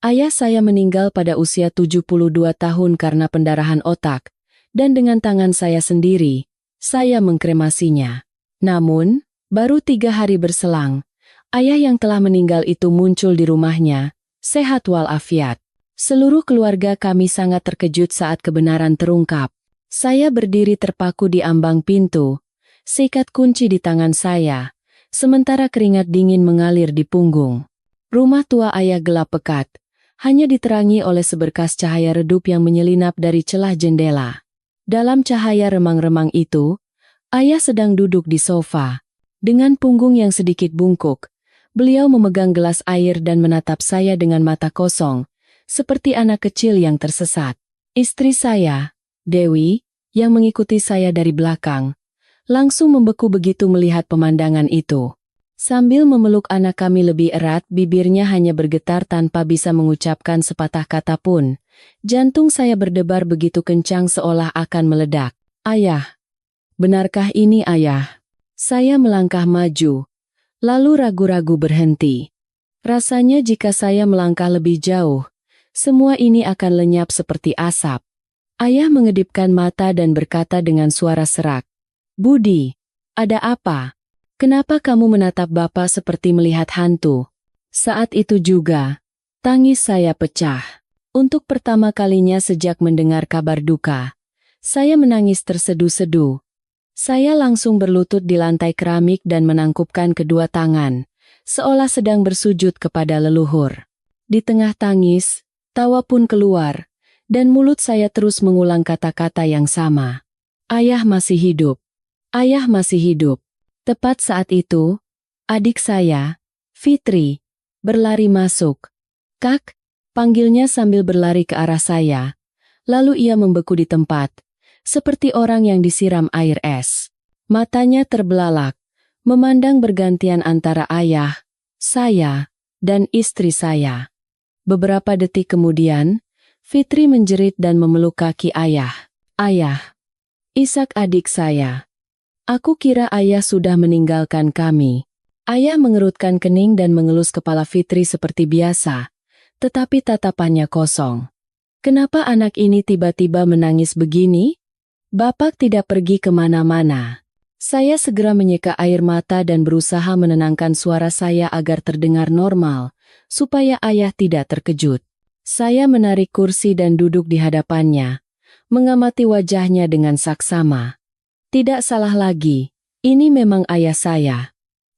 Ayah saya meninggal pada usia 72 tahun karena pendarahan otak, dan dengan tangan saya sendiri, saya mengkremasinya. Namun, baru 3 hari berselang, ayah yang telah meninggal itu muncul di rumahnya, sehat walafiat. Seluruh keluarga kami sangat terkejut saat kebenaran terungkap. Saya berdiri terpaku di ambang pintu, seikat kunci di tangan saya, sementara keringat dingin mengalir di punggung. Rumah tua ayah gelap pekat, hanya diterangi oleh seberkas cahaya redup yang menyelinap dari celah jendela. Dalam cahaya remang-remang itu, ayah sedang duduk di sofa. Dengan punggung yang sedikit bungkuk, beliau memegang gelas air dan menatap saya dengan mata kosong, seperti anak kecil yang tersesat. Istri saya, Dewi, yang mengikuti saya dari belakang, langsung membeku begitu melihat pemandangan itu. Sambil memeluk anak kami lebih erat, bibirnya hanya bergetar tanpa bisa mengucapkan sepatah kata pun. Jantung saya berdebar begitu kencang seolah akan meledak. Ayah. Benarkah ini ayah? Saya melangkah maju, lalu ragu-ragu berhenti. Rasanya jika saya melangkah lebih jauh, semua ini akan lenyap seperti asap. Ayah mengedipkan mata dan berkata dengan suara serak, "Budi, ada apa? Kenapa kamu menatap Bapak seperti melihat hantu?" Saat itu juga, tangis saya pecah. Untuk pertama kalinya sejak mendengar kabar duka, saya menangis terseduh-seduh. Saya langsung berlutut di lantai keramik dan menangkupkan kedua tangan, seolah sedang bersujud kepada leluhur. Di tengah tangis, tawa pun keluar, dan mulut saya terus mengulang kata-kata yang sama. Ayah masih hidup. Ayah masih hidup. Tepat saat itu, adik saya, Fitri, berlari masuk. "Kak," panggilnya sambil berlari ke arah saya. Lalu ia membeku di tempat, seperti orang yang disiram air es. Matanya terbelalak, memandang bergantian antara ayah, saya, dan istri saya. Beberapa detik kemudian, Fitri menjerit dan memeluk kaki ayah. "Ayah, Ishak adik saya. Aku kira ayah sudah meninggalkan kami." Ayah mengerutkan kening dan mengelus kepala Fitri seperti biasa, tetapi tatapannya kosong. "Kenapa anak ini tiba-tiba menangis begini?" "Bapak tidak pergi kemana-mana." Saya segera menyeka air mata dan berusaha menenangkan suara saya agar terdengar normal, supaya ayah tidak terkejut. Saya menarik kursi dan duduk di hadapannya, mengamati wajahnya dengan saksama. Tidak salah lagi, ini memang ayah saya.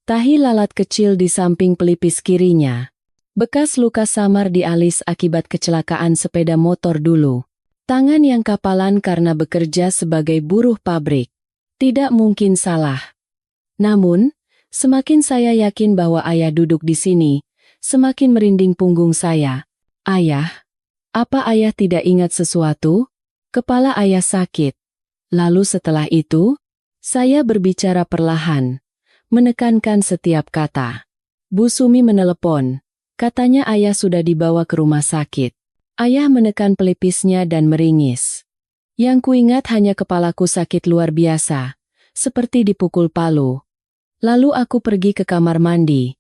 Tahi lalat kecil di samping pelipis kirinya. Bekas luka samar di alis akibat kecelakaan sepeda motor dulu. Tangan yang kapalan karena bekerja sebagai buruh pabrik. Tidak mungkin salah. Namun, semakin saya yakin bahwa ayah duduk di sini, semakin merinding punggung saya. "Ayah, apa ayah tidak ingat sesuatu?" Kepala ayah sakit. Lalu setelah itu, saya berbicara perlahan, menekankan setiap kata. "Bu Sumi menelepon. Katanya ayah sudah dibawa ke rumah sakit." Ayah menekan pelipisnya dan meringis. Yang kuingat hanya kepalaku sakit luar biasa, seperti dipukul palu. Lalu aku pergi ke kamar mandi,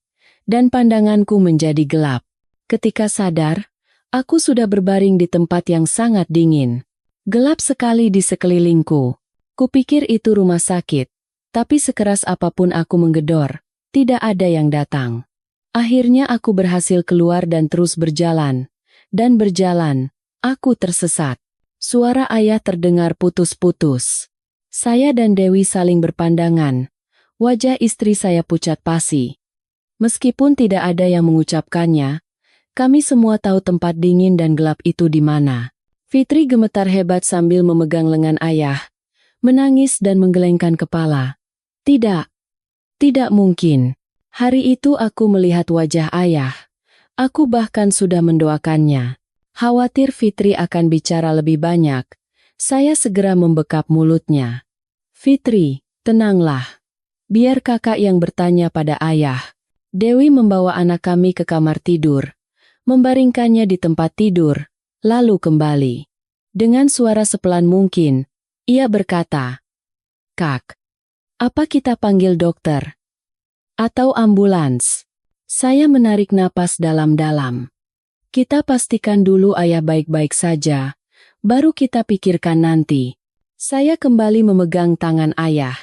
dan pandanganku menjadi gelap. Ketika sadar, aku sudah berbaring di tempat yang sangat dingin. Gelap sekali di sekelilingku. Kupikir itu rumah sakit, tapi sekeras apapun aku menggedor, tidak ada yang datang. Akhirnya aku berhasil keluar dan terus berjalan. Dan berjalan, aku tersesat. Suara ayah terdengar putus-putus. Saya dan Dewi saling berpandangan. Wajah istri saya pucat pasi. Meskipun tidak ada yang mengucapkannya, kami semua tahu tempat dingin dan gelap itu di mana. Fitri gemetar hebat sambil memegang lengan ayah, menangis dan menggelengkan kepala. Tidak mungkin. Hari itu aku melihat wajah ayah. Aku bahkan sudah mendoakannya. Khawatir Fitri akan bicara lebih banyak, saya segera membekap mulutnya. "Fitri, tenanglah. Biar kakak yang bertanya pada ayah." Dewi membawa anak kami ke kamar tidur, membaringkannya di tempat tidur, lalu kembali. Dengan suara sepelan mungkin, ia berkata, "Kak, apa kita panggil dokter? Atau ambulans?" Saya menarik napas dalam-dalam. Kita pastikan dulu ayah baik-baik saja, baru kita pikirkan nanti. Saya kembali memegang tangan ayah.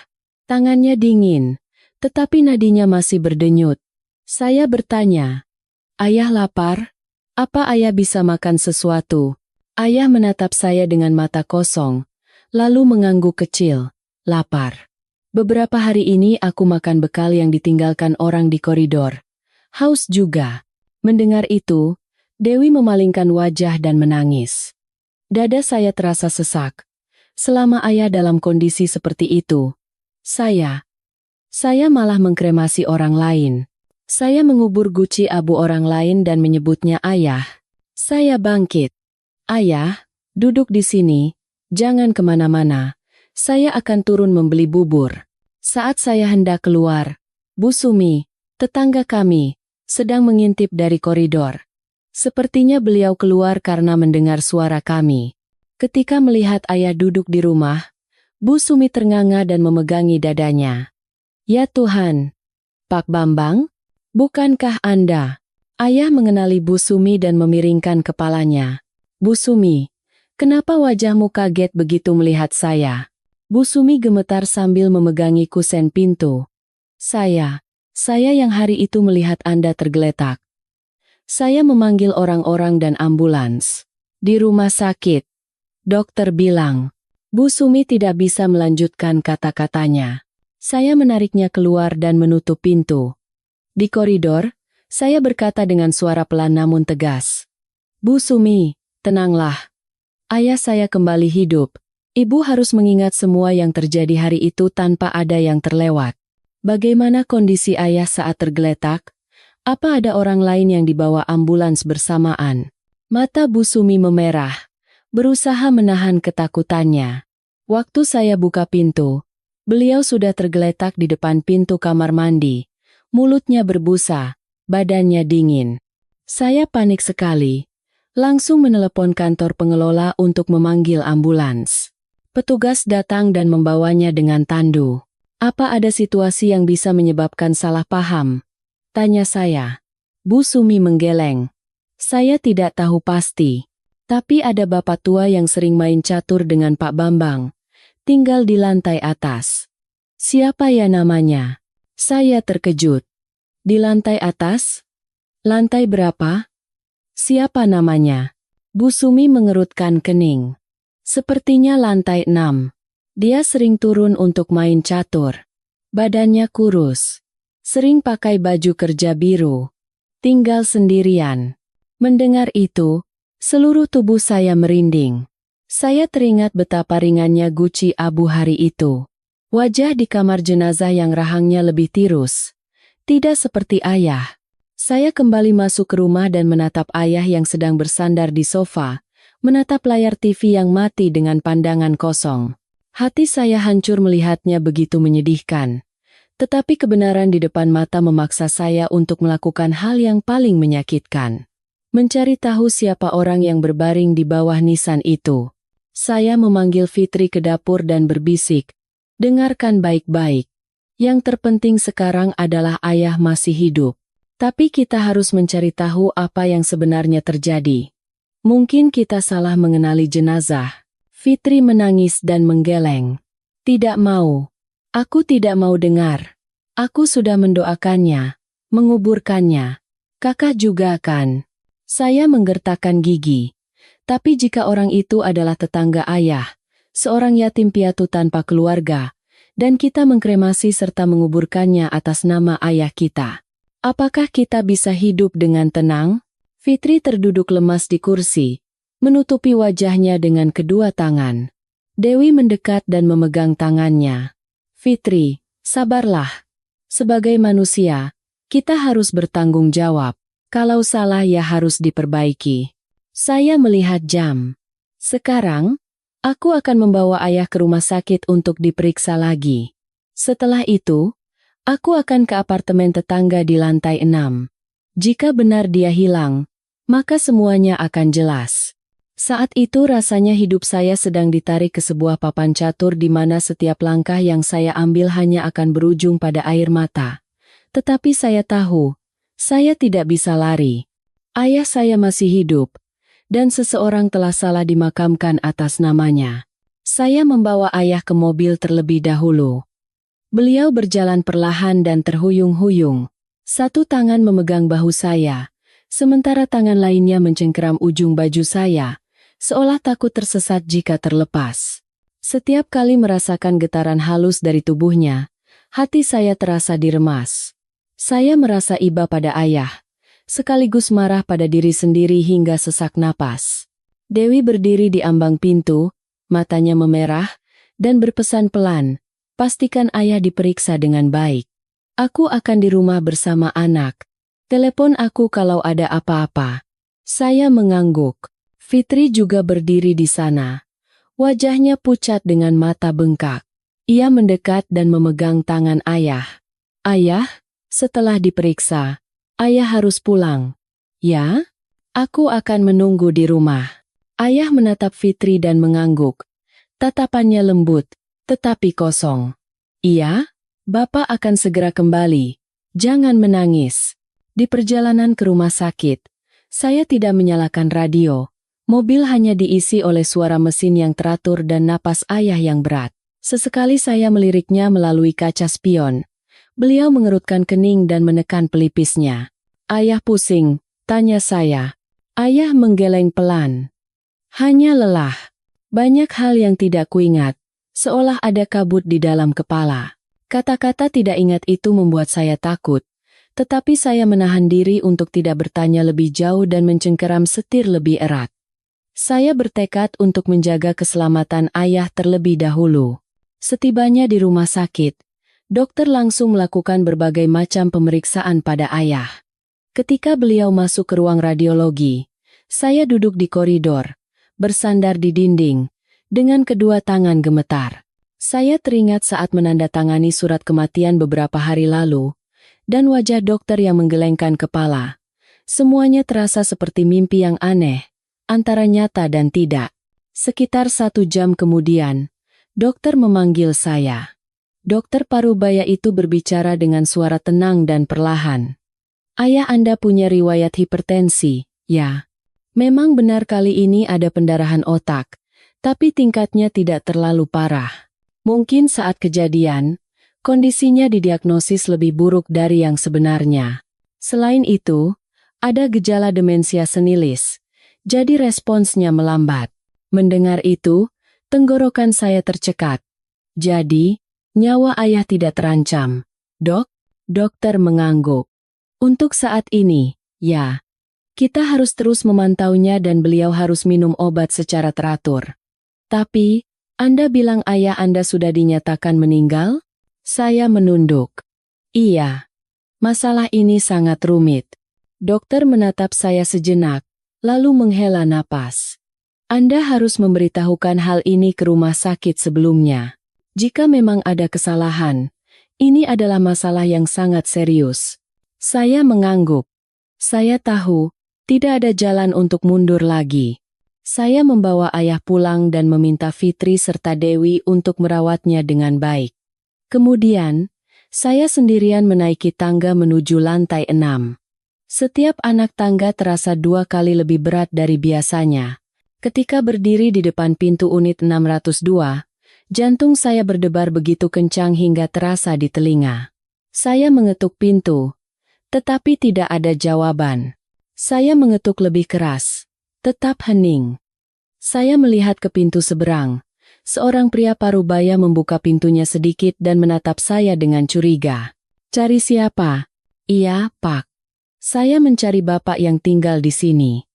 Tangannya dingin, tetapi nadinya masih berdenyut. Saya bertanya, "Ayah lapar? Apa ayah bisa makan sesuatu?" Ayah menatap saya dengan mata kosong, lalu mengangguk kecil. "Lapar. Beberapa hari ini aku makan bekal yang ditinggalkan orang di koridor. Haus juga." Mendengar itu, Dewi memalingkan wajah dan menangis. Dada saya terasa sesak. Selama ayah dalam kondisi seperti itu, saya malah mengkremasi orang lain. Saya mengubur guci abu orang lain dan menyebutnya ayah. Saya bangkit. "Ayah, duduk di sini, jangan kemana-mana. Saya akan turun membeli bubur." Saat saya hendak keluar, Bu Sumi, tetangga kami, sedang mengintip dari koridor. Sepertinya beliau keluar karena mendengar suara kami. Ketika melihat ayah duduk di rumah, Bu Sumi ternganga dan memegangi dadanya. "Ya Tuhan, Pak Bambang, bukankah Anda?" Ayah mengenali Bu Sumi dan memiringkan kepalanya. "Bu Sumi, kenapa wajahmu kaget begitu melihat saya?" Bu Sumi gemetar sambil memegangi kusen pintu. Saya yang hari itu melihat Anda tergeletak. Saya memanggil orang-orang dan ambulans. Di rumah sakit, dokter bilang, Bu Sumi tidak bisa melanjutkan kata-katanya. Saya menariknya keluar dan menutup pintu. Di koridor, saya berkata dengan suara pelan namun tegas, "Bu Sumi, tenanglah. Ayah saya kembali hidup. Ibu harus mengingat semua yang terjadi hari itu tanpa ada yang terlewat. Bagaimana kondisi ayah saat tergeletak? Apa ada orang lain yang dibawa ambulans bersamaan?" Mata Bu Sumi memerah, berusaha menahan ketakutannya. Waktu saya buka pintu, beliau sudah tergeletak di depan pintu kamar mandi. Mulutnya berbusa, badannya dingin. Saya panik sekali. Langsung menelepon kantor pengelola untuk memanggil ambulans. Petugas datang dan membawanya dengan tandu. "Apa ada situasi yang bisa menyebabkan salah paham?" tanya saya. Bu Sumi menggeleng. "Saya tidak tahu pasti. Tapi ada bapak tua yang sering main catur dengan Pak Bambang. Tinggal di lantai atas." "Siapa ya namanya?" Saya terkejut. "Di lantai atas? Lantai berapa? Siapa namanya?" Bu Sumi mengerutkan kening. "Sepertinya lantai 6. Dia sering turun untuk main catur. Badannya kurus. Sering pakai baju kerja biru. Tinggal sendirian." Mendengar itu, seluruh tubuh saya merinding. Saya teringat betapa ringannya guci abu hari itu. Wajah di kamar jenazah yang rahangnya lebih tirus. Tidak seperti ayah. Saya kembali masuk ke rumah dan menatap ayah yang sedang bersandar di sofa, menatap layar TV yang mati dengan pandangan kosong. Hati saya hancur melihatnya begitu menyedihkan. Tetapi kebenaran di depan mata memaksa saya untuk melakukan hal yang paling menyakitkan. Mencari tahu siapa orang yang berbaring di bawah nisan itu. Saya memanggil Fitri ke dapur dan berbisik, "Dengarkan baik-baik. Yang terpenting sekarang adalah ayah masih hidup. Tapi kita harus mencari tahu apa yang sebenarnya terjadi. Mungkin kita salah mengenali jenazah." Fitri menangis dan menggeleng. "Tidak mau. Aku tidak mau dengar. Aku sudah mendoakannya, menguburkannya. Kakak juga kan?" Saya menggertakkan gigi. Tapi jika orang itu adalah tetangga ayah, seorang yatim piatu tanpa keluarga, dan kita mengkremasi serta menguburkannya atas nama ayah kita, apakah kita bisa hidup dengan tenang? Fitri terduduk lemas di kursi, menutupi wajahnya dengan kedua tangan. Dewi mendekat dan memegang tangannya. "Fitri, sabarlah. Sebagai manusia, kita harus bertanggung jawab. Kalau salah ya harus diperbaiki." Saya melihat jam. "Sekarang, aku akan membawa ayah ke rumah sakit untuk diperiksa lagi. Setelah itu, aku akan ke apartemen tetangga di lantai 6. Jika benar dia hilang, maka semuanya akan jelas." Saat itu rasanya hidup saya sedang ditarik ke sebuah papan catur di mana setiap langkah yang saya ambil hanya akan berujung pada air mata. Tetapi saya tahu, saya tidak bisa lari. Ayah saya masih hidup, dan seseorang telah salah dimakamkan atas namanya. Saya membawa ayah ke mobil terlebih dahulu. Beliau berjalan perlahan dan terhuyung-huyung. Satu tangan memegang bahu saya, sementara tangan lainnya mencengkeram ujung baju saya, seolah takut tersesat jika terlepas. Setiap kali merasakan getaran halus dari tubuhnya, hati saya terasa diremas. Saya merasa iba pada ayah, sekaligus marah pada diri sendiri hingga sesak napas. Dewi berdiri di ambang pintu, matanya memerah, dan berpesan pelan, "Pastikan ayah diperiksa dengan baik. Aku akan di rumah bersama anak. Telepon aku kalau ada apa-apa." Saya mengangguk. Fitri juga berdiri di sana. Wajahnya pucat dengan mata bengkak. Ia mendekat dan memegang tangan ayah. "Ayah, setelah diperiksa, ayah harus pulang." "Ya? Aku akan menunggu di rumah." Ayah menatap Fitri dan mengangguk. Tatapannya lembut, tetapi kosong. "Iya, Bapak akan segera kembali. Jangan menangis." Di perjalanan ke rumah sakit, saya tidak menyalakan radio. Mobil hanya diisi oleh suara mesin yang teratur dan napas ayah yang berat. Sesekali saya meliriknya melalui kaca spion. Beliau mengerutkan kening dan menekan pelipisnya. "Ayah pusing?" tanya saya. Ayah menggeleng pelan. "Hanya lelah. Banyak hal yang tidak kuingat, seolah ada kabut di dalam kepala." Kata-kata tidak ingat itu membuat saya takut, tetapi saya menahan diri untuk tidak bertanya lebih jauh dan mencengkeram setir lebih erat. Saya bertekad untuk menjaga keselamatan ayah terlebih dahulu. Setibanya di rumah sakit, dokter langsung melakukan berbagai macam pemeriksaan pada ayah. Ketika beliau masuk ke ruang radiologi, saya duduk di koridor, bersandar di dinding, dengan kedua tangan gemetar. Saya teringat saat menandatangani surat kematian beberapa hari lalu, dan wajah dokter yang menggelengkan kepala. Semuanya terasa seperti mimpi yang aneh, antara nyata dan tidak. Sekitar 1 jam kemudian, dokter memanggil saya. Dokter Parubaya itu berbicara dengan suara tenang dan perlahan. "Ayah Anda punya riwayat hipertensi, ya? Memang benar kali ini ada pendarahan otak, tapi tingkatnya tidak terlalu parah. Mungkin saat kejadian, kondisinya didiagnosis lebih buruk dari yang sebenarnya. Selain itu, ada gejala demensia senilis, jadi responsnya melambat." Mendengar itu, tenggorokan saya tercekat. "Jadi, nyawa ayah tidak terancam, Dok?" Dokter mengangguk. "Untuk saat ini, ya. Kita harus terus memantaunya dan beliau harus minum obat secara teratur." "Tapi, Anda bilang ayah Anda sudah dinyatakan meninggal?" Saya menunduk. "Iya. Masalah ini sangat rumit." Dokter menatap saya sejenak, lalu menghela napas. "Anda harus memberitahukan hal ini ke rumah sakit sebelumnya. Jika memang ada kesalahan, ini adalah masalah yang sangat serius." Saya mengangguk. Saya tahu, tidak ada jalan untuk mundur lagi. Saya membawa ayah pulang dan meminta Fitri serta Dewi untuk merawatnya dengan baik. Kemudian, saya sendirian menaiki tangga menuju lantai 6. Setiap anak tangga terasa 2 kali lebih berat dari biasanya. Ketika berdiri di depan pintu unit 602, jantung saya berdebar begitu kencang hingga terasa di telinga. Saya mengetuk pintu, tetapi tidak ada jawaban. Saya mengetuk lebih keras, tetap hening. Saya melihat ke pintu seberang. Seorang pria parubaya membuka pintunya sedikit dan menatap saya dengan curiga. "Cari siapa?" "Iya, Pak. Saya mencari bapak yang tinggal di sini.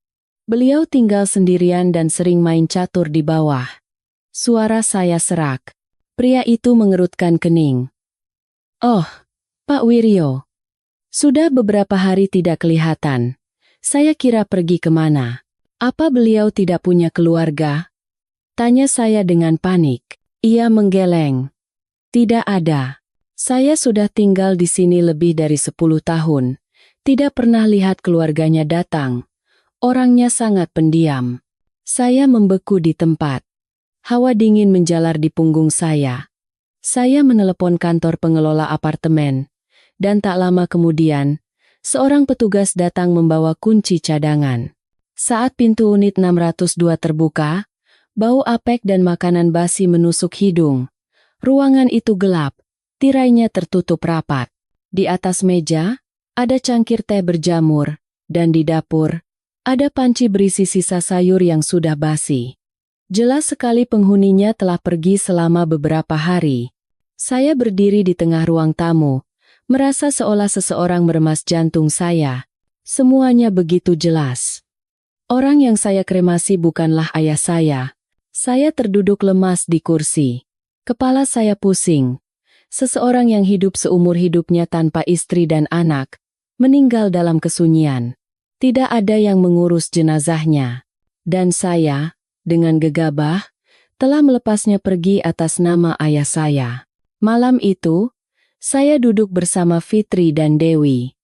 Beliau tinggal sendirian dan sering main catur di bawah." Suara saya serak. Pria itu mengerutkan kening. "Oh, Pak Wiryo. Sudah beberapa hari tidak kelihatan. Saya kira pergi kemana. Apa beliau tidak punya keluarga?" tanya saya dengan panik. Ia menggeleng. "Tidak ada. Saya sudah tinggal di sini lebih dari 10 tahun. Tidak pernah lihat keluarganya datang. Orangnya sangat pendiam." Saya membeku di tempat. Hawa dingin menjalar di punggung saya. Saya menelepon kantor pengelola apartemen, dan tak lama kemudian, seorang petugas datang membawa kunci cadangan. Saat pintu unit 602 terbuka, bau apek dan makanan basi menusuk hidung. Ruangan itu gelap, tirainya tertutup rapat. Di atas meja, ada cangkir teh berjamur, dan di dapur, ada panci berisi sisa sayur yang sudah basi. Jelas sekali penghuninya telah pergi selama beberapa hari. Saya berdiri di tengah ruang tamu, merasa seolah seseorang meremas jantung saya. Semuanya begitu jelas. Orang yang saya kremasi bukanlah ayah saya. Saya terduduk lemas di kursi. Kepala saya pusing. Seseorang yang hidup seumur hidupnya tanpa istri dan anak, meninggal dalam kesunyian. Tidak ada yang mengurus jenazahnya. Dan saya, dengan gegabah, telah melepasnya pergi atas nama ayah saya. Malam itu, saya duduk bersama Fitri dan Dewi.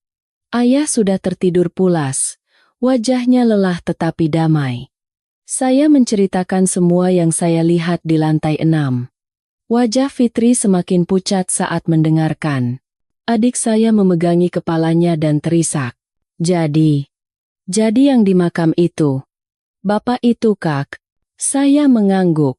Ayah sudah tertidur pulas, wajahnya lelah tetapi damai. Saya menceritakan semua yang saya lihat di lantai 6. Wajah Fitri semakin pucat saat mendengarkan. Adik saya memegangi kepalanya dan terisak. Jadi yang di makam itu. Bapak itu, Kak. Saya mengangguk.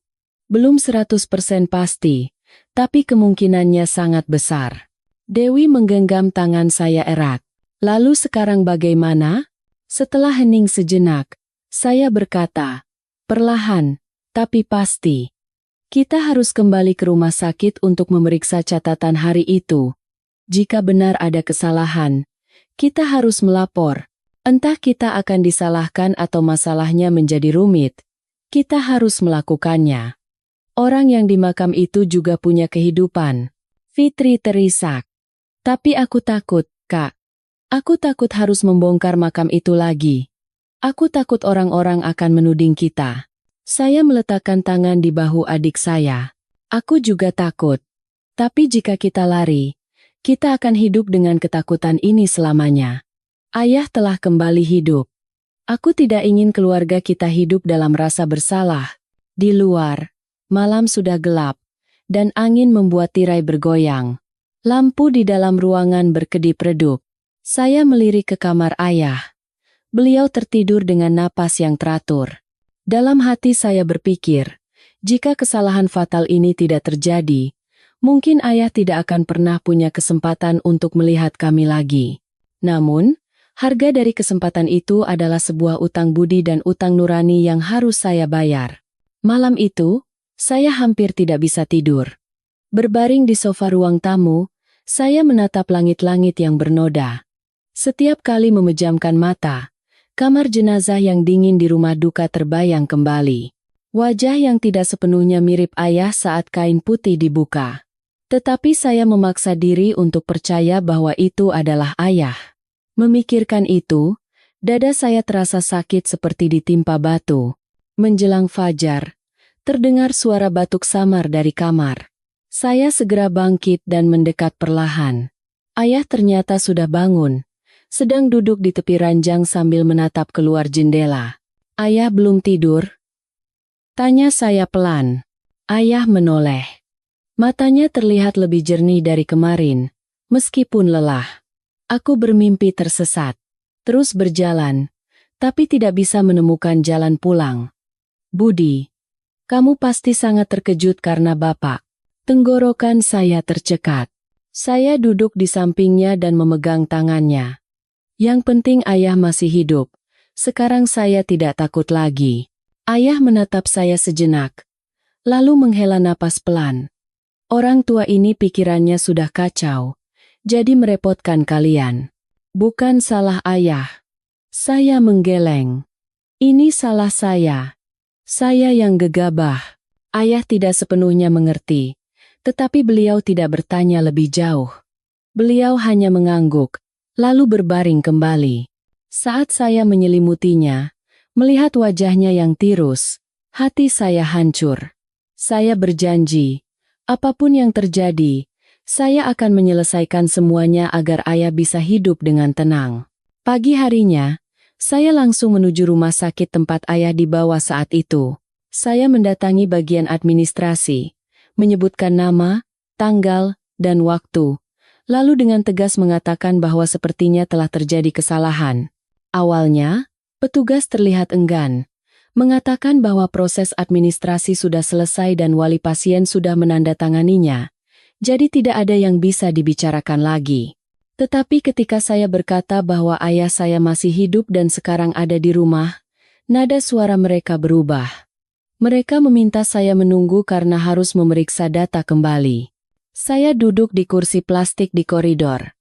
Belum 100% pasti, tapi kemungkinannya sangat besar. Dewi menggenggam tangan saya erat. Lalu sekarang bagaimana? Setelah hening sejenak, saya berkata, perlahan, tapi pasti. Kita harus kembali ke rumah sakit untuk memeriksa catatan hari itu. Jika benar ada kesalahan, kita harus melapor. Entah kita akan disalahkan atau masalahnya menjadi rumit. Kita harus melakukannya. Orang yang di makam itu juga punya kehidupan. Fitri terisak. Tapi aku takut, Kak. Aku takut harus membongkar makam itu lagi. Aku takut orang-orang akan menuding kita. Saya meletakkan tangan di bahu adik saya. Aku juga takut. Tapi jika kita lari, kita akan hidup dengan ketakutan ini selamanya. Ayah telah kembali hidup. Aku tidak ingin keluarga kita hidup dalam rasa bersalah. Di luar, malam sudah gelap, dan angin membuat tirai bergoyang. Lampu di dalam ruangan berkedip-redup. Saya melirik ke kamar ayah. Beliau tertidur dengan napas yang teratur. Dalam hati saya berpikir, jika kesalahan fatal ini tidak terjadi, mungkin ayah tidak akan pernah punya kesempatan untuk melihat kami lagi. Namun, harga dari kesempatan itu adalah sebuah utang budi dan utang nurani yang harus saya bayar. Malam itu, saya hampir tidak bisa tidur. Berbaring di sofa ruang tamu, saya menatap langit-langit yang bernoda. Setiap kali memejamkan mata, kamar jenazah yang dingin di rumah duka terbayang kembali. Wajah yang tidak sepenuhnya mirip ayah saat kain putih dibuka. Tetapi saya memaksa diri untuk percaya bahwa itu adalah ayah. Memikirkan itu, dada saya terasa sakit seperti ditimpa batu. Menjelang fajar, terdengar suara batuk samar dari kamar. Saya segera bangkit dan mendekat perlahan. Ayah ternyata sudah bangun. Sedang duduk di tepi ranjang sambil menatap keluar jendela. Ayah belum tidur? Tanya saya pelan. Ayah menoleh. Matanya terlihat lebih jernih dari kemarin, meskipun lelah. Aku bermimpi tersesat. Terus berjalan, tapi tidak bisa menemukan jalan pulang. Budi, kamu pasti sangat terkejut karena Bapak. Tenggorokan saya tercekat. Saya duduk di sampingnya dan memegang tangannya. Yang penting ayah masih hidup. Sekarang saya tidak takut lagi. Ayah menatap saya sejenak, lalu menghela napas pelan. Orang tua ini pikirannya sudah kacau, jadi merepotkan kalian. Bukan salah ayah. Saya menggeleng. Ini salah saya. Saya yang gegabah. Ayah tidak sepenuhnya mengerti, tetapi beliau tidak bertanya lebih jauh. Beliau hanya mengangguk, lalu berbaring kembali. Saat saya menyelimutinya, melihat wajahnya yang tirus, hati saya hancur. Saya berjanji, apapun yang terjadi, saya akan menyelesaikan semuanya agar ayah bisa hidup dengan tenang. Pagi harinya, saya langsung menuju rumah sakit tempat ayah dibawa saat itu. Saya mendatangi bagian administrasi, menyebutkan nama, tanggal, dan waktu. lalu dengan tegas mengatakan bahwa sepertinya telah terjadi kesalahan. Awalnya, petugas terlihat enggan, mengatakan bahwa proses administrasi sudah selesai dan wali pasien sudah menandatanganinya, jadi tidak ada yang bisa dibicarakan lagi. Tetapi ketika saya berkata bahwa ayah saya masih hidup dan sekarang ada di rumah, nada suara mereka berubah. Mereka meminta saya menunggu karena harus memeriksa data kembali. Saya duduk di kursi plastik di koridor,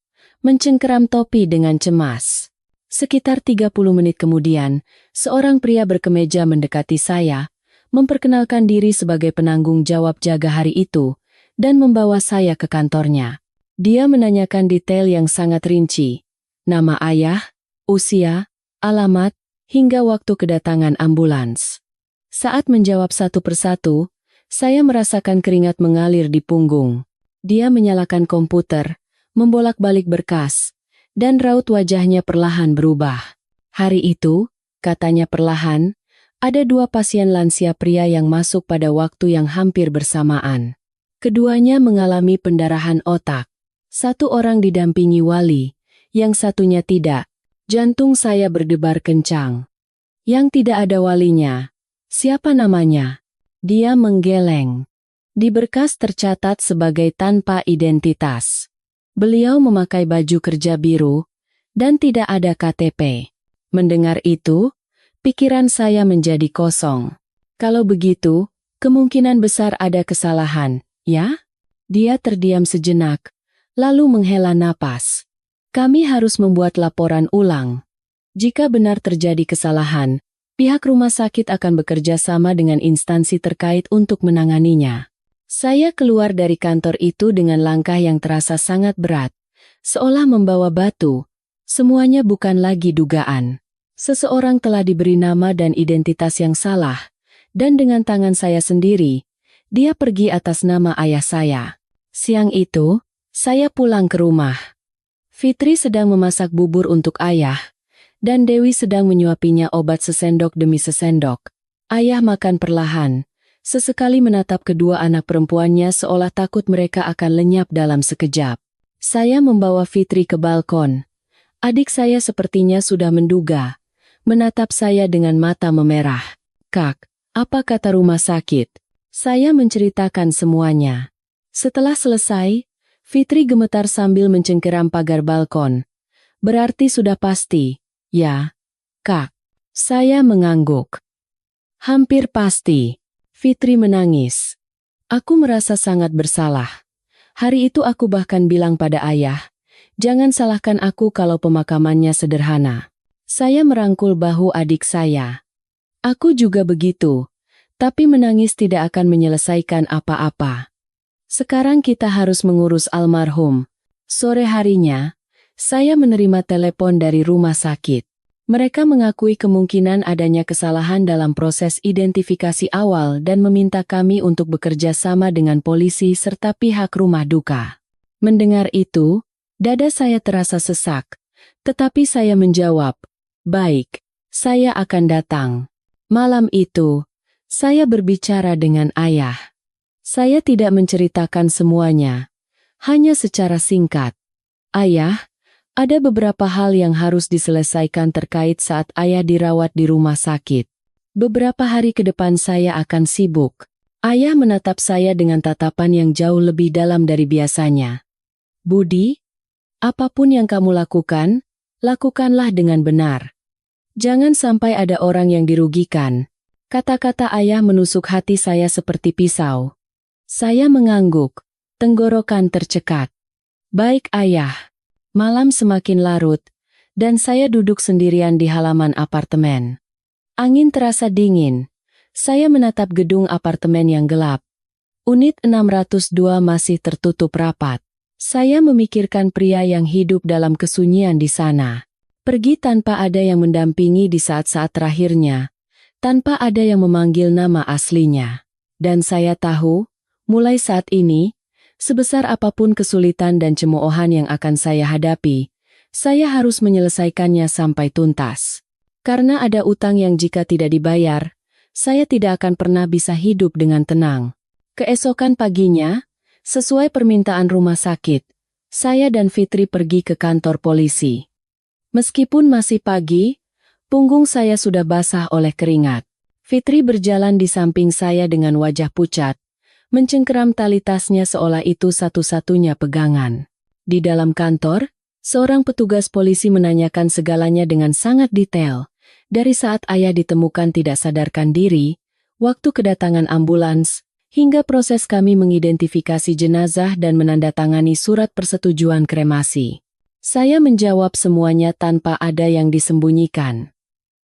mencengkeram topi dengan cemas. Sekitar 30 menit kemudian, seorang pria berkemeja mendekati saya, memperkenalkan diri sebagai penanggung jawab jaga hari itu, dan membawa saya ke kantornya. Dia menanyakan detail yang sangat rinci, nama ayah, usia, alamat, hingga waktu kedatangan ambulans. Saat menjawab satu persatu, saya merasakan keringat mengalir di punggung. Dia menyalakan komputer, membolak-balik berkas, dan raut wajahnya perlahan berubah. Hari itu, katanya perlahan, ada 2 pasien lansia pria yang masuk pada waktu yang hampir bersamaan. Keduanya mengalami pendarahan otak. Satu orang didampingi wali, yang satunya tidak. Jantung saya berdebar kencang. Yang tidak ada walinya. Siapa namanya? Dia menggeleng. Di berkas tercatat sebagai tanpa identitas. Beliau memakai baju kerja biru, dan tidak ada KTP. Mendengar itu, pikiran saya menjadi kosong. Kalau begitu, kemungkinan besar ada kesalahan, ya? Dia terdiam sejenak, lalu menghela napas. Kami harus membuat laporan ulang. Jika benar terjadi kesalahan, pihak rumah sakit akan bekerja sama dengan instansi terkait untuk menanganinya. Saya keluar dari kantor itu dengan langkah yang terasa sangat berat, seolah membawa batu. Semuanya bukan lagi dugaan. Seseorang telah diberi nama dan identitas yang salah, dan dengan tangan saya sendiri, dia pergi atas nama ayah saya. Siang itu, saya pulang ke rumah. Fitri sedang memasak bubur untuk ayah, dan Dewi sedang menyuapinya obat sesendok demi sesendok. Ayah makan perlahan, sesekali menatap kedua anak perempuannya seolah takut mereka akan lenyap dalam sekejap. Saya membawa Fitri ke balkon. Adik saya sepertinya sudah menduga, menatap saya dengan mata memerah. Kak, apa kata rumah sakit? Saya menceritakan semuanya. Setelah selesai, Fitri gemetar sambil mencengkeram pagar balkon. Berarti sudah pasti, ya, Kak. Saya mengangguk. Hampir pasti. Fitri menangis. Aku merasa sangat bersalah. Hari itu aku bahkan bilang pada ayah, jangan salahkan aku kalau pemakamannya sederhana. Saya merangkul bahu adik saya. Aku juga begitu, tapi menangis tidak akan menyelesaikan apa-apa. Sekarang kita harus mengurus almarhum. Sore harinya, saya menerima telepon dari rumah sakit. Mereka mengakui kemungkinan adanya kesalahan dalam proses identifikasi awal dan meminta kami untuk bekerja sama dengan polisi serta pihak rumah duka. Mendengar itu, dada saya terasa sesak, tetapi saya menjawab, baik, saya akan datang. Malam itu, saya berbicara dengan ayah. Saya tidak menceritakan semuanya, hanya secara singkat. Ayah, ada beberapa hal yang harus diselesaikan terkait saat ayah dirawat di rumah sakit. Beberapa hari ke depan saya akan sibuk. Ayah menatap saya dengan tatapan yang jauh lebih dalam dari biasanya. Budi, apapun yang kamu lakukan, lakukanlah dengan benar. Jangan sampai ada orang yang dirugikan. Kata-kata ayah menusuk hati saya seperti pisau. Saya mengangguk, tenggorokan tercekat. Baik ayah. Malam semakin larut, dan saya duduk sendirian di halaman apartemen. Angin terasa dingin. Saya menatap gedung apartemen yang gelap. Unit 602 masih tertutup rapat. Saya memikirkan pria yang hidup dalam kesunyian di sana. Pergi tanpa ada yang mendampingi di saat-saat terakhirnya, tanpa ada yang memanggil nama aslinya. Dan saya tahu, mulai saat ini, sebesar apapun kesulitan dan cemoohan yang akan saya hadapi, saya harus menyelesaikannya sampai tuntas. Karena ada utang yang jika tidak dibayar, saya tidak akan pernah bisa hidup dengan tenang. Keesokan paginya, sesuai permintaan rumah sakit, Saya dan Fitri pergi ke kantor polisi. Meskipun masih pagi, punggung saya sudah basah oleh keringat. Fitri berjalan di samping saya dengan wajah pucat, mencengkeram tali tasnya seolah itu satu-satunya pegangan. Di dalam kantor, seorang petugas polisi menanyakan segalanya dengan sangat detail. Dari saat ayah ditemukan tidak sadarkan diri, waktu kedatangan ambulans, hingga proses kami mengidentifikasi jenazah dan menandatangani surat persetujuan kremasi. Saya menjawab semuanya tanpa ada yang disembunyikan.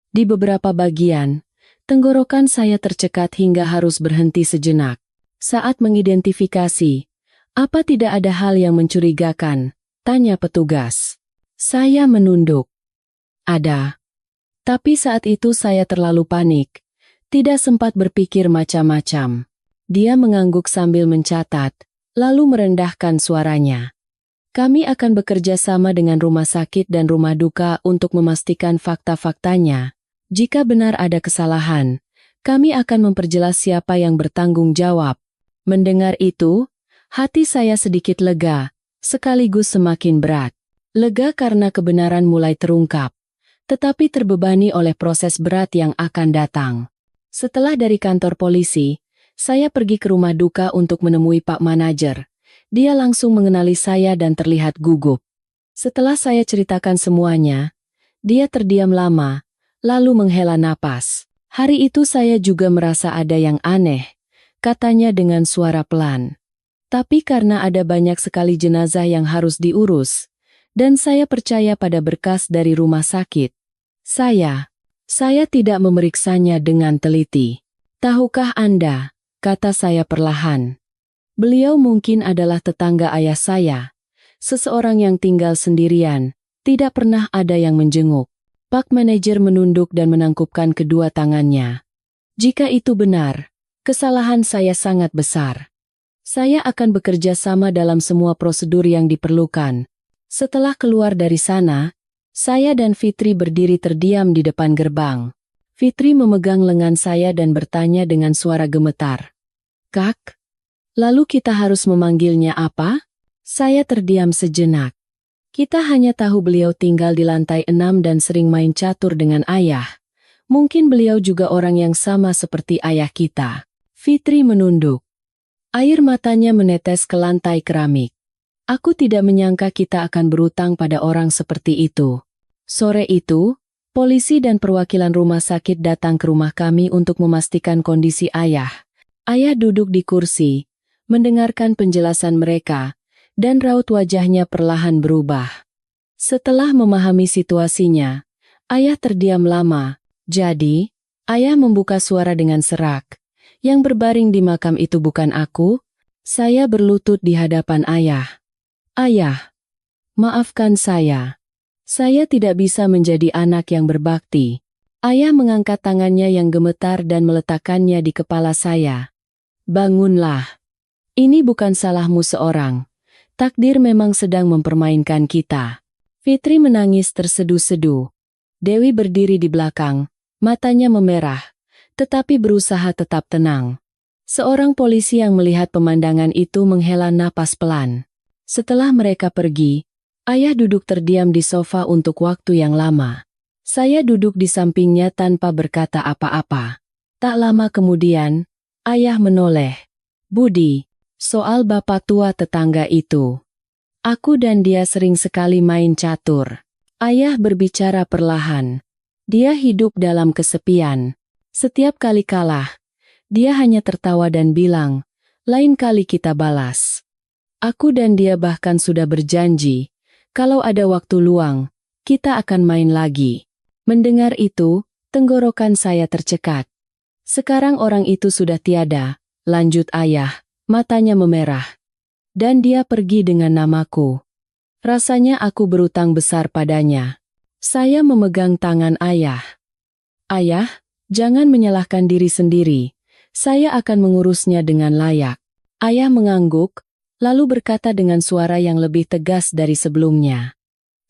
Di beberapa bagian, tenggorokan saya tercekat hingga harus berhenti sejenak. Saat mengidentifikasi, apa tidak ada hal yang mencurigakan? Tanya petugas. Saya menunduk. Ada. Tapi saat itu saya terlalu panik. Tidak sempat berpikir macam-macam. Dia mengangguk sambil mencatat, lalu merendahkan suaranya. Kami akan bekerja sama dengan rumah sakit dan rumah duka untuk memastikan fakta-faktanya. Jika benar ada kesalahan, kami akan memperjelas siapa yang bertanggung jawab. Mendengar itu, hati saya sedikit lega, sekaligus semakin berat. Lega karena kebenaran mulai terungkap, tetapi terbebani oleh proses berat yang akan datang. Setelah dari kantor polisi, saya pergi ke rumah duka untuk menemui Pak Manajer. Dia langsung mengenali saya dan terlihat gugup. Setelah saya ceritakan semuanya, dia terdiam lama, lalu menghela napas. Hari itu saya juga merasa ada yang aneh, katanya dengan suara pelan. Tapi karena ada banyak sekali jenazah yang harus diurus, dan saya percaya pada berkas dari rumah sakit, saya tidak memeriksanya dengan teliti. Tahukah Anda? Kata saya perlahan. Beliau mungkin adalah tetangga ayah saya. Seseorang yang tinggal sendirian, tidak pernah ada yang menjenguk. Pak Manajer menunduk dan menangkupkan kedua tangannya. Jika itu benar, kesalahan saya sangat besar. Saya akan bekerja sama dalam semua prosedur yang diperlukan. Setelah keluar dari sana, saya dan Fitri berdiri terdiam di depan gerbang. Fitri memegang lengan saya dan bertanya dengan suara gemetar. Kak, lalu kita harus memanggilnya apa? Saya terdiam sejenak. Kita hanya tahu beliau tinggal di lantai 6 dan sering main catur dengan ayah. Mungkin beliau juga orang yang sama seperti ayah kita. Fitri menunduk. Air matanya menetes ke lantai keramik. Aku tidak menyangka kita akan berutang pada orang seperti itu. Sore itu, polisi dan perwakilan rumah sakit datang ke rumah kami untuk memastikan kondisi ayah. Ayah duduk di kursi, mendengarkan penjelasan mereka, dan raut wajahnya perlahan berubah. Setelah memahami situasinya, ayah terdiam lama. Jadi, ayah membuka suara dengan serak. Yang berbaring di makam itu bukan aku. Saya berlutut di hadapan ayah. Ayah, maafkan saya. Saya tidak bisa menjadi anak yang berbakti. Ayah mengangkat tangannya yang gemetar dan meletakkannya di kepala saya. Bangunlah. Ini bukan salahmu seorang. Takdir memang sedang mempermainkan kita. Fitri menangis terseduh-seduh. Dewi berdiri di belakang, matanya memerah, tetapi berusaha tetap tenang. Seorang polisi yang melihat pemandangan itu menghela napas pelan. Setelah mereka pergi, ayah duduk terdiam di sofa untuk waktu yang lama. Saya duduk di sampingnya tanpa berkata apa-apa. Tak lama kemudian, ayah menoleh. Budi, soal bapak tua tetangga itu. Aku dan dia sering sekali main catur. Ayah berbicara perlahan. Dia hidup dalam kesepian. Setiap kali kalah, dia hanya tertawa dan bilang, lain kali kita balas. Aku dan dia bahkan sudah berjanji, kalau ada waktu luang, kita akan main lagi. Mendengar itu, tenggorokan saya tercekat. Sekarang orang itu sudah tiada, lanjut ayah, matanya memerah. Dan dia pergi dengan namaku. Rasanya aku berutang besar padanya. Saya memegang tangan ayah. Ayah, jangan menyalahkan diri sendiri. Saya akan mengurusnya dengan layak. Ayah mengangguk, lalu berkata dengan suara yang lebih tegas dari sebelumnya.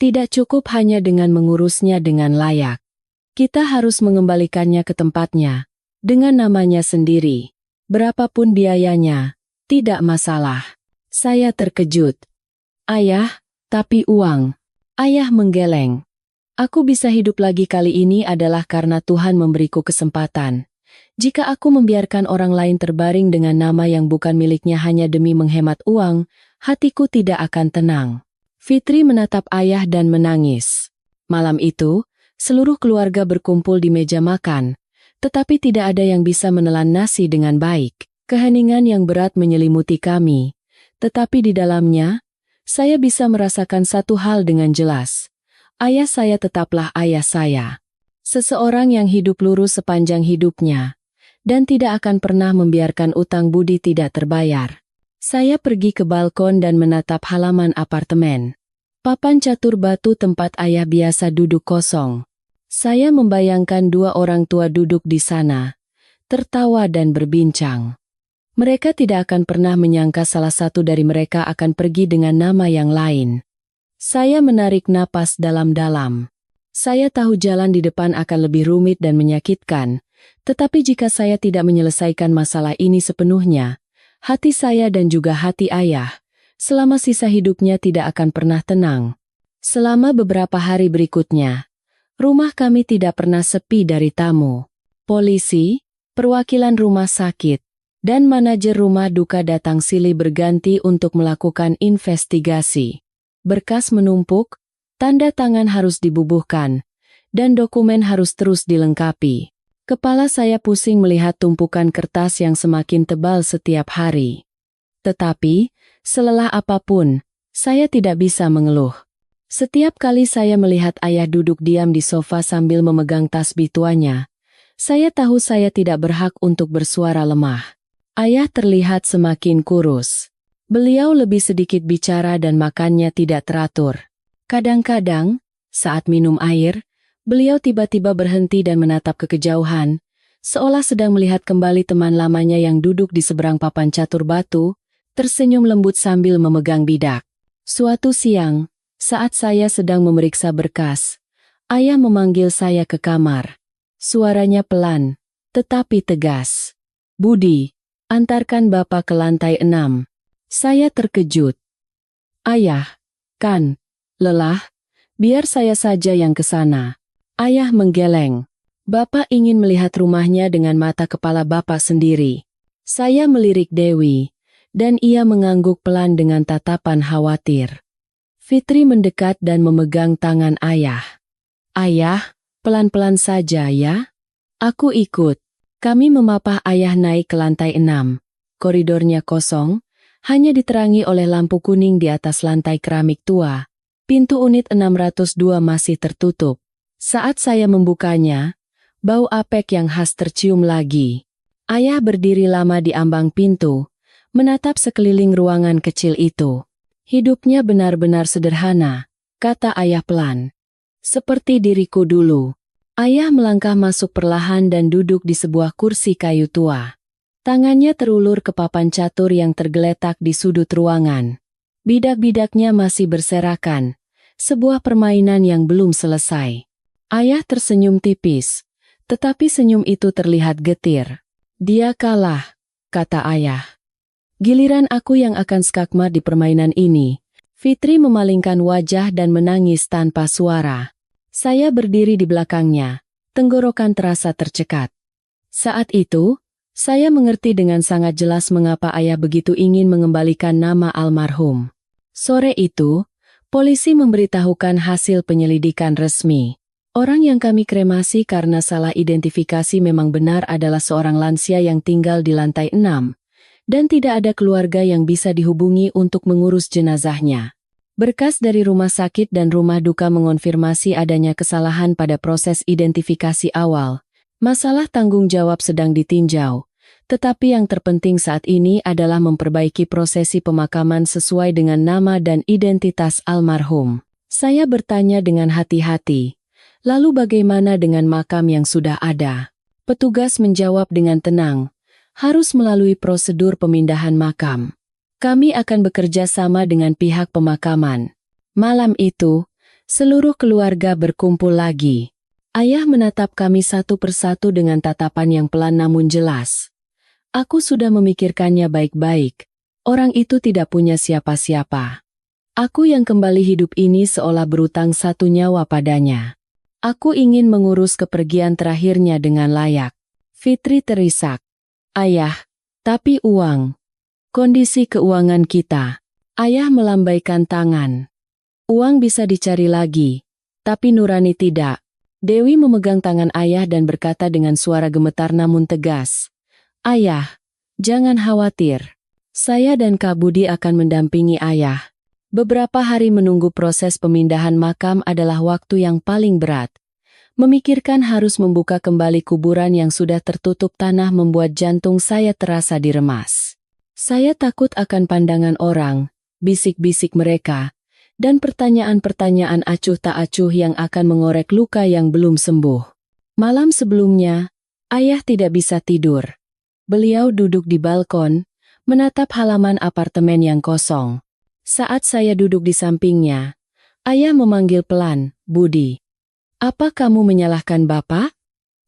Tidak cukup hanya dengan mengurusnya dengan layak. Kita harus mengembalikannya ke tempatnya, dengan namanya sendiri. Berapapun biayanya, tidak masalah. Saya terkejut. Ayah, tapi uang. Ayah menggeleng. Aku bisa hidup lagi kali ini adalah karena Tuhan memberiku kesempatan. Jika aku membiarkan orang lain terbaring dengan nama yang bukan miliknya hanya demi menghemat uang, hatiku tidak akan tenang. Fitri menatap ayah dan menangis. Malam itu, seluruh keluarga berkumpul di meja makan, tetapi tidak ada yang bisa menelan nasi dengan baik. Keheningan yang berat menyelimuti kami, tetapi di dalamnya, saya bisa merasakan satu hal dengan jelas. Ayah saya tetaplah ayah saya. Seseorang yang hidup lurus sepanjang hidupnya, dan tidak akan pernah membiarkan utang budi tidak terbayar. Saya pergi ke balkon dan menatap halaman apartemen. Papan catur batu tempat ayah biasa duduk kosong. Saya membayangkan dua orang tua duduk di sana, tertawa dan berbincang. Mereka tidak akan pernah menyangka salah satu dari mereka akan pergi dengan nama yang lain. Saya menarik napas dalam-dalam. Saya tahu jalan di depan akan lebih rumit dan menyakitkan, tetapi jika saya tidak menyelesaikan masalah ini sepenuhnya, hati saya dan juga hati ayah, selama sisa hidupnya tidak akan pernah tenang. Selama beberapa hari berikutnya, rumah kami tidak pernah sepi dari tamu. Polisi, perwakilan rumah sakit, dan manajer rumah duka datang silih berganti untuk melakukan investigasi. Berkas menumpuk, tanda tangan harus dibubuhkan, dan dokumen harus terus dilengkapi. Kepala saya pusing melihat tumpukan kertas yang semakin tebal setiap hari. Tetapi, selelah apapun, saya tidak bisa mengeluh. Setiap kali saya melihat ayah duduk diam di sofa sambil memegang tasbih tuanya, saya tahu saya tidak berhak untuk bersuara lemah. Ayah terlihat semakin kurus. Beliau lebih sedikit bicara dan makannya tidak teratur. Kadang-kadang, saat minum air, beliau tiba-tiba berhenti dan menatap ke kejauhan, seolah sedang melihat kembali teman lamanya yang duduk di seberang papan catur batu, tersenyum lembut sambil memegang bidak. Suatu siang, saat saya sedang memeriksa berkas, ayah memanggil saya ke kamar. Suaranya pelan, tetapi tegas. "Budi, antarkan Bapak ke lantai 6. Saya terkejut. "Ayah, kan, lelah, biar saya saja yang ke sana." Ayah menggeleng. "Bapak ingin melihat rumahnya dengan mata kepala Bapak sendiri." Saya melirik Dewi, dan ia mengangguk pelan dengan tatapan khawatir. Fitri mendekat dan memegang tangan ayah. "Ayah, pelan-pelan saja ya." Aku ikut. Kami memapah ayah naik ke lantai 6. Koridornya kosong, hanya diterangi oleh lampu kuning di atas lantai keramik tua. Pintu unit 602 masih tertutup. Saat saya membukanya, bau apek yang khas tercium lagi. Ayah berdiri lama di ambang pintu, menatap sekeliling ruangan kecil itu. "Hidupnya benar-benar sederhana," kata ayah pelan. "Seperti diriku dulu." Ayah melangkah masuk perlahan dan duduk di sebuah kursi kayu tua. Tangannya terulur ke papan catur yang tergeletak di sudut ruangan. Bidak-bidaknya masih berserakan, sebuah permainan yang belum selesai. Ayah tersenyum tipis, tetapi senyum itu terlihat getir. "Dia kalah," kata ayah. "Giliran aku yang akan skakmat di permainan ini." Fitri memalingkan wajah dan menangis tanpa suara. Saya berdiri di belakangnya, tenggorokan terasa tercekat. Saat itu, saya mengerti dengan sangat jelas mengapa ayah begitu ingin mengembalikan nama almarhum. Sore itu, polisi memberitahukan hasil penyelidikan resmi. Orang yang kami kremasi karena salah identifikasi memang benar adalah seorang lansia yang tinggal di lantai 6, dan tidak ada keluarga yang bisa dihubungi untuk mengurus jenazahnya. Berkas dari rumah sakit dan rumah duka mengonfirmasi adanya kesalahan pada proses identifikasi awal. Masalah tanggung jawab sedang ditinjau, tetapi yang terpenting saat ini adalah memperbaiki prosesi pemakaman sesuai dengan nama dan identitas almarhum. Saya bertanya dengan hati-hati, "Lalu bagaimana dengan makam yang sudah ada?" Petugas menjawab dengan tenang, "Harus melalui prosedur pemindahan makam. Kami akan bekerja sama dengan pihak pemakaman." Malam itu, seluruh keluarga berkumpul lagi. Ayah menatap kami satu persatu dengan tatapan yang pelan namun jelas. "Aku sudah memikirkannya baik-baik. Orang itu tidak punya siapa-siapa. Aku yang kembali hidup ini seolah berutang satu nyawa padanya. Aku ingin mengurus kepergian terakhirnya dengan layak. Fitri terisak. Ayah, tapi uang. Kondisi keuangan kita. Ayah melambaikan tangan. Uang bisa dicari lagi, tapi nurani tidak. Dewi memegang tangan ayah dan berkata dengan suara gemetar namun tegas. Ayah, jangan khawatir. Saya dan Kak Budi akan mendampingi ayah. Beberapa hari menunggu proses pemindahan makam adalah waktu yang paling berat. Memikirkan harus membuka kembali kuburan yang sudah tertutup tanah membuat jantung saya terasa diremas. Saya takut akan pandangan orang, bisik-bisik mereka, dan pertanyaan-pertanyaan acuh tak acuh yang akan mengorek luka yang belum sembuh. Malam sebelumnya, ayah tidak bisa tidur. Beliau duduk di balkon, menatap halaman apartemen yang kosong. Saat saya duduk di sampingnya, ayah memanggil pelan, Budi. Apa kamu menyalahkan Bapak?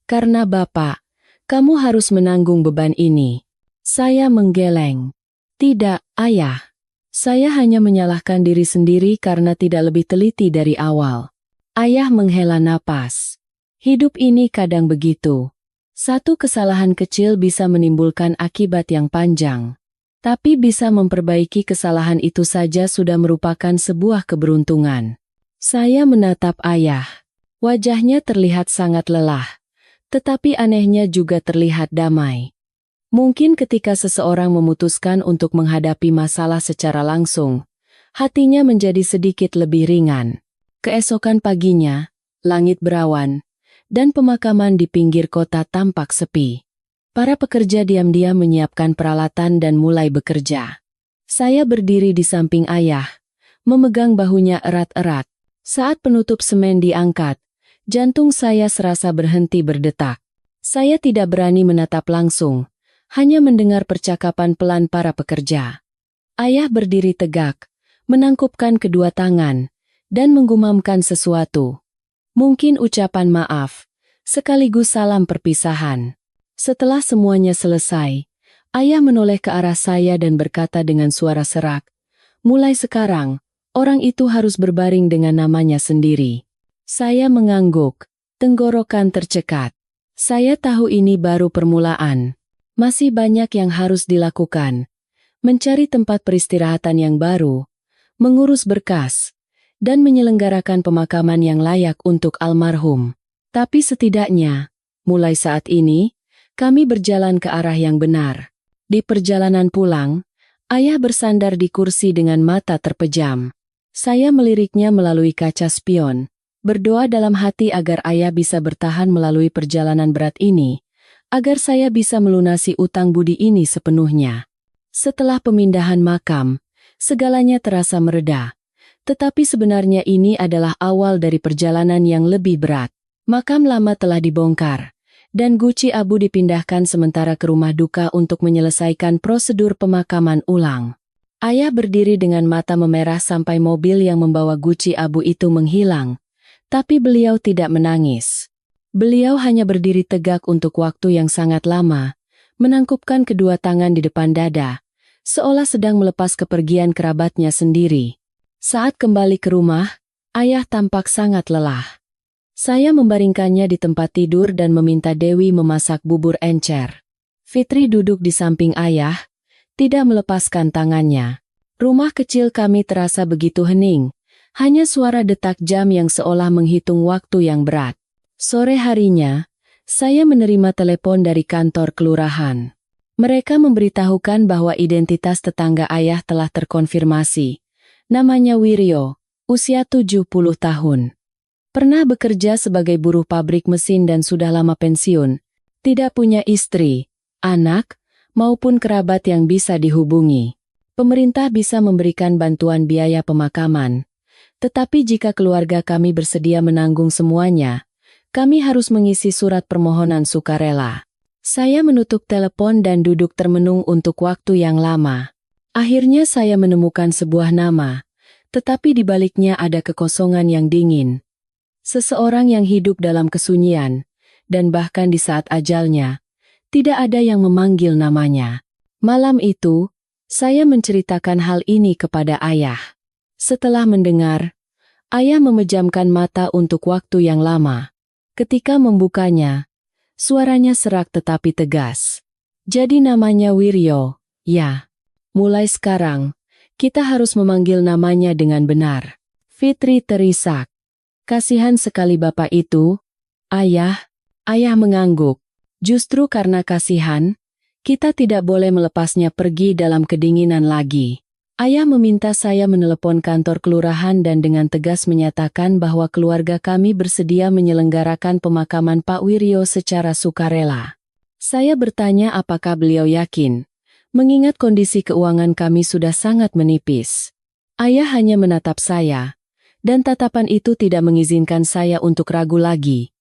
Karena Bapak, kamu harus menanggung beban ini. Saya menggeleng. Tidak, ayah. Saya hanya menyalahkan diri sendiri karena tidak lebih teliti dari awal. Ayah menghela napas. Hidup ini kadang begitu. Satu kesalahan kecil bisa menimbulkan akibat yang panjang. Tapi bisa memperbaiki kesalahan itu saja sudah merupakan sebuah keberuntungan. Saya menatap ayah. Wajahnya terlihat sangat lelah. Tetapi anehnya juga terlihat damai. Mungkin ketika seseorang memutuskan untuk menghadapi masalah secara langsung, hatinya menjadi sedikit lebih ringan. Keesokan paginya, langit berawan, dan pemakaman di pinggir kota tampak sepi. Para pekerja diam-diam menyiapkan peralatan dan mulai bekerja. Saya berdiri di samping ayah, memegang bahunya erat-erat. Saat penutup semen diangkat, jantung saya serasa berhenti berdetak. Saya tidak berani menatap langsung, hanya mendengar percakapan pelan para pekerja. Ayah berdiri tegak, menangkupkan kedua tangan, dan menggumamkan sesuatu. Mungkin ucapan maaf, sekaligus salam perpisahan. Setelah semuanya selesai, ayah menoleh ke arah saya dan berkata dengan suara serak, mulai sekarang, orang itu harus berbaring dengan namanya sendiri. Saya mengangguk, tenggorokan tercekat. Saya tahu ini baru permulaan. Masih banyak yang harus dilakukan. Mencari tempat peristirahatan yang baru, mengurus berkas, dan menyelenggarakan pemakaman yang layak untuk almarhum. Tapi setidaknya, mulai saat ini, kami berjalan ke arah yang benar. Di perjalanan pulang, ayah bersandar di kursi dengan mata terpejam. Saya meliriknya melalui kaca spion, berdoa dalam hati agar ayah bisa bertahan melalui perjalanan berat ini, agar saya bisa melunasi utang budi ini sepenuhnya. Setelah pemindahan makam, segalanya terasa mereda. Tetapi sebenarnya ini adalah awal dari perjalanan yang lebih berat. Makam lama telah dibongkar, dan guci abu dipindahkan sementara ke rumah duka untuk menyelesaikan prosedur pemakaman ulang. Ayah berdiri dengan mata memerah sampai mobil yang membawa guci abu itu menghilang, tapi beliau tidak menangis. Beliau hanya berdiri tegak untuk waktu yang sangat lama, menangkupkan kedua tangan di depan dada, seolah sedang melepas kepergian kerabatnya sendiri. Saat kembali ke rumah, ayah tampak sangat lelah. Saya membaringkannya di tempat tidur dan meminta Dewi memasak bubur encer. Fitri duduk di samping ayah, tidak melepaskan tangannya. Rumah kecil kami terasa begitu hening, hanya suara detak jam yang seolah menghitung waktu yang berat. Sore harinya, saya menerima telepon dari kantor kelurahan. Mereka memberitahukan bahwa identitas tetangga ayah telah terkonfirmasi. Namanya Wiryo, usia 70 tahun. Pernah bekerja sebagai buruh pabrik mesin dan sudah lama pensiun. Tidak punya istri, anak, maupun kerabat yang bisa dihubungi. Pemerintah bisa memberikan bantuan biaya pemakaman. Tetapi jika keluarga kami bersedia menanggung semuanya, kami harus mengisi surat permohonan sukarela. Saya menutup telepon dan duduk termenung untuk waktu yang lama. Akhirnya saya menemukan sebuah nama, tetapi di baliknya ada kekosongan yang dingin. Seseorang yang hidup dalam kesunyian, dan bahkan di saat ajalnya, tidak ada yang memanggil namanya. Malam itu, saya menceritakan hal ini kepada ayah. Setelah mendengar, ayah memejamkan mata untuk waktu yang lama. Ketika membukanya, suaranya serak tetapi tegas. Jadi namanya Wiryo, ya. Mulai sekarang, kita harus memanggil namanya dengan benar. Fitri terisak. Kasihan sekali bapak itu. Ayah mengangguk. Justru karena kasihan, kita tidak boleh melepasnya pergi dalam kedinginan lagi. Ayah meminta saya menelepon kantor kelurahan dan dengan tegas menyatakan bahwa keluarga kami bersedia menyelenggarakan pemakaman Pak Wiryo secara sukarela. Saya bertanya apakah beliau yakin, mengingat kondisi keuangan kami sudah sangat menipis. Ayah hanya menatap saya, dan tatapan itu tidak mengizinkan saya untuk ragu lagi.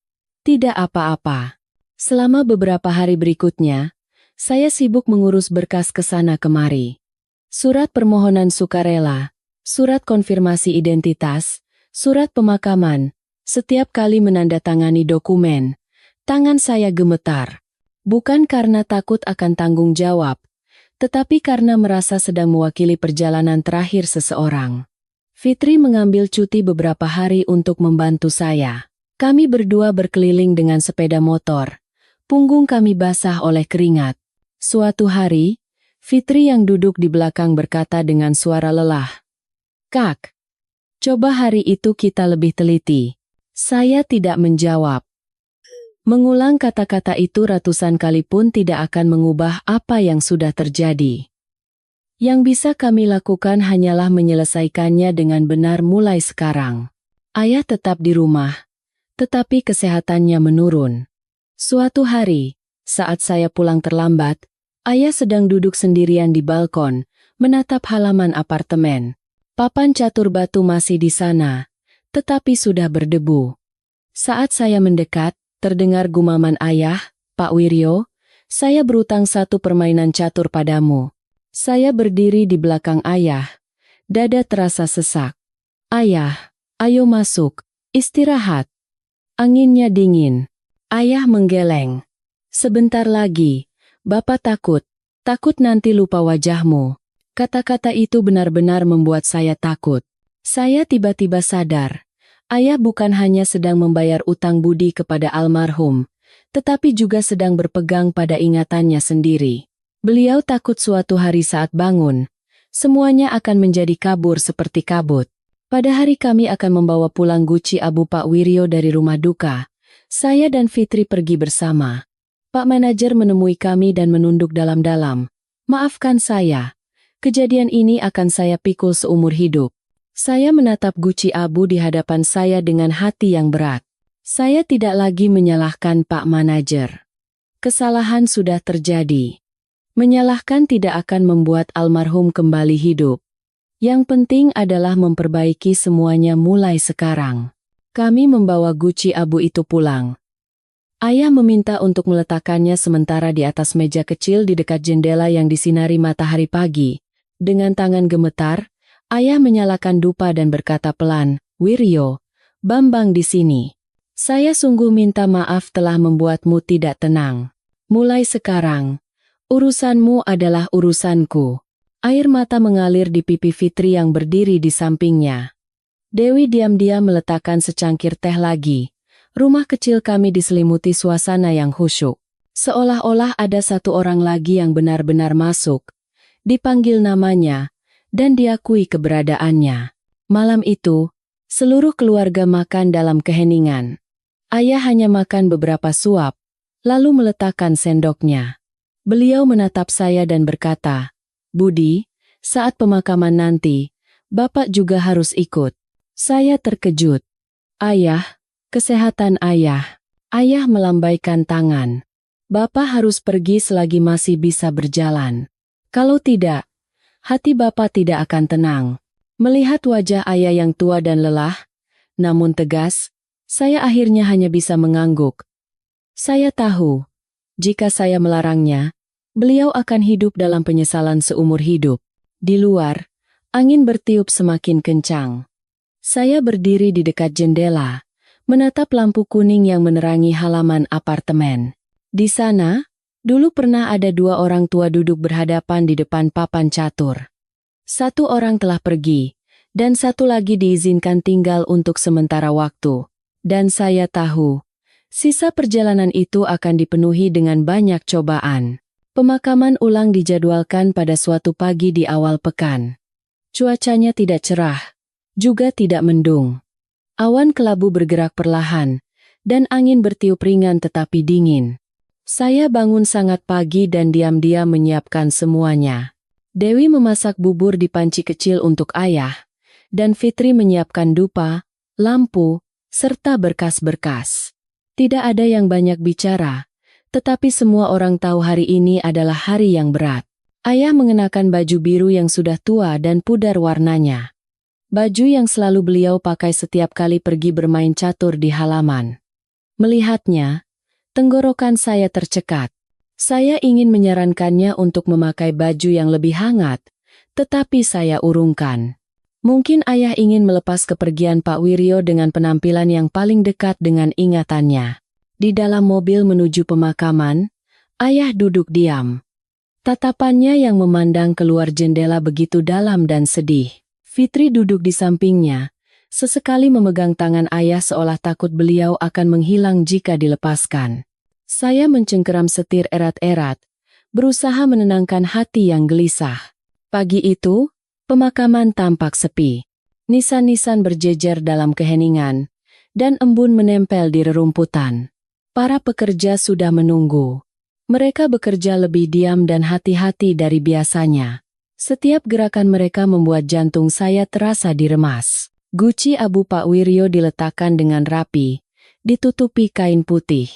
Tidak apa-apa. Selama beberapa hari berikutnya, saya sibuk mengurus berkas kesana kemari. Surat permohonan sukarela, surat konfirmasi identitas, surat pemakaman. Setiap kali menandatangani dokumen, tangan saya gemetar. Bukan karena takut akan tanggung jawab, tetapi karena merasa sedang mewakili perjalanan terakhir seseorang. Fitri mengambil cuti beberapa hari untuk membantu saya. Kami berdua berkeliling dengan sepeda motor. Punggung kami basah oleh keringat. Suatu hari, Fitri yang duduk di belakang berkata dengan suara lelah, "Kak, coba hari itu kita lebih teliti." Saya tidak menjawab. Mengulang kata-kata itu ratusan kali pun tidak akan mengubah apa yang sudah terjadi. Yang bisa kami lakukan hanyalah menyelesaikannya dengan benar mulai sekarang. Ayah tetap di rumah, tetapi kesehatannya menurun. Suatu hari, saat saya pulang terlambat, ayah sedang duduk sendirian di balkon, menatap halaman apartemen. Papan catur batu masih di sana, tetapi sudah berdebu. Saat saya mendekat, terdengar gumaman ayah, "Pak Wiryo, saya berutang satu permainan catur padamu." Saya berdiri di belakang ayah. Dada terasa sesak. "Ayah, ayo masuk, istirahat. Anginnya dingin." Ayah menggeleng. "Sebentar lagi, Bapak takut nanti lupa wajahmu." Kata-kata itu benar-benar membuat saya takut. Saya tiba-tiba sadar, ayah bukan hanya sedang membayar utang budi kepada almarhum, tetapi juga sedang berpegang pada ingatannya sendiri. Beliau takut suatu hari saat bangun, semuanya akan menjadi kabur seperti kabut. Pada hari kami akan membawa pulang guci abu Pak Wiryo dari rumah duka. Saya dan Fitri pergi bersama. Pak manajer menemui kami dan menunduk dalam-dalam. "Maafkan saya. Kejadian ini akan saya pikul seumur hidup." Saya menatap guci abu di hadapan saya dengan hati yang berat. Saya tidak lagi menyalahkan Pak manajer. Kesalahan sudah terjadi. Menyalahkan tidak akan membuat almarhum kembali hidup. Yang penting adalah memperbaiki semuanya mulai sekarang. Kami membawa guci abu itu pulang. Ayah meminta untuk meletakkannya sementara di atas meja kecil di dekat jendela yang disinari matahari pagi. Dengan tangan gemetar, ayah menyalakan dupa dan berkata pelan, "Wiryo, Bambang di sini. Saya sungguh minta maaf telah membuatmu tidak tenang. Mulai sekarang, urusanmu adalah urusanku." Air mata mengalir di pipi Fitri yang berdiri di sampingnya. Dewi diam-diam meletakkan secangkir teh lagi. Rumah kecil kami diselimuti suasana yang khusyuk. Seolah-olah ada satu orang lagi yang benar-benar masuk. Dipanggil namanya, dan diakui keberadaannya. Malam itu, seluruh keluarga makan dalam keheningan. Ayah hanya makan beberapa suap, lalu meletakkan sendoknya. Beliau menatap saya dan berkata, "Budi, saat pemakaman nanti, Bapak juga harus ikut." Saya terkejut. "Ayah, kesehatan ayah." Ayah melambaikan tangan. "Bapak harus pergi selagi masih bisa berjalan. Kalau tidak, hati Bapak tidak akan tenang." Melihat wajah ayah yang tua dan lelah, namun tegas, saya akhirnya hanya bisa mengangguk. Saya tahu, jika saya melarangnya, beliau akan hidup dalam penyesalan seumur hidup. Di luar, angin bertiup semakin kencang. Saya berdiri di dekat jendela, menatap lampu kuning yang menerangi halaman apartemen. Di sana, dulu pernah ada dua orang tua duduk berhadapan di depan papan catur. Satu orang telah pergi, dan satu lagi diizinkan tinggal untuk sementara waktu. Dan saya tahu, sisa perjalanan itu akan dipenuhi dengan banyak cobaan. Pemakaman ulang dijadwalkan pada suatu pagi di awal pekan. Cuacanya tidak cerah, juga tidak mendung. Awan kelabu bergerak perlahan, dan angin bertiup ringan tetapi dingin. Saya bangun sangat pagi dan diam-diam menyiapkan semuanya. Dewi memasak bubur di panci kecil untuk ayah, dan Fitri menyiapkan dupa, lampu, serta berkas-berkas. Tidak ada yang banyak bicara, tetapi semua orang tahu hari ini adalah hari yang berat. Ayah mengenakan baju biru yang sudah tua dan pudar warnanya. Baju yang selalu beliau pakai setiap kali pergi bermain catur di halaman. Melihatnya, tenggorokan saya tercekat. Saya ingin menyarankannya untuk memakai baju yang lebih hangat, tetapi saya urungkan. Mungkin ayah ingin melepas kepergian Pak Wiryo dengan penampilan yang paling dekat dengan ingatannya. Di dalam mobil menuju pemakaman, ayah duduk diam. Tatapannya yang memandang keluar jendela begitu dalam dan sedih. Fitri duduk di sampingnya, sesekali memegang tangan ayah seolah takut beliau akan menghilang jika dilepaskan. Saya mencengkeram setir erat-erat, berusaha menenangkan hati yang gelisah. Pagi itu, pemakaman tampak sepi. Nisan-nisan berjejer dalam keheningan, dan embun menempel di rerumputan. Para pekerja sudah menunggu. Mereka bekerja lebih diam dan hati-hati dari biasanya. Setiap gerakan mereka membuat jantung saya terasa diremas. Guci abu Pak Wiryo diletakkan dengan rapi, ditutupi kain putih.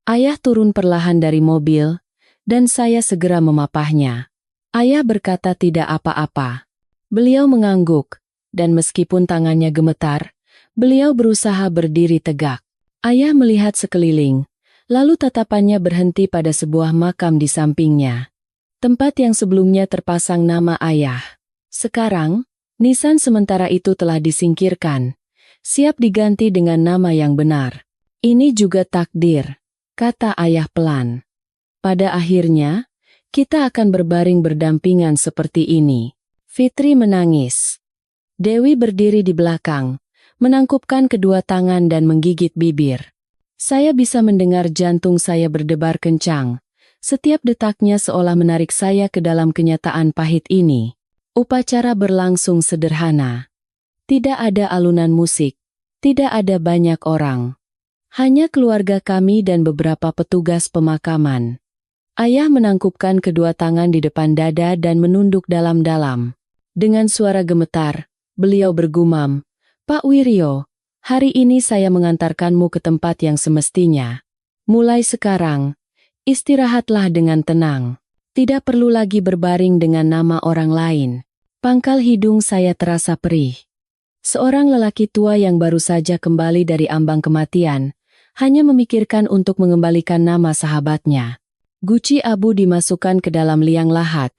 Ayah turun perlahan dari mobil, dan saya segera memapahnya. Ayah berkata tidak apa-apa. Beliau mengangguk, dan meskipun tangannya gemetar, beliau berusaha berdiri tegak. Ayah melihat sekeliling, lalu tatapannya berhenti pada sebuah makam di sampingnya. Tempat yang sebelumnya terpasang nama ayah. Sekarang, nisan sementara itu telah disingkirkan, siap diganti dengan nama yang benar. Ini juga takdir, kata ayah pelan. Pada akhirnya, kita akan berbaring berdampingan seperti ini. Fitri menangis. Dewi berdiri di belakang, menangkupkan kedua tangan dan menggigit bibir. Saya bisa mendengar jantung saya berdebar kencang. Setiap detaknya seolah menarik saya ke dalam kenyataan pahit ini. Upacara berlangsung sederhana. Tidak ada alunan musik, tidak ada banyak orang. Hanya keluarga kami dan beberapa petugas pemakaman. Ayah menangkupkan kedua tangan di depan dada dan menunduk dalam-dalam. Dengan suara gemetar, beliau bergumam, "Pak Wiryo, hari ini saya mengantarkanmu ke tempat yang semestinya. Mulai sekarang, istirahatlah dengan tenang. Tidak perlu lagi berbaring dengan nama orang lain." Pangkal hidung saya terasa perih. Seorang lelaki tua yang baru saja kembali dari ambang kematian, hanya memikirkan untuk mengembalikan nama sahabatnya. Guci abu dimasukkan ke dalam liang lahat,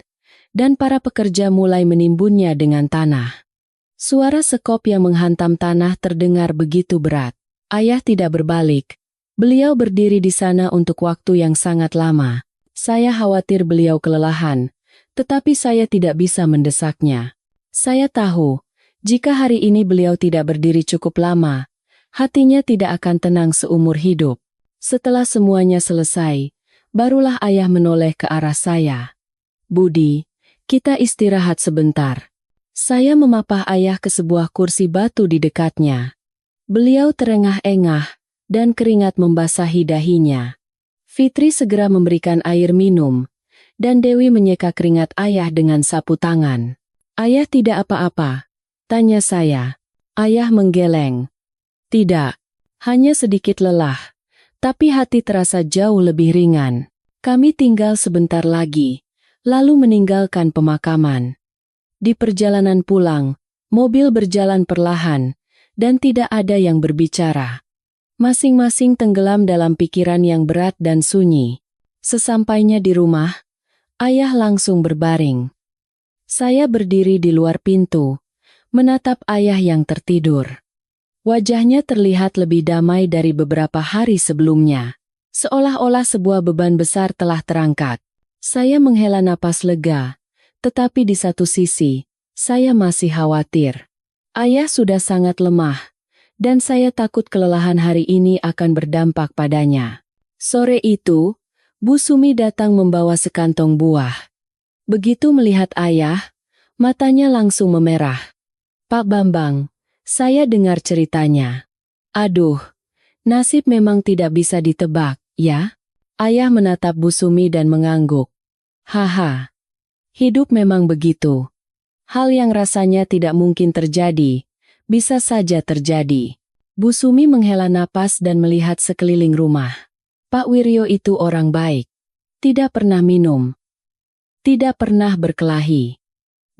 dan para pekerja mulai menimbunnya dengan tanah. Suara sekop yang menghantam tanah terdengar begitu berat. Ayah tidak berbalik. Beliau berdiri di sana untuk waktu yang sangat lama. Saya khawatir beliau kelelahan, tetapi saya tidak bisa mendesaknya. Saya tahu, jika hari ini beliau tidak berdiri cukup lama, hatinya tidak akan tenang seumur hidup. Setelah semuanya selesai, barulah ayah menoleh ke arah saya. "Budi, kita istirahat sebentar." Saya memapah ayah ke sebuah kursi batu di dekatnya. Beliau terengah-engah, dan keringat membasahi dahinya. Fitri segera memberikan air minum, dan Dewi menyeka keringat ayah dengan sapu tangan. "Ayah tidak apa-apa?" tanya saya. Ayah menggeleng. "Tidak, hanya sedikit lelah, tapi hati terasa jauh lebih ringan. Kami tinggal sebentar lagi, lalu meninggalkan pemakaman." Di perjalanan pulang, mobil berjalan perlahan, dan tidak ada yang berbicara. Masing-masing tenggelam dalam pikiran yang berat dan sunyi. Sesampainya di rumah, ayah langsung berbaring. Saya berdiri di luar pintu, menatap ayah yang tertidur. Wajahnya terlihat lebih damai dari beberapa hari sebelumnya. Seolah-olah sebuah beban besar telah terangkat. Saya menghela napas lega, tetapi di satu sisi, saya masih khawatir. Ayah sudah sangat lemah, dan saya takut kelelahan hari ini akan berdampak padanya. Sore itu, Bu Sumi datang membawa sekantong buah. Begitu melihat ayah, matanya langsung memerah. Pak Bambang, saya dengar ceritanya. Aduh, nasib memang tidak bisa ditebak, ya? Ayah menatap Bu Sumi dan mengangguk. Haha, hidup memang begitu. Hal yang rasanya tidak mungkin terjadi, bisa saja terjadi. Bu Sumi menghela napas dan melihat sekeliling rumah. Pak Wiryo itu orang baik. Tidak pernah minum. Tidak pernah berkelahi.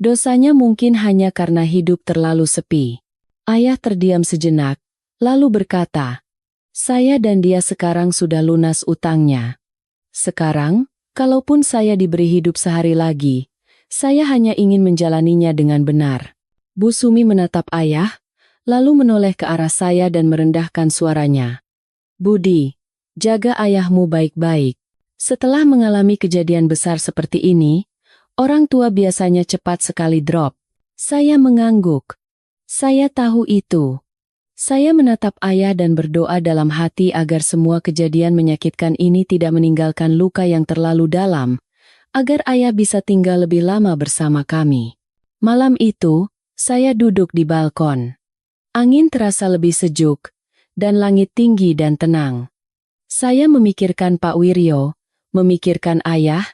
Dosanya mungkin hanya karena hidup terlalu sepi. Ayah terdiam sejenak, lalu berkata, saya dan dia sekarang sudah lunas utangnya. Sekarang, kalaupun saya diberi hidup sehari lagi, saya hanya ingin menjalaninya dengan benar. Bu Sumi menatap ayah, lalu menoleh ke arah saya dan merendahkan suaranya. Budi, jaga ayahmu baik-baik. Setelah mengalami kejadian besar seperti ini, orang tua biasanya cepat sekali drop. Saya mengangguk. Saya tahu itu. Saya menatap ayah dan berdoa dalam hati agar semua kejadian menyakitkan ini tidak meninggalkan luka yang terlalu dalam, agar ayah bisa tinggal lebih lama bersama kami. Malam itu, saya duduk di balkon. Angin terasa lebih sejuk, dan langit tinggi dan tenang. Saya memikirkan Pak Wiryo, memikirkan ayah,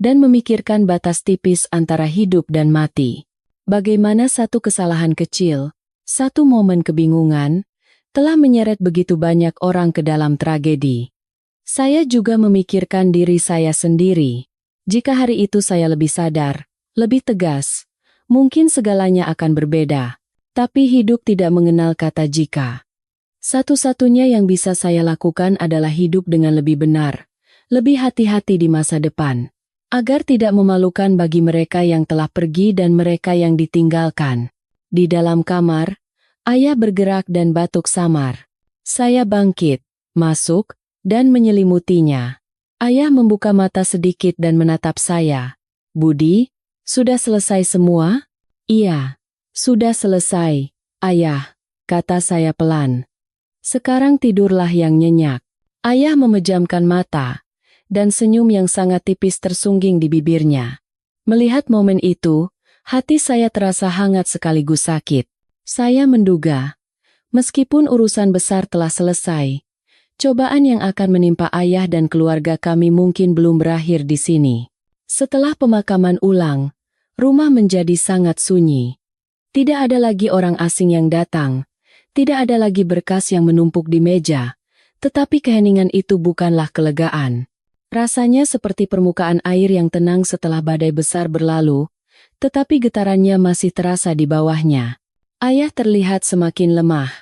dan memikirkan batas tipis antara hidup dan mati. Bagaimana satu kesalahan kecil, satu momen kebingungan, telah menyeret begitu banyak orang ke dalam tragedi. Saya juga memikirkan diri saya sendiri. Jika hari itu saya lebih sadar, lebih tegas, mungkin segalanya akan berbeda. Tapi hidup tidak mengenal kata jika. Satu-satunya yang bisa saya lakukan adalah hidup dengan lebih benar, lebih hati-hati di masa depan, agar tidak memalukan bagi mereka yang telah pergi dan mereka yang ditinggalkan. Di dalam kamar, ayah bergerak dan batuk samar. Saya bangkit, masuk, dan menyelimutinya. Ayah membuka mata sedikit dan menatap saya. Budi, sudah selesai semua? Iya, sudah selesai, ayah, kata saya pelan. Sekarang tidurlah yang nyenyak. Ayah memejamkan mata, dan senyum yang sangat tipis tersungging di bibirnya. Melihat momen itu, hati saya terasa hangat sekaligus sakit. Saya menduga, meskipun urusan besar telah selesai, cobaan yang akan menimpa ayah dan keluarga kami mungkin belum berakhir di sini. Setelah pemakaman ulang, rumah menjadi sangat sunyi. Tidak ada lagi orang asing yang datang, tidak ada lagi berkas yang menumpuk di meja, tetapi keheningan itu bukanlah kelegaan. Rasanya seperti permukaan air yang tenang setelah badai besar berlalu, tetapi getarannya masih terasa di bawahnya. Ayah terlihat semakin lemah.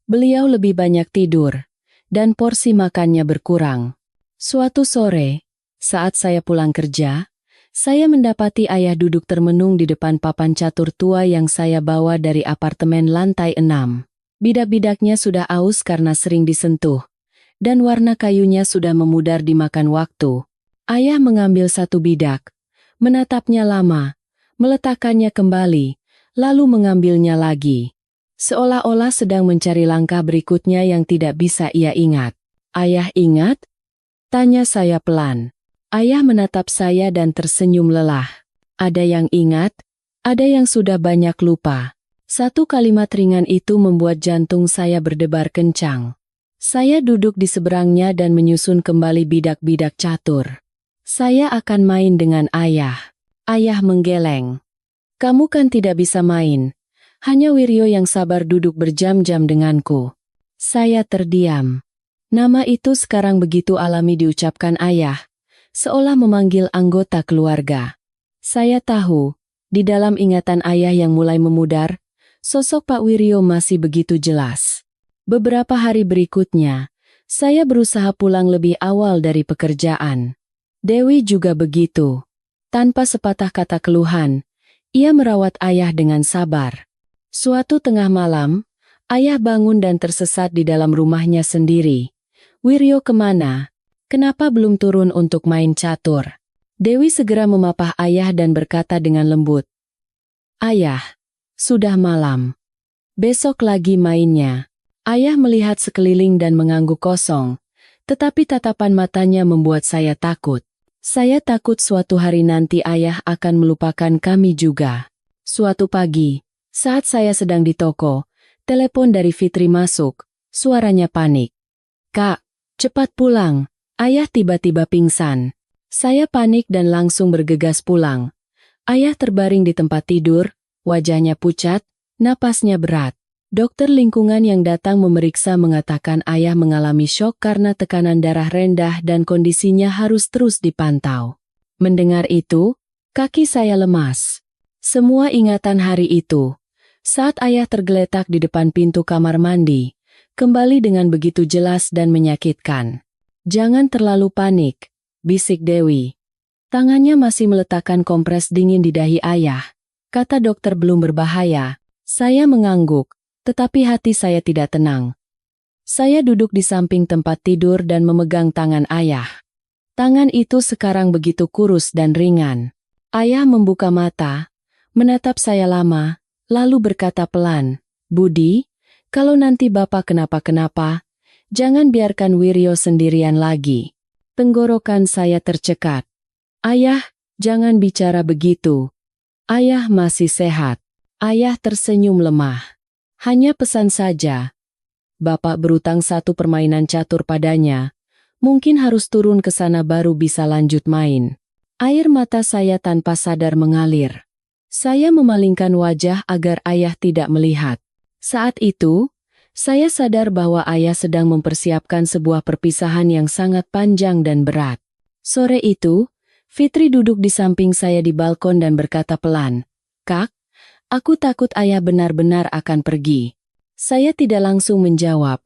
Beliau lebih banyak tidur, dan porsi makannya berkurang. Suatu sore, saat saya pulang kerja, saya mendapati ayah duduk termenung di depan papan catur tua yang saya bawa dari apartemen lantai 6. Bidak-bidaknya sudah aus karena sering disentuh, dan warna kayunya sudah memudar dimakan waktu. Ayah mengambil satu bidak, menatapnya lama, meletakkannya kembali, lalu mengambilnya lagi. Seolah-olah sedang mencari langkah berikutnya yang tidak bisa ia ingat. Ayah ingat? Tanya saya pelan. Ayah menatap saya dan tersenyum lelah. Ada yang ingat, ada yang sudah banyak lupa. Satu kalimat ringan itu membuat jantung saya berdebar kencang. Saya duduk di seberangnya dan menyusun kembali bidak-bidak catur. Saya akan main dengan ayah. Ayah menggeleng. Kamu kan tidak bisa main. Hanya Wiryo yang sabar duduk berjam-jam denganku. Saya terdiam. Nama itu sekarang begitu alami diucapkan ayah, seolah memanggil anggota keluarga. Saya tahu, di dalam ingatan ayah yang mulai memudar, sosok Pak Wiryo masih begitu jelas. Beberapa hari berikutnya, saya berusaha pulang lebih awal dari pekerjaan. Dewi juga begitu. Tanpa sepatah kata keluhan, ia merawat ayah dengan sabar. Suatu tengah malam, ayah bangun dan tersesat di dalam rumahnya sendiri. Wiryo kemana? Kenapa belum turun untuk main catur? Dewi segera memapah ayah dan berkata dengan lembut, Ayah, sudah malam. Besok lagi mainnya. Ayah melihat sekeliling dan mengangguk kosong, tetapi tatapan matanya membuat saya takut. Saya takut suatu hari nanti ayah akan melupakan kami juga. Suatu pagi, saat saya sedang di toko, telepon dari Fitri masuk, suaranya panik. "Kak, cepat pulang, ayah tiba-tiba pingsan." Saya panik dan langsung bergegas pulang. Ayah terbaring di tempat tidur, wajahnya pucat, napasnya berat. Dokter lingkungan yang datang memeriksa mengatakan ayah mengalami syok karena tekanan darah rendah dan kondisinya harus terus dipantau. Mendengar itu, kaki saya lemas. Semua ingatan hari itu, saat ayah tergeletak di depan pintu kamar mandi, kembali dengan begitu jelas dan menyakitkan. "Jangan terlalu panik," bisik Dewi. Tangannya masih meletakkan kompres dingin di dahi ayah. Kata dokter belum berbahaya. Saya mengangguk, tetapi hati saya tidak tenang. Saya duduk di samping tempat tidur dan memegang tangan ayah. Tangan itu sekarang begitu kurus dan ringan. Ayah membuka mata, menatap saya lama, lalu berkata pelan, "Budi, kalau nanti Bapak kenapa-kenapa, jangan biarkan Wiryo sendirian lagi." Tenggorokan saya tercekat. "Ayah, jangan bicara begitu. Ayah masih sehat." Ayah tersenyum lemah. "Hanya pesan saja. Bapak berutang satu permainan catur padanya. Mungkin harus turun ke sana baru bisa lanjut main." Air mata saya tanpa sadar mengalir. Saya memalingkan wajah agar ayah tidak melihat. Saat itu, saya sadar bahwa ayah sedang mempersiapkan sebuah perpisahan yang sangat panjang dan berat. Sore itu, Fitri duduk di samping saya di balkon dan berkata pelan, "Kak, aku takut ayah benar-benar akan pergi." Saya tidak langsung menjawab,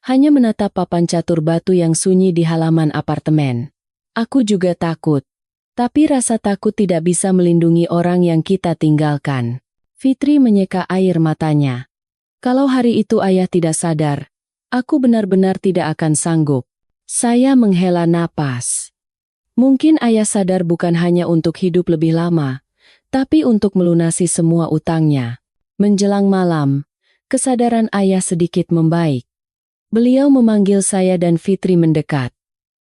hanya menatap papan catur batu yang sunyi di halaman apartemen. Aku juga takut, tapi rasa takut tidak bisa melindungi orang yang kita tinggalkan. Fitri menyeka air matanya. "Kalau hari itu ayah tidak sadar, aku benar-benar tidak akan sanggup." Saya menghela napas. Mungkin ayah sadar bukan hanya untuk hidup lebih lama, tapi untuk melunasi semua utangnya. Menjelang malam, kesadaran ayah sedikit membaik. Beliau memanggil saya dan Fitri mendekat.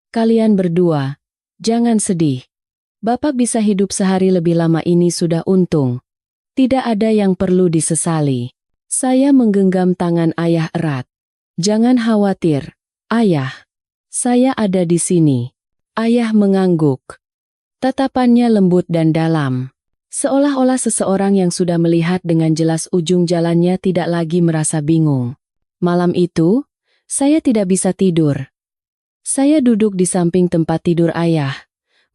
"Kalian berdua, jangan sedih. Bapak bisa hidup sehari lebih lama ini sudah untung. Tidak ada yang perlu disesali." Saya menggenggam tangan ayah erat. "Jangan khawatir, ayah. Saya ada di sini." Ayah mengangguk. Tatapannya lembut dan dalam. Seolah-olah seseorang yang sudah melihat dengan jelas ujung jalannya tidak lagi merasa bingung. Malam itu, saya tidak bisa tidur. Saya duduk di samping tempat tidur ayah,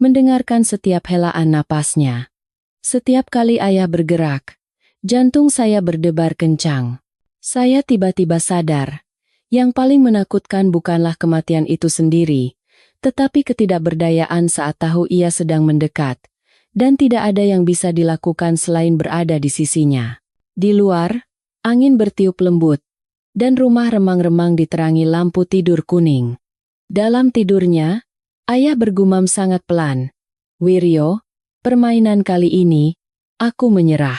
mendengarkan setiap helaan napasnya. Setiap kali ayah bergerak, jantung saya berdebar kencang. Saya tiba-tiba sadar, yang paling menakutkan bukanlah kematian itu sendiri, tetapi ketidakberdayaan saat tahu ia sedang mendekat, dan tidak ada yang bisa dilakukan selain berada di sisinya. Di luar, angin bertiup lembut, dan rumah remang-remang diterangi lampu tidur kuning. Dalam tidurnya, ayah bergumam sangat pelan, "Wiryo, permainan kali ini, aku menyerah."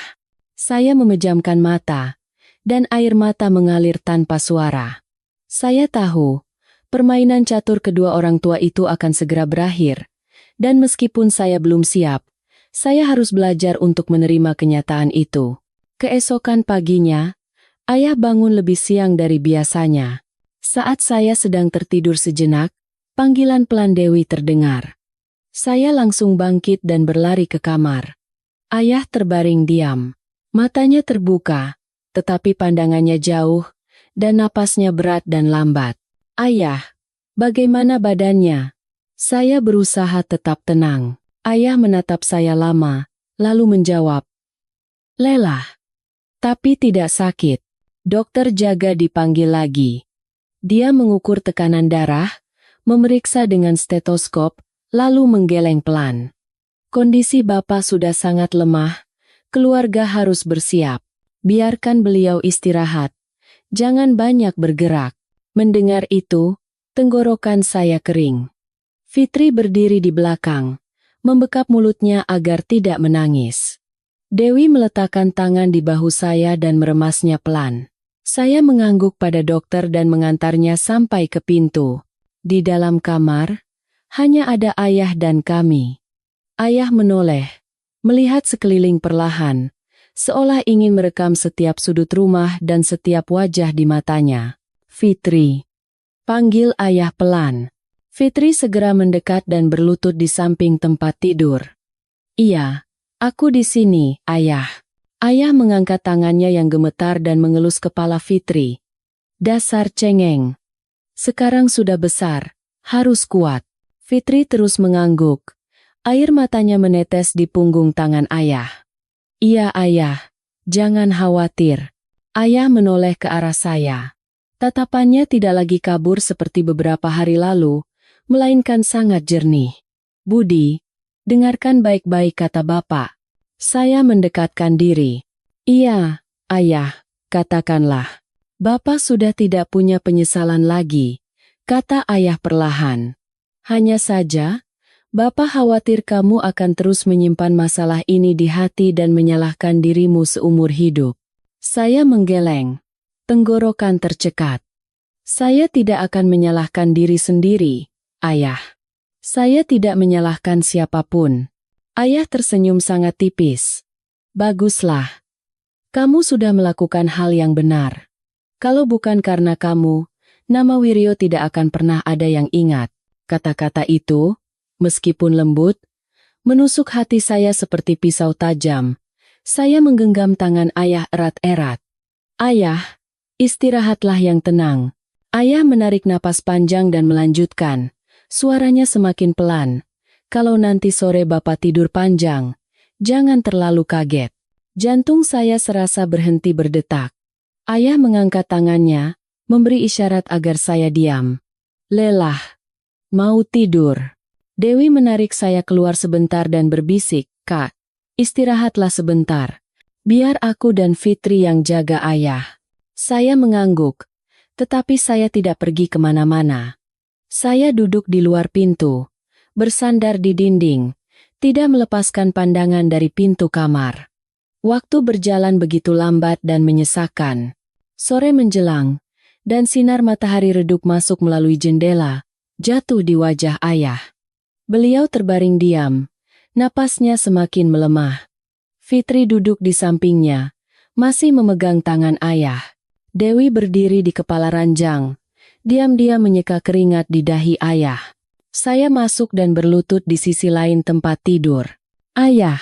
Saya memejamkan mata, dan air mata mengalir tanpa suara. Saya tahu, permainan catur kedua orang tua itu akan segera berakhir, dan meskipun saya belum siap, saya harus belajar untuk menerima kenyataan itu. Keesokan paginya, ayah bangun lebih siang dari biasanya. Saat saya sedang tertidur sejenak, panggilan pelan Dewi terdengar. Saya langsung bangkit dan berlari ke kamar. Ayah terbaring diam. Matanya terbuka, tetapi pandangannya jauh, dan napasnya berat dan lambat. "Ayah, bagaimana badannya?" Saya berusaha tetap tenang. Ayah menatap saya lama, lalu menjawab, "Lelah, tapi tidak sakit." Dokter jaga dipanggil lagi. Dia mengukur tekanan darah, memeriksa dengan stetoskop, lalu menggeleng pelan. "Kondisi Bapak sudah sangat lemah, keluarga harus bersiap. Biarkan beliau istirahat. Jangan banyak bergerak." Mendengar itu, tenggorokan saya kering. Fitri berdiri di belakang, membekap mulutnya agar tidak menangis. Dewi meletakkan tangan di bahu saya dan meremasnya pelan. Saya mengangguk pada dokter dan mengantarnya sampai ke pintu. Di dalam kamar, hanya ada ayah dan kami. Ayah menoleh, melihat sekeliling perlahan, seolah ingin merekam setiap sudut rumah dan setiap wajah di matanya. Fitri. Panggil ayah pelan. Fitri segera mendekat dan berlutut di samping tempat tidur. Iya, aku di sini, ayah. Ayah mengangkat tangannya yang gemetar dan mengelus kepala Fitri. Dasar cengeng. Sekarang sudah besar, harus kuat. Fitri terus mengangguk. Air matanya menetes di punggung tangan ayah. Iya ayah, jangan khawatir. Ayah menoleh ke arah saya. Tatapannya tidak lagi kabur seperti beberapa hari lalu, melainkan sangat jernih. Budi, dengarkan baik-baik kata Bapak. Saya mendekatkan diri. Iya, ayah, katakanlah. Bapak sudah tidak punya penyesalan lagi, kata ayah perlahan. Hanya saja, Bapak khawatir kamu akan terus menyimpan masalah ini di hati dan menyalahkan dirimu seumur hidup. Saya menggeleng. Tenggorokan tercekat. Saya tidak akan menyalahkan diri sendiri, ayah. Saya tidak menyalahkan siapapun. Ayah tersenyum sangat tipis. Baguslah. Kamu sudah melakukan hal yang benar. Kalau bukan karena kamu, nama Wiryo tidak akan pernah ada yang ingat. Kata-kata itu, meskipun lembut, menusuk hati saya seperti pisau tajam. Saya menggenggam tangan ayah erat-erat. Ayah, istirahatlah yang tenang. Ayah menarik napas panjang dan melanjutkan. Suaranya semakin pelan. Kalau nanti sore Bapak tidur panjang, jangan terlalu kaget. Jantung saya serasa berhenti berdetak. Ayah mengangkat tangannya, memberi isyarat agar saya diam. Lelah. Mau tidur. Dewi menarik saya keluar sebentar dan berbisik, Kak, istirahatlah sebentar. Biar aku dan Fitri yang jaga ayah. Saya mengangguk, tetapi saya tidak pergi kemana-mana. Saya duduk di luar pintu, bersandar di dinding, tidak melepaskan pandangan dari pintu kamar. Waktu berjalan begitu lambat dan menyesakan. Sore menjelang, dan sinar matahari redup masuk melalui jendela, jatuh di wajah ayah. Beliau terbaring diam, napasnya semakin melemah. Fitri duduk di sampingnya, masih memegang tangan ayah. Dewi berdiri di kepala ranjang, diam-diam menyeka keringat di dahi ayah. Saya masuk dan berlutut di sisi lain tempat tidur. Ayah,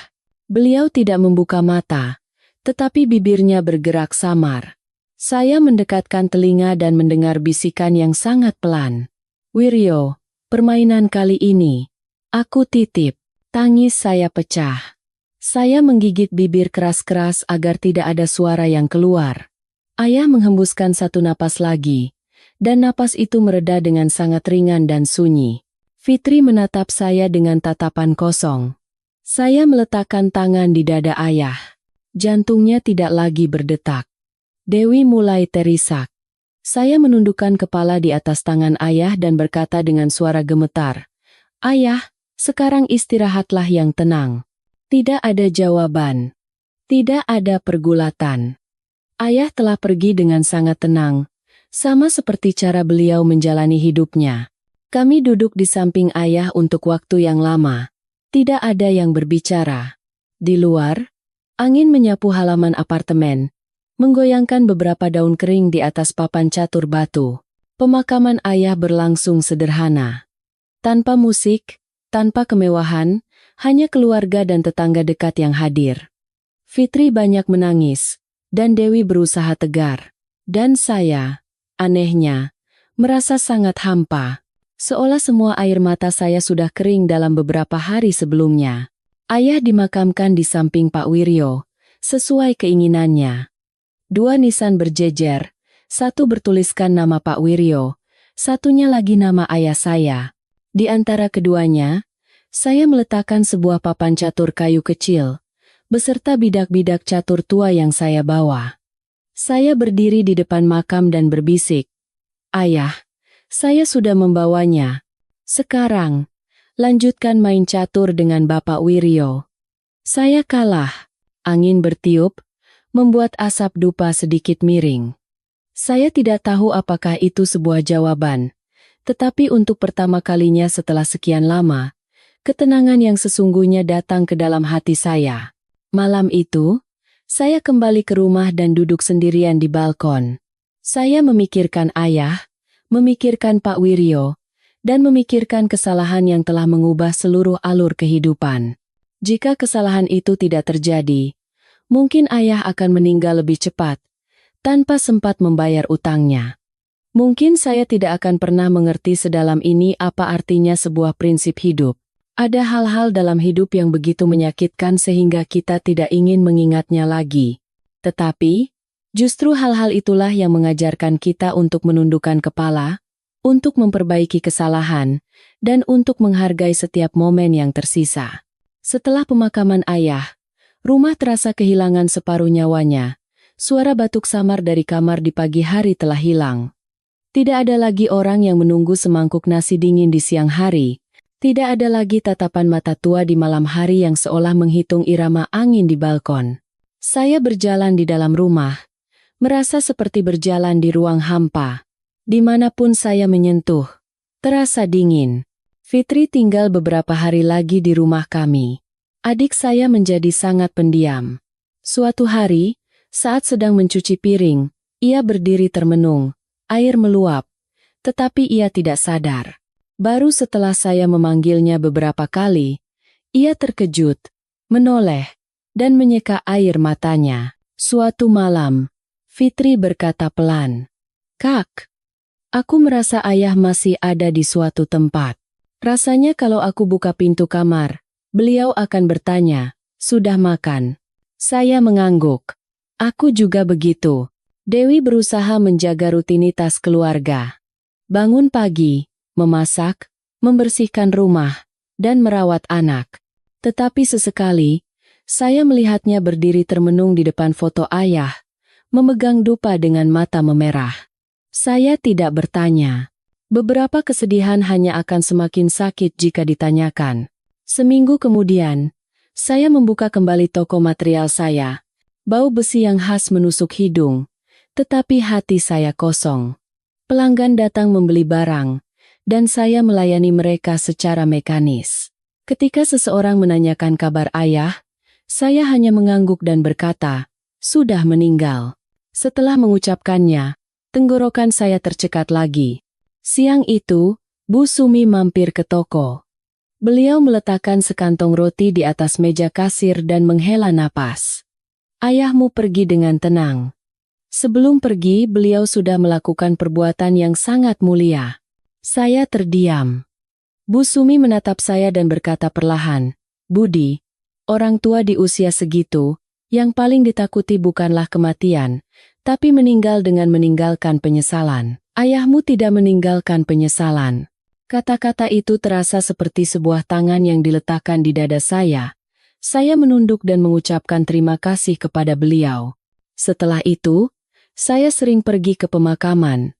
beliau tidak membuka mata, tetapi bibirnya bergerak samar. Saya mendekatkan telinga dan mendengar bisikan yang sangat pelan. Wiryo, permainan kali ini, aku titip. Tangis saya pecah. Saya menggigit bibir keras-keras agar tidak ada suara yang keluar. Ayah menghembuskan satu napas lagi, dan napas itu mereda dengan sangat ringan dan sunyi. Fitri menatap saya dengan tatapan kosong. Saya meletakkan tangan di dada ayah. Jantungnya tidak lagi berdetak. Dewi mulai terisak. Saya menundukkan kepala di atas tangan ayah dan berkata dengan suara gemetar, "Ayah, sekarang istirahatlah yang tenang." Tidak ada jawaban. Tidak ada pergulatan. Ayah telah pergi dengan sangat tenang, sama seperti cara beliau menjalani hidupnya. Kami duduk di samping ayah untuk waktu yang lama. Tidak ada yang berbicara. Di luar, angin menyapu halaman apartemen, menggoyangkan beberapa daun kering di atas papan catur batu. Pemakaman ayah berlangsung sederhana. Tanpa musik, tanpa kemewahan, hanya keluarga dan tetangga dekat yang hadir. Fitri banyak menangis, dan Dewi berusaha tegar. Dan saya, anehnya, merasa sangat hampa. Seolah semua air mata saya sudah kering dalam beberapa hari sebelumnya. Ayah dimakamkan di samping Pak Wiryo, sesuai keinginannya. 2 nisan berjejer, satu bertuliskan nama Pak Wiryo, satunya lagi nama ayah saya. Di antara keduanya, saya meletakkan sebuah papan catur kayu kecil, beserta bidak-bidak catur tua yang saya bawa. Saya berdiri di depan makam dan berbisik, "Ayah, saya sudah membawanya. Sekarang, lanjutkan main catur dengan Bapak Wiryo." Saya kalah. Angin bertiup, membuat asap dupa sedikit miring. Saya tidak tahu apakah itu sebuah jawaban, tetapi untuk pertama kalinya setelah sekian lama, ketenangan yang sesungguhnya datang ke dalam hati saya. Malam itu, saya kembali ke rumah dan duduk sendirian di balkon. Saya memikirkan ayah, memikirkan Pak Wiryo, dan memikirkan kesalahan yang telah mengubah seluruh alur kehidupan. Jika kesalahan itu tidak terjadi, mungkin ayah akan meninggal lebih cepat, tanpa sempat membayar utangnya. Mungkin saya tidak akan pernah mengerti sedalam ini apa artinya sebuah prinsip hidup. Ada hal-hal dalam hidup yang begitu menyakitkan sehingga kita tidak ingin mengingatnya lagi. Tetapi, justru hal-hal itulah yang mengajarkan kita untuk menundukkan kepala, untuk memperbaiki kesalahan, dan untuk menghargai setiap momen yang tersisa. Setelah pemakaman ayah, rumah terasa kehilangan separuh nyawanya. Suara batuk samar dari kamar di pagi hari telah hilang. Tidak ada lagi orang yang menunggu semangkuk nasi dingin di siang hari. Tidak ada lagi tatapan mata tua di malam hari yang seolah menghitung irama angin di balkon. Saya berjalan di dalam rumah, merasa seperti berjalan di ruang hampa. Dimanapun saya menyentuh, terasa dingin. Fitri tinggal beberapa hari lagi di rumah kami. Adik saya menjadi sangat pendiam. Suatu hari, saat sedang mencuci piring, ia berdiri termenung. Air meluap, tetapi ia tidak sadar. Baru setelah saya memanggilnya beberapa kali, ia terkejut, menoleh, dan menyeka air matanya. Suatu malam, Fitri berkata pelan, "Kak, aku merasa ayah masih ada di suatu tempat. Rasanya kalau aku buka pintu kamar, beliau akan bertanya, 'Sudah makan?' Saya mengangguk. Aku juga begitu." Dewi berusaha menjaga rutinitas keluarga. Bangun pagi, memasak, membersihkan rumah, dan merawat anak. Tetapi sesekali, saya melihatnya berdiri termenung di depan foto ayah, memegang dupa dengan mata memerah. Saya tidak bertanya. Beberapa kesedihan hanya akan semakin sakit jika ditanyakan. Seminggu kemudian, saya membuka kembali toko material saya. Bau besi yang khas menusuk hidung. Tetapi hati saya kosong. Pelanggan datang membeli barang, dan saya melayani mereka secara mekanis. Ketika seseorang menanyakan kabar ayah, saya hanya mengangguk dan berkata, "Sudah meninggal." Setelah mengucapkannya, tenggorokan saya tercekat lagi. Siang itu, Bu Sumi mampir ke toko. Beliau meletakkan sekantong roti di atas meja kasir dan menghela napas. "Ayahmu pergi dengan tenang." Sebelum pergi, beliau sudah melakukan perbuatan yang sangat mulia. Saya terdiam. Bu Sumi menatap saya dan berkata perlahan, "Budi, orang tua di usia segitu, yang paling ditakuti bukanlah kematian, tapi meninggal dengan meninggalkan penyesalan. Ayahmu tidak meninggalkan penyesalan." Kata-kata itu terasa seperti sebuah tangan yang diletakkan di dada saya. Saya menunduk dan mengucapkan terima kasih kepada beliau. Setelah itu, saya sering pergi ke pemakaman.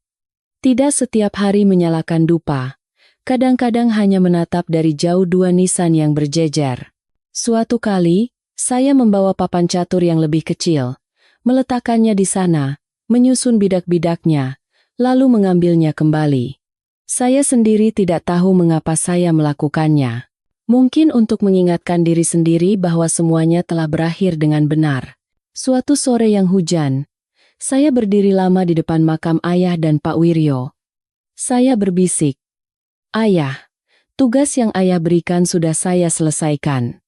Tidak setiap hari menyalakan dupa. Kadang-kadang hanya menatap dari jauh dua nisan yang berjejer. Suatu kali, saya membawa papan catur yang lebih kecil, meletakkannya di sana, menyusun bidak-bidaknya, lalu mengambilnya kembali. Saya sendiri tidak tahu mengapa saya melakukannya. Mungkin untuk mengingatkan diri sendiri bahwa semuanya telah berakhir dengan benar. Suatu sore yang hujan, saya berdiri lama di depan makam ayah dan Pak Wiryo. Saya berbisik, "Ayah, tugas yang ayah berikan sudah saya selesaikan.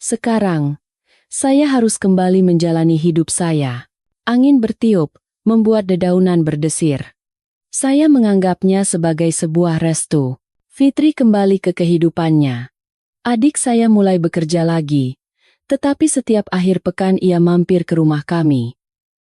Sekarang, saya harus kembali menjalani hidup saya." Angin bertiup, membuat dedaunan berdesir. Saya menganggapnya sebagai sebuah restu. Fitri kembali ke kehidupannya. Adik saya mulai bekerja lagi, tetapi setiap akhir pekan ia mampir ke rumah kami.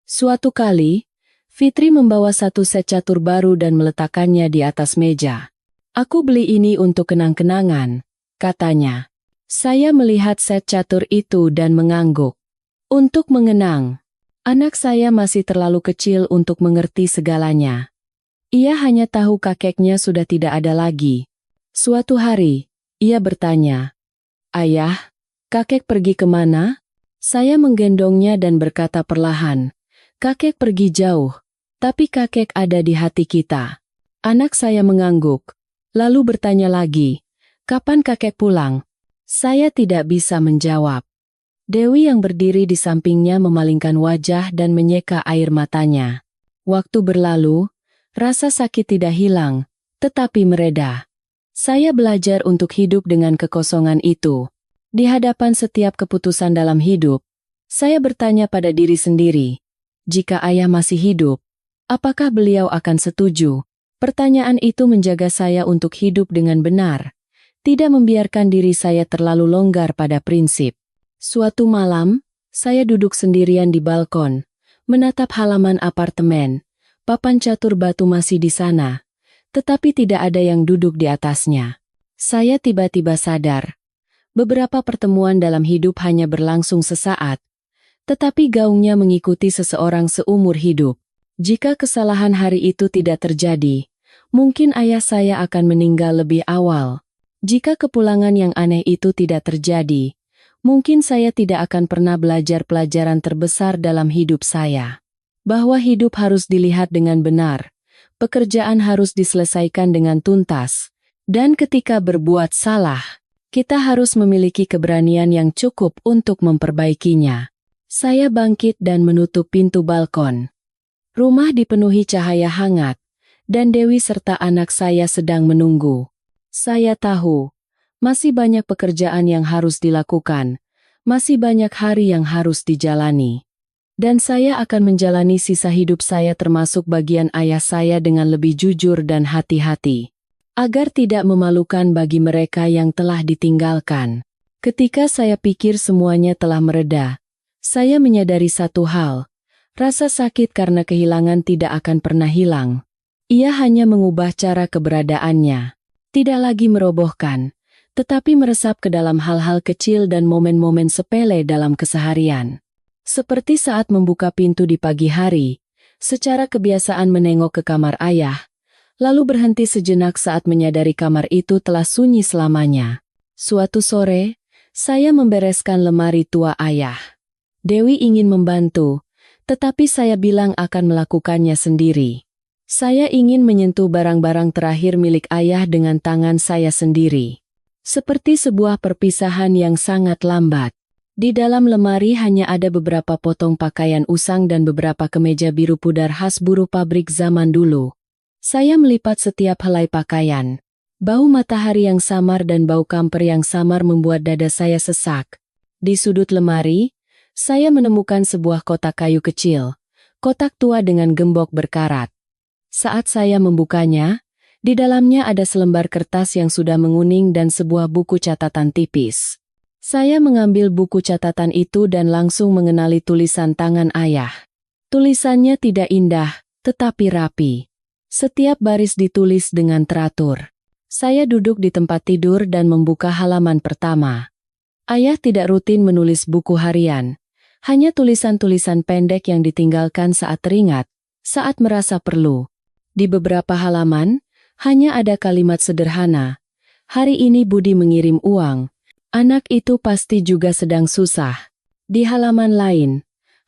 Suatu kali, Fitri membawa satu set catur baru dan meletakkannya di atas meja. "Aku beli ini untuk kenang-kenangan," katanya. Saya melihat set catur itu dan mengangguk. Untuk mengenang. Anak saya masih terlalu kecil untuk mengerti segalanya. Ia hanya tahu kakeknya sudah tidak ada lagi. Suatu hari, ia bertanya, "Ayah, kakek pergi kemana?" Saya menggendongnya dan berkata perlahan, "Kakek pergi jauh, Tapi kakek ada di hati kita. Anak saya mengangguk, lalu bertanya lagi, kapan kakek pulang? Saya tidak bisa menjawab. Dewi yang berdiri di sampingnya memalingkan wajah dan menyeka air matanya. Waktu berlalu, rasa sakit tidak hilang, tetapi mereda. Saya belajar untuk hidup dengan kekosongan itu. Di hadapan setiap keputusan dalam hidup, saya bertanya pada diri sendiri, jika ayah masih hidup, apakah beliau akan setuju? Pertanyaan itu menjaga saya untuk hidup dengan benar, tidak membiarkan diri saya terlalu longgar pada prinsip. Suatu malam, saya duduk sendirian di balkon, menatap halaman apartemen. Papan catur batu masih di sana, tetapi tidak ada yang duduk di atasnya. Saya tiba-tiba sadar, beberapa pertemuan dalam hidup hanya berlangsung sesaat, tetapi gaungnya mengikuti seseorang seumur hidup. Jika kesalahan hari itu tidak terjadi, mungkin ayah saya akan meninggal lebih awal. Jika kepulangan yang aneh itu tidak terjadi, mungkin saya tidak akan pernah belajar pelajaran terbesar dalam hidup saya. Bahwa hidup harus dilihat dengan benar, pekerjaan harus diselesaikan dengan tuntas, dan ketika berbuat salah, kita harus memiliki keberanian yang cukup untuk memperbaikinya. Saya bangkit dan menutup pintu balkon. Rumah dipenuhi cahaya hangat, dan Dewi serta anak saya sedang menunggu. Saya tahu, masih banyak pekerjaan yang harus dilakukan, masih banyak hari yang harus dijalani. Dan saya akan menjalani sisa hidup saya termasuk bagian ayah saya dengan lebih jujur dan hati-hati. Agar tidak memalukan bagi mereka yang telah ditinggalkan. Ketika saya pikir semuanya telah mereda, saya menyadari satu hal. Rasa sakit karena kehilangan tidak akan pernah hilang. Ia hanya mengubah cara keberadaannya. Tidak lagi merobohkan, tetapi meresap ke dalam hal-hal kecil dan momen-momen sepele dalam keseharian. Seperti saat membuka pintu di pagi hari, secara kebiasaan menengok ke kamar ayah, lalu berhenti sejenak saat menyadari kamar itu telah sunyi selamanya. Suatu sore, saya membereskan lemari tua ayah. Dewi ingin membantu, tetapi saya bilang akan melakukannya sendiri. Saya ingin menyentuh barang-barang terakhir milik ayah dengan tangan saya sendiri. Seperti sebuah perpisahan yang sangat lambat. Di dalam lemari hanya ada beberapa potong pakaian usang dan beberapa kemeja biru pudar khas buruh pabrik zaman dulu. Saya melipat setiap helai pakaian. Bau matahari yang samar dan bau kamper yang samar membuat dada saya sesak. Di sudut lemari, saya menemukan sebuah kotak kayu kecil. Kotak tua dengan gembok berkarat. Saat saya membukanya, di dalamnya ada selembar kertas yang sudah menguning dan sebuah buku catatan tipis. Saya mengambil buku catatan itu dan langsung mengenali tulisan tangan ayah. Tulisannya tidak indah, tetapi rapi. Setiap baris ditulis dengan teratur. Saya duduk di tempat tidur dan membuka halaman pertama. Ayah tidak rutin menulis buku harian. Hanya tulisan-tulisan pendek yang ditinggalkan saat teringat, saat merasa perlu. Di beberapa halaman, hanya ada kalimat sederhana. Hari ini Budi mengirim uang. Anak itu pasti juga sedang susah. Di halaman lain,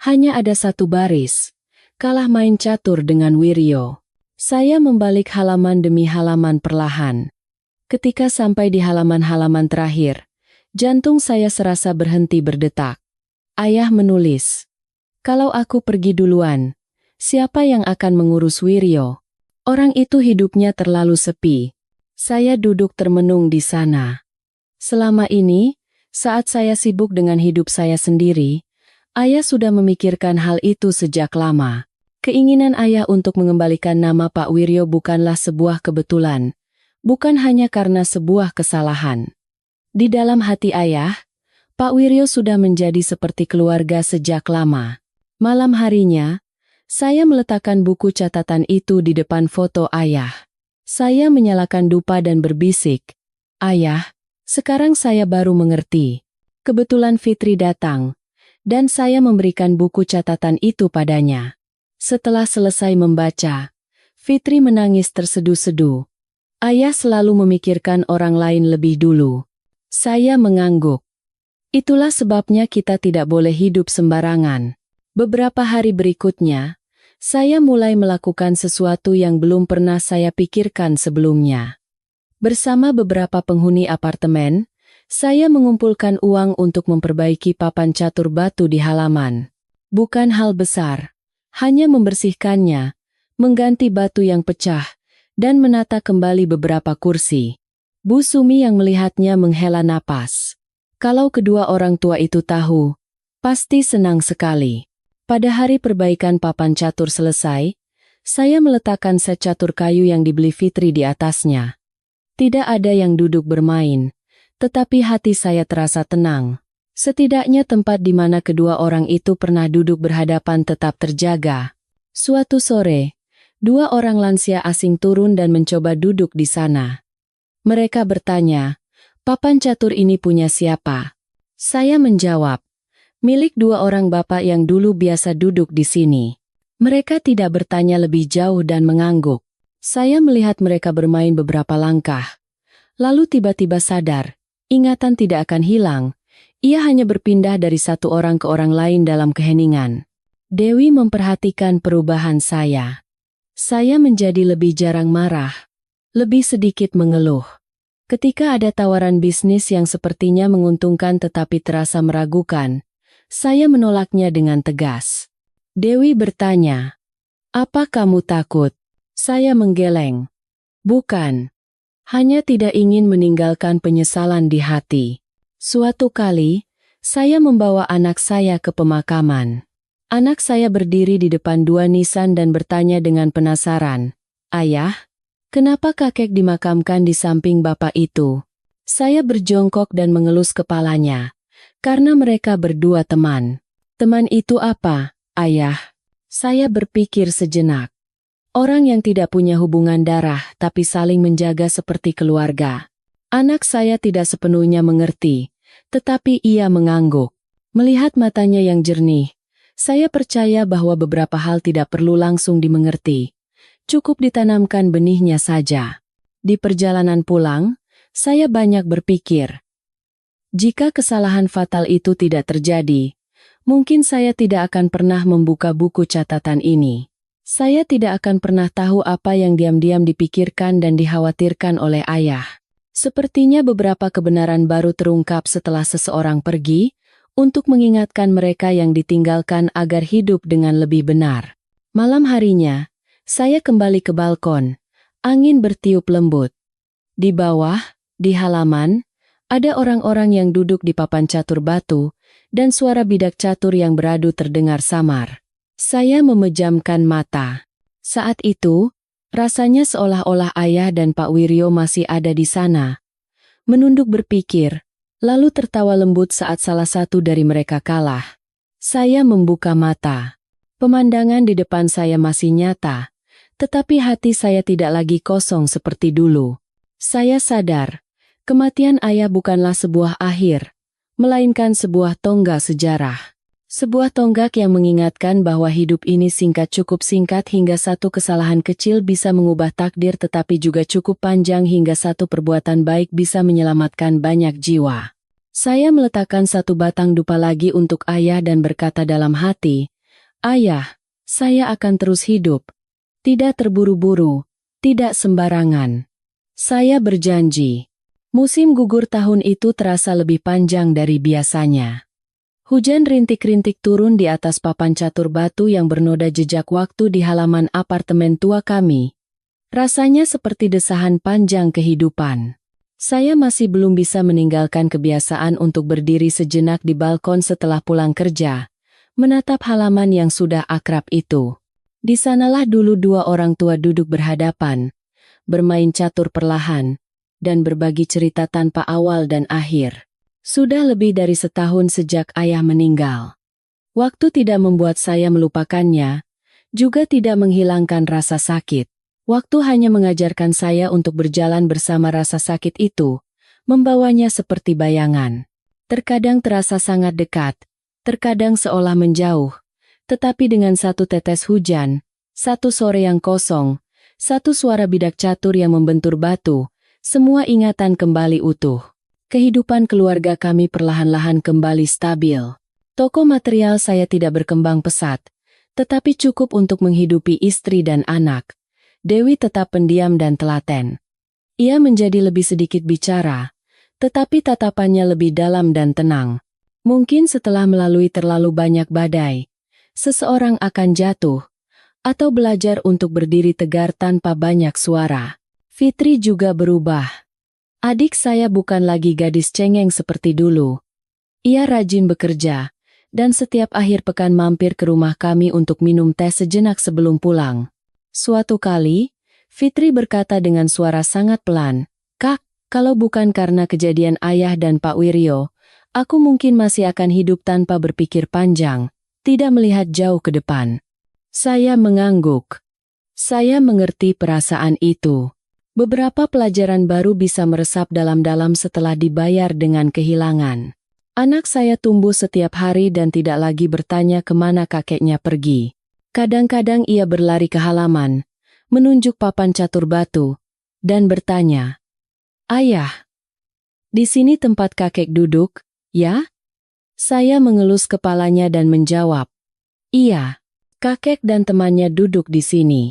hanya ada satu baris. Kalah main catur dengan Wiryo. Saya membalik halaman demi halaman perlahan. Ketika sampai di halaman-halaman terakhir, jantung saya serasa berhenti berdetak. Ayah menulis, "Kalau aku pergi duluan, siapa yang akan mengurus Wiryo? Orang itu hidupnya terlalu sepi." Saya duduk termenung di sana. Selama ini, saat saya sibuk dengan hidup saya sendiri, ayah sudah memikirkan hal itu sejak lama. Keinginan ayah untuk mengembalikan nama Pak Wiryo bukanlah sebuah kebetulan, bukan hanya karena sebuah kesalahan. Di dalam hati ayah, Pak Wiryo sudah menjadi seperti keluarga sejak lama. Malam harinya, saya meletakkan buku catatan itu di depan foto ayah. Saya menyalakan dupa dan berbisik, "Ayah, sekarang saya baru mengerti." Kebetulan Fitri datang, dan saya memberikan buku catatan itu padanya. Setelah selesai membaca, Fitri menangis terseduh-seduh. Ayah selalu memikirkan orang lain lebih dulu. Saya mengangguk. Itulah sebabnya kita tidak boleh hidup sembarangan. Beberapa hari berikutnya, Saya mulai melakukan sesuatu yang belum pernah saya pikirkan sebelumnya. Bersama beberapa penghuni apartemen, saya mengumpulkan uang untuk memperbaiki papan catur batu di halaman. Bukan hal besar, hanya membersihkannya, mengganti batu yang pecah, dan menata kembali beberapa kursi. Bu Sumi yang melihatnya menghela napas. Kalau kedua orang tua itu tahu, pasti senang sekali. Pada hari perbaikan papan catur selesai, saya meletakkan set catur kayu yang dibeli Fitri di atasnya. Tidak ada yang duduk bermain, tetapi hati saya terasa tenang. Setidaknya tempat di mana kedua orang itu pernah duduk berhadapan tetap terjaga. Suatu sore, dua orang lansia asing turun dan mencoba duduk di sana. Mereka bertanya, "Papan catur ini punya siapa?" Saya menjawab, "Milik dua orang bapak yang dulu biasa duduk di sini." Mereka tidak bertanya lebih jauh dan mengangguk. Saya melihat mereka bermain beberapa langkah. Lalu tiba-tiba sadar, ingatan tidak akan hilang. Ia hanya berpindah dari satu orang ke orang lain dalam keheningan. Dewi memperhatikan perubahan saya. Saya menjadi lebih jarang marah, lebih sedikit mengeluh. Ketika ada tawaran bisnis yang sepertinya menguntungkan tetapi terasa meragukan, saya menolaknya dengan tegas. Dewi bertanya, "Apa kamu takut?" Saya menggeleng. "Bukan. Hanya tidak ingin meninggalkan penyesalan di hati." Suatu kali, saya membawa anak saya ke pemakaman. Anak saya berdiri di depan dua nisan dan bertanya dengan penasaran, "Ayah, kenapa kakek dimakamkan di samping bapak itu?" Saya berjongkok dan mengelus kepalanya. Karena mereka berdua teman. "Teman itu apa, Ayah?" Saya berpikir sejenak. Orang yang tidak punya hubungan darah tapi saling menjaga seperti keluarga. Anak saya tidak sepenuhnya mengerti, tetapi ia mengangguk. Melihat matanya yang jernih, saya percaya bahwa beberapa hal tidak perlu langsung dimengerti. Cukup ditanamkan benihnya saja. Di perjalanan pulang, saya banyak berpikir. Jika kesalahan fatal itu tidak terjadi, mungkin saya tidak akan pernah membuka buku catatan ini. Saya tidak akan pernah tahu apa yang diam-diam dipikirkan dan dikhawatirkan oleh ayah. Sepertinya beberapa kebenaran baru terungkap setelah seseorang pergi, untuk mengingatkan mereka yang ditinggalkan agar hidup dengan lebih benar. Malam harinya, saya kembali ke balkon. Angin bertiup lembut. Di bawah, di halaman, ada orang-orang yang duduk di papan catur batu, dan suara bidak catur yang beradu terdengar samar. Saya memejamkan mata. Saat itu, rasanya seolah-olah ayah dan Pak Wiryo masih ada di sana. Menunduk berpikir, lalu tertawa lembut saat salah satu dari mereka kalah. Saya membuka mata. Pemandangan di depan saya masih nyata, tetapi hati saya tidak lagi kosong seperti dulu. Saya sadar, kematian ayah bukanlah sebuah akhir, melainkan sebuah tonggak sejarah. Sebuah tonggak yang mengingatkan bahwa hidup ini cukup singkat hingga satu kesalahan kecil bisa mengubah takdir, tetapi juga cukup panjang hingga satu perbuatan baik bisa menyelamatkan banyak jiwa. Saya meletakkan satu batang dupa lagi untuk ayah dan berkata dalam hati, "Ayah, saya akan terus hidup. Tidak terburu-buru, tidak sembarangan. Saya berjanji." Musim gugur tahun itu terasa lebih panjang dari biasanya. Hujan rintik-rintik turun di atas papan catur batu yang bernoda jejak waktu di halaman apartemen tua kami. Rasanya seperti desahan panjang kehidupan. Saya masih belum bisa meninggalkan kebiasaan untuk berdiri sejenak di balkon setelah pulang kerja, menatap halaman yang sudah akrab itu. Di sanalah dulu dua orang tua duduk berhadapan, bermain catur perlahan, dan berbagi cerita tanpa awal dan akhir. Sudah lebih dari setahun sejak ayah meninggal. Waktu tidak membuat saya melupakannya, juga tidak menghilangkan rasa sakit. Waktu hanya mengajarkan saya untuk berjalan bersama rasa sakit itu, membawanya seperti bayangan. Terkadang terasa sangat dekat, terkadang seolah menjauh, tetapi dengan satu tetes hujan, satu sore yang kosong, satu suara bidak catur yang membentur batu, semua ingatan kembali utuh. Kehidupan keluarga kami perlahan-lahan kembali stabil. Toko material saya tidak berkembang pesat, tetapi cukup untuk menghidupi istri dan anak. Dewi tetap pendiam dan telaten. Ia menjadi lebih sedikit bicara, tetapi tatapannya lebih dalam dan tenang. Mungkin setelah melalui terlalu banyak badai, seseorang akan jatuh, atau belajar untuk berdiri tegar tanpa banyak suara. Fitri juga berubah. Adik saya bukan lagi gadis cengeng seperti dulu. Ia rajin bekerja, dan setiap akhir pekan mampir ke rumah kami untuk minum teh sejenak sebelum pulang. Suatu kali, Fitri berkata dengan suara sangat pelan, "Kak, kalau bukan karena kejadian ayah dan Pak Wiryo, aku mungkin masih akan hidup tanpa berpikir panjang, tidak melihat jauh ke depan." Saya mengangguk. Saya mengerti perasaan itu. Beberapa pelajaran baru bisa meresap dalam-dalam setelah dibayar dengan kehilangan. Anak saya tumbuh setiap hari dan tidak lagi bertanya kemana kakeknya pergi. Kadang-kadang ia berlari ke halaman, menunjuk papan catur batu, dan bertanya, "Ayah, di sini tempat kakek duduk, ya?" Saya mengelus kepalanya dan menjawab, "Iya, kakek dan temannya duduk di sini."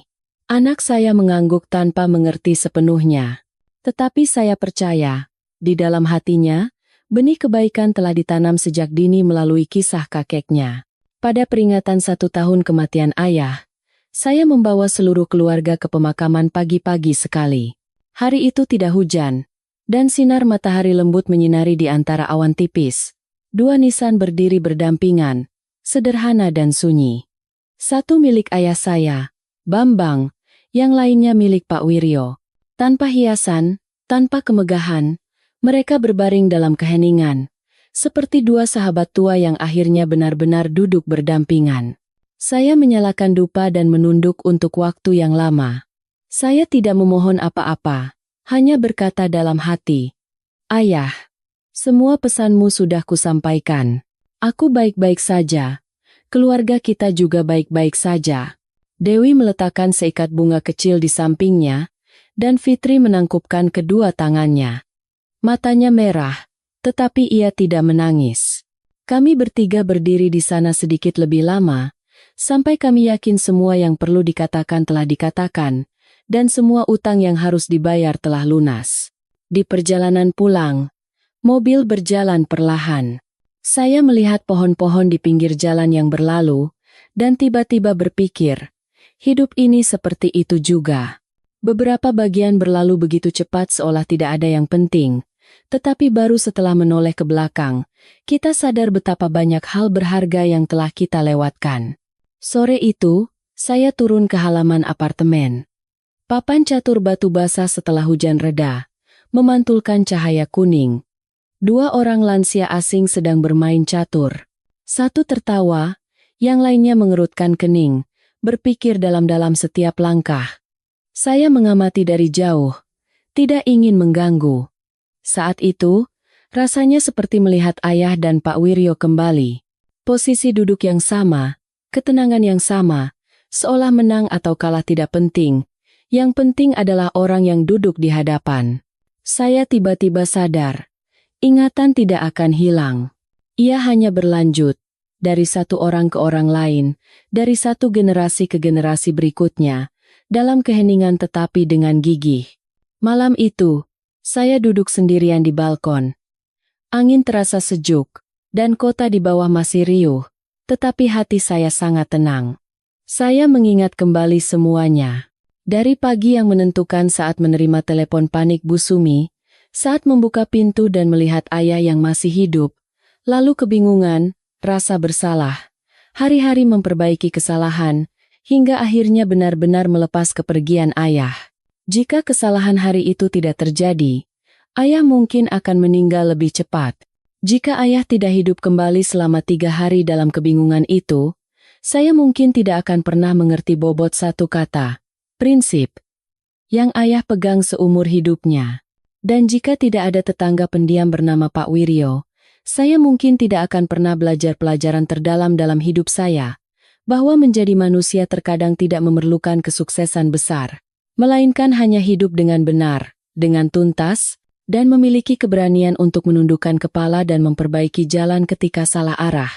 Anak saya mengangguk tanpa mengerti sepenuhnya. Tetapi saya percaya, di dalam hatinya, benih kebaikan telah ditanam sejak dini melalui kisah kakeknya. Pada peringatan 1 tahun kematian ayah, saya membawa seluruh keluarga ke pemakaman pagi-pagi sekali. Hari itu tidak hujan, dan sinar matahari lembut menyinari di antara awan tipis. 2 nisan berdiri berdampingan, sederhana dan sunyi. Satu milik ayah saya, Bambang, yang lainnya milik Pak Wiryo. Tanpa hiasan, tanpa kemegahan, mereka berbaring dalam keheningan, seperti 2 sahabat tua yang akhirnya benar-benar duduk berdampingan. Saya menyalakan dupa dan menunduk untuk waktu yang lama. Saya tidak memohon apa-apa, hanya berkata dalam hati, "Ayah, semua pesanmu sudah kusampaikan. Aku baik-baik saja. Keluarga kita juga baik-baik saja." Dewi meletakkan seikat bunga kecil di sampingnya, dan Fitri menangkupkan kedua tangannya. Matanya merah, tetapi ia tidak menangis. Kami bertiga berdiri di sana sedikit lebih lama, sampai kami yakin semua yang perlu dikatakan telah dikatakan, dan semua utang yang harus dibayar telah lunas. Di perjalanan pulang, mobil berjalan perlahan. Saya melihat pohon-pohon di pinggir jalan yang berlalu, dan tiba-tiba berpikir, hidup ini seperti itu juga. Beberapa bagian berlalu begitu cepat seolah tidak ada yang penting, tetapi baru setelah menoleh ke belakang, kita sadar betapa banyak hal berharga yang telah kita lewatkan. Sore itu, saya turun ke halaman apartemen. Papan catur batu basah setelah hujan reda, memantulkan cahaya kuning. 2 orang lansia asing sedang bermain catur. Satu tertawa, yang lainnya mengerutkan kening, berpikir dalam-dalam setiap langkah. Saya mengamati dari jauh, tidak ingin mengganggu. Saat itu, rasanya seperti melihat ayah dan Pak Wiryo kembali. Posisi duduk yang sama, ketenangan yang sama, seolah menang atau kalah tidak penting. Yang penting adalah orang yang duduk di hadapan. Saya tiba-tiba sadar, ingatan tidak akan hilang. Ia hanya berlanjut, dari satu orang ke orang lain, dari satu generasi ke generasi berikutnya, dalam keheningan tetapi dengan gigih. Malam itu, saya duduk sendirian di balkon. Angin terasa sejuk, dan kota di bawah masih riuh, tetapi hati saya sangat tenang. Saya mengingat kembali semuanya. Dari pagi yang menentukan saat menerima telepon panik Bu Sumi, saat membuka pintu dan melihat ayah yang masih hidup, lalu kebingungan, rasa bersalah, hari-hari memperbaiki kesalahan, hingga akhirnya benar-benar melepas kepergian ayah. Jika kesalahan hari itu tidak terjadi, ayah mungkin akan meninggal lebih cepat. Jika ayah tidak hidup kembali selama 3 hari dalam kebingungan itu, saya mungkin tidak akan pernah mengerti bobot satu kata, prinsip, yang ayah pegang seumur hidupnya. Dan jika tidak ada tetangga pendiam bernama Pak Wiryo, saya mungkin tidak akan pernah belajar pelajaran terdalam dalam hidup saya, bahwa menjadi manusia terkadang tidak memerlukan kesuksesan besar, melainkan hanya hidup dengan benar, dengan tuntas, dan memiliki keberanian untuk menundukkan kepala dan memperbaiki jalan ketika salah arah.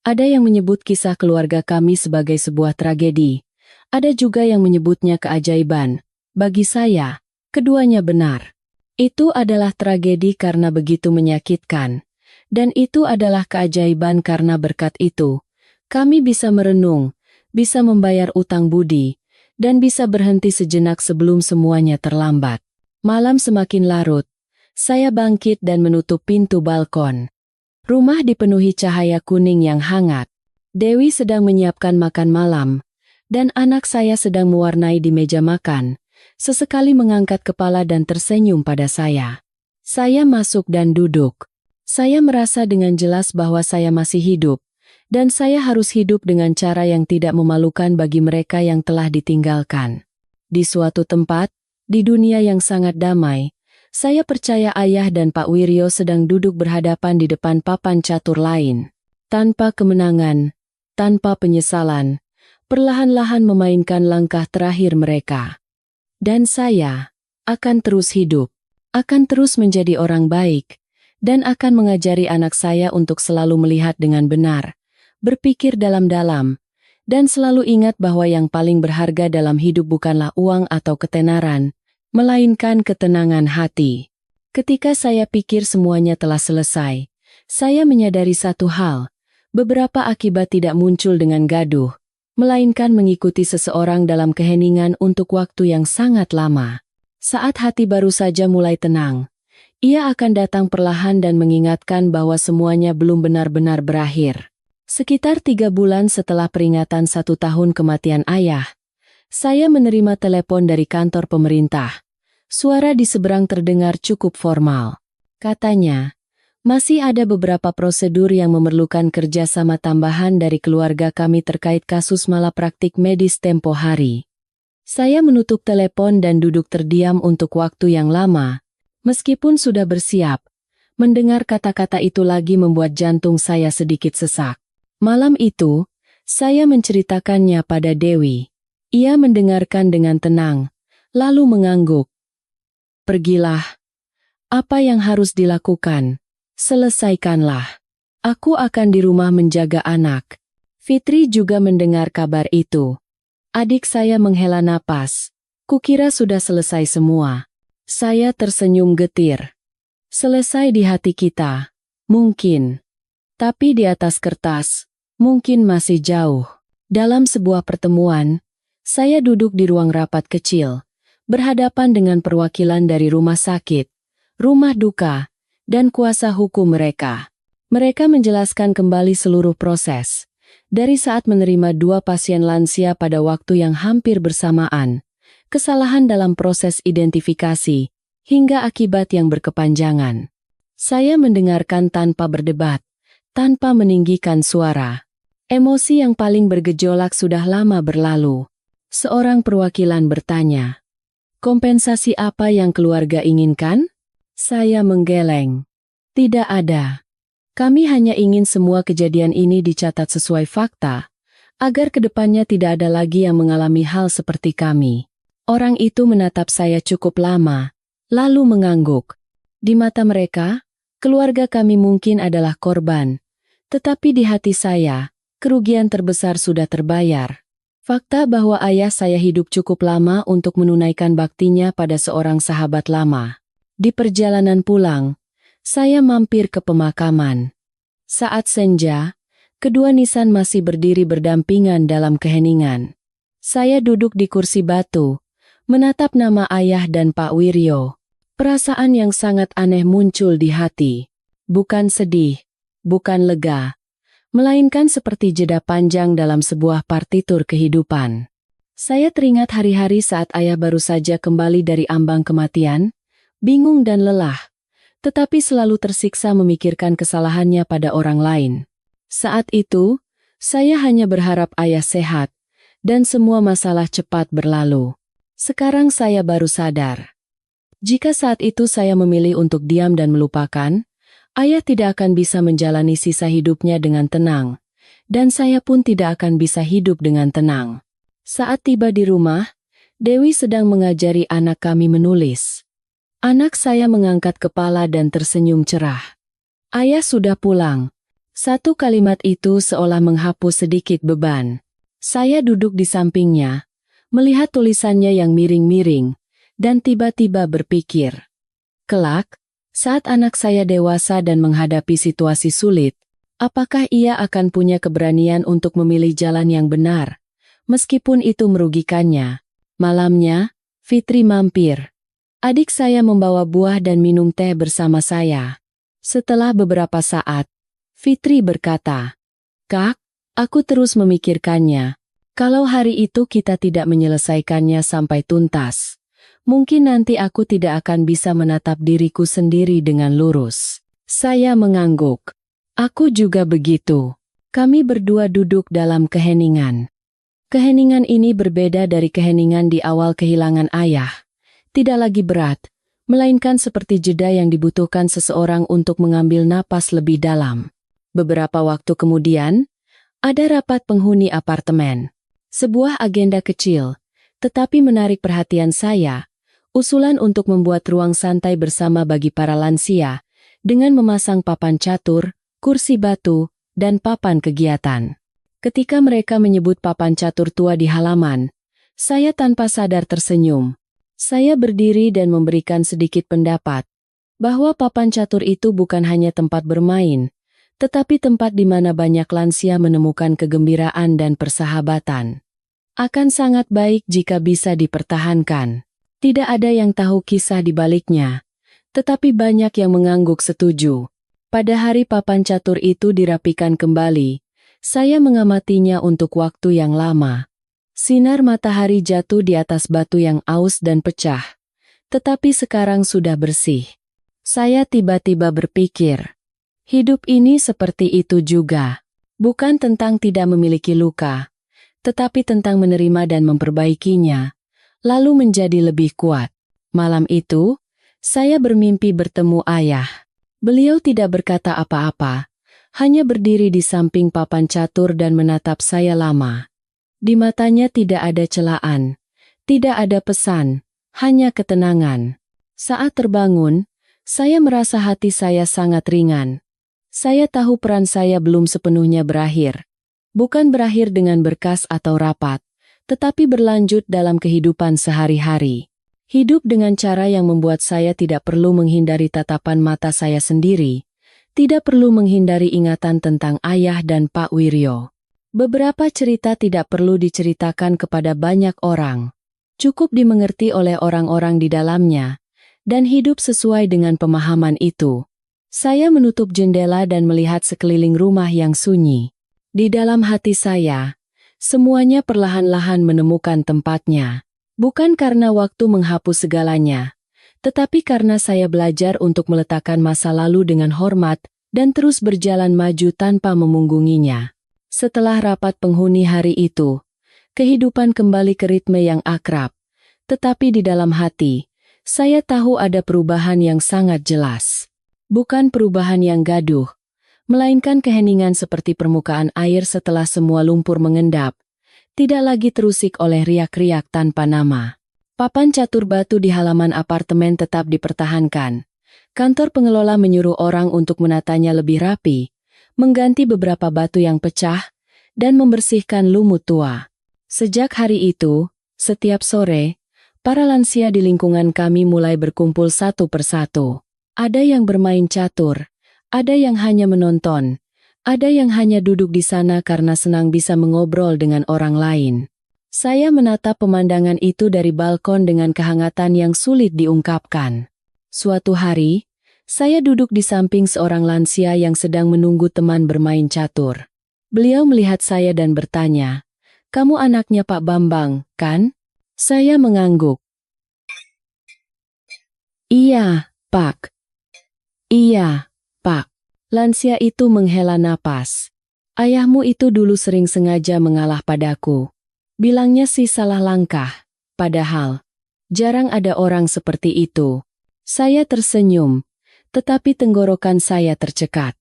Ada yang menyebut kisah keluarga kami sebagai sebuah tragedi. Ada juga yang menyebutnya keajaiban. Bagi saya, keduanya benar. Itu adalah tragedi karena begitu menyakitkan. Dan itu adalah keajaiban karena berkat itu. Kami bisa merenung, bisa membayar utang budi, dan bisa berhenti sejenak sebelum semuanya terlambat. Malam semakin larut. Saya bangkit dan menutup pintu balkon. Rumah dipenuhi cahaya kuning yang hangat. Dewi sedang menyiapkan makan malam, dan anak saya sedang mewarnai di meja makan. Sesekali mengangkat kepala dan tersenyum pada saya. Saya masuk dan duduk. Saya merasa dengan jelas bahwa saya masih hidup, dan saya harus hidup dengan cara yang tidak memalukan bagi mereka yang telah ditinggalkan. Di suatu tempat, di dunia yang sangat damai, saya percaya Ayah dan Pak Wiryo sedang duduk berhadapan di depan papan catur lain. Tanpa kemenangan, tanpa penyesalan, perlahan-lahan memainkan langkah terakhir mereka. Dan saya akan terus hidup, akan terus menjadi orang baik, dan akan mengajari anak saya untuk selalu melihat dengan benar, berpikir dalam-dalam, dan selalu ingat bahwa yang paling berharga dalam hidup bukanlah uang atau ketenaran, melainkan ketenangan hati. Ketika saya pikir semuanya telah selesai, saya menyadari satu hal, beberapa akibat tidak muncul dengan gaduh, melainkan mengikuti seseorang dalam keheningan untuk waktu yang sangat lama. Saat hati baru saja mulai tenang, ia akan datang perlahan dan mengingatkan bahwa semuanya belum benar-benar berakhir. Sekitar 3 bulan setelah peringatan 1 tahun kematian ayah, saya menerima telepon dari kantor pemerintah. Suara di seberang terdengar cukup formal. Katanya, masih ada beberapa prosedur yang memerlukan kerjasama tambahan dari keluarga kami terkait kasus malapraktik medis tempo hari. Saya menutup telepon dan duduk terdiam untuk waktu yang lama. Meskipun sudah bersiap, mendengar kata-kata itu lagi membuat jantung saya sedikit sesak. Malam itu, saya menceritakannya pada Dewi. Ia mendengarkan dengan tenang, lalu mengangguk. Pergilah. Apa yang harus dilakukan? Selesaikanlah. Aku akan di rumah menjaga anak. Fitri juga mendengar kabar itu. Adik saya menghela napas. Kukira sudah selesai semua. Saya tersenyum getir. Selesai di hati kita. Mungkin. Tapi di atas kertas, mungkin masih jauh. Dalam sebuah pertemuan, saya duduk di ruang rapat kecil, berhadapan dengan perwakilan dari rumah sakit, rumah duka, dan kuasa hukum mereka. Mereka menjelaskan kembali seluruh proses, dari saat menerima 2 pasien lansia pada waktu yang hampir bersamaan, kesalahan dalam proses identifikasi, hingga akibat yang berkepanjangan. Saya mendengarkan tanpa berdebat, tanpa meninggikan suara. Emosi yang paling bergejolak sudah lama berlalu. Seorang perwakilan bertanya, "Kompensasi apa yang keluarga inginkan?" Saya menggeleng. Tidak ada. Kami hanya ingin semua kejadian ini dicatat sesuai fakta, agar kedepannya tidak ada lagi yang mengalami hal seperti kami. Orang itu menatap saya cukup lama, lalu mengangguk. Di mata mereka, keluarga kami mungkin adalah korban, tetapi di hati saya, kerugian terbesar sudah terbayar. Fakta bahwa ayah saya hidup cukup lama untuk menunaikan baktinya pada seorang sahabat lama. Di perjalanan pulang, saya mampir ke pemakaman. Saat senja, kedua nisan masih berdiri berdampingan dalam keheningan. Saya duduk di kursi batu, menatap nama ayah dan Pak Wiryo. Perasaan yang sangat aneh muncul di hati. Bukan sedih, bukan lega, melainkan seperti jeda panjang dalam sebuah partitur kehidupan. Saya teringat hari-hari saat ayah baru saja kembali dari ambang kematian, bingung dan lelah, tetapi selalu tersiksa memikirkan kesalahannya pada orang lain. Saat itu, saya hanya berharap ayah sehat, dan semua masalah cepat berlalu. Sekarang saya baru sadar. Jika saat itu saya memilih untuk diam dan melupakan, ayah tidak akan bisa menjalani sisa hidupnya dengan tenang, dan saya pun tidak akan bisa hidup dengan tenang. Saat tiba di rumah, Dewi sedang mengajari anak kami menulis. Anak saya mengangkat kepala dan tersenyum cerah. Ayah sudah pulang. Satu kalimat itu seolah menghapus sedikit beban. Saya duduk di sampingnya, melihat tulisannya yang miring-miring, dan tiba-tiba berpikir. Kelak, saat anak saya dewasa dan menghadapi situasi sulit, apakah ia akan punya keberanian untuk memilih jalan yang benar, meskipun itu merugikannya? Malamnya, Fitri mampir. Adik saya membawa buah dan minum teh bersama saya. Setelah beberapa saat, Fitri berkata, "Kak, aku terus memikirkannya. Kalau hari itu kita tidak menyelesaikannya sampai tuntas, mungkin nanti aku tidak akan bisa menatap diriku sendiri dengan lurus." Saya mengangguk. Aku juga begitu. Kami berdua duduk dalam keheningan. Keheningan ini berbeda dari keheningan di awal kehilangan ayah. Tidak lagi berat, melainkan seperti jeda yang dibutuhkan seseorang untuk mengambil napas lebih dalam. Beberapa waktu kemudian, ada rapat penghuni apartemen. Sebuah agenda kecil, tetapi menarik perhatian saya, usulan untuk membuat ruang santai bersama bagi para lansia, dengan memasang papan catur, kursi batu, dan papan kegiatan. Ketika mereka menyebut papan catur tua di halaman, saya tanpa sadar tersenyum. Saya berdiri dan memberikan sedikit pendapat, bahwa papan catur itu bukan hanya tempat bermain, tetapi tempat di mana banyak lansia menemukan kegembiraan dan persahabatan. Akan sangat baik jika bisa dipertahankan. Tidak ada yang tahu kisah di baliknya, tetapi banyak yang mengangguk setuju. Pada hari papan catur itu dirapikan kembali, saya mengamatinya untuk waktu yang lama. Sinar matahari jatuh di atas batu yang aus dan pecah, tetapi sekarang sudah bersih. Saya tiba-tiba berpikir, hidup ini seperti itu juga. Bukan tentang tidak memiliki luka, tetapi tentang menerima dan memperbaikinya, lalu menjadi lebih kuat. Malam itu, saya bermimpi bertemu ayah. Beliau tidak berkata apa-apa, hanya berdiri di samping papan catur dan menatap saya lama. Di matanya tidak ada celaan, tidak ada pesan, hanya ketenangan. Saat terbangun, saya merasa hati saya sangat ringan. Saya tahu peran saya belum sepenuhnya berakhir. Bukan berakhir dengan berkas atau rapat, tetapi berlanjut dalam kehidupan sehari-hari. Hidup dengan cara yang membuat saya tidak perlu menghindari tatapan mata saya sendiri, tidak perlu menghindari ingatan tentang ayah dan Pak Wiryo. Beberapa cerita tidak perlu diceritakan kepada banyak orang. Cukup dimengerti oleh orang-orang di dalamnya, dan hidup sesuai dengan pemahaman itu. Saya menutup jendela dan melihat sekeliling rumah yang sunyi. Di dalam hati saya, semuanya perlahan-lahan menemukan tempatnya. Bukan karena waktu menghapus segalanya, tetapi karena saya belajar untuk meletakkan masa lalu dengan hormat dan terus berjalan maju tanpa memunggunginya. Setelah rapat penghuni hari itu, kehidupan kembali ke ritme yang akrab. Tetapi di dalam hati, saya tahu ada perubahan yang sangat jelas. Bukan perubahan yang gaduh, melainkan keheningan seperti permukaan air setelah semua lumpur mengendap. Tidak lagi terusik oleh riak-riak tanpa nama. Papan catur batu di halaman apartemen tetap dipertahankan. Kantor pengelola menyuruh orang untuk menatanya lebih rapi, mengganti beberapa batu yang pecah, dan membersihkan lumut tua. Sejak hari itu, setiap sore, para lansia di lingkungan kami mulai berkumpul satu persatu. Ada yang bermain catur, ada yang hanya menonton, ada yang hanya duduk di sana karena senang bisa mengobrol dengan orang lain. Saya menatap pemandangan itu dari balkon dengan kehangatan yang sulit diungkapkan. Suatu hari, saya duduk di samping seorang lansia yang sedang menunggu teman bermain catur. Beliau melihat saya dan bertanya, "Kamu anaknya Pak Bambang, kan?" Saya mengangguk. "Iya, Pak." "Iya, Pak." Lansia itu menghela napas. "Ayahmu itu dulu sering sengaja mengalah padaku. Bilangnya sih salah langkah, padahal jarang ada orang seperti itu." Saya tersenyum, tetapi tenggorokan saya tercekat.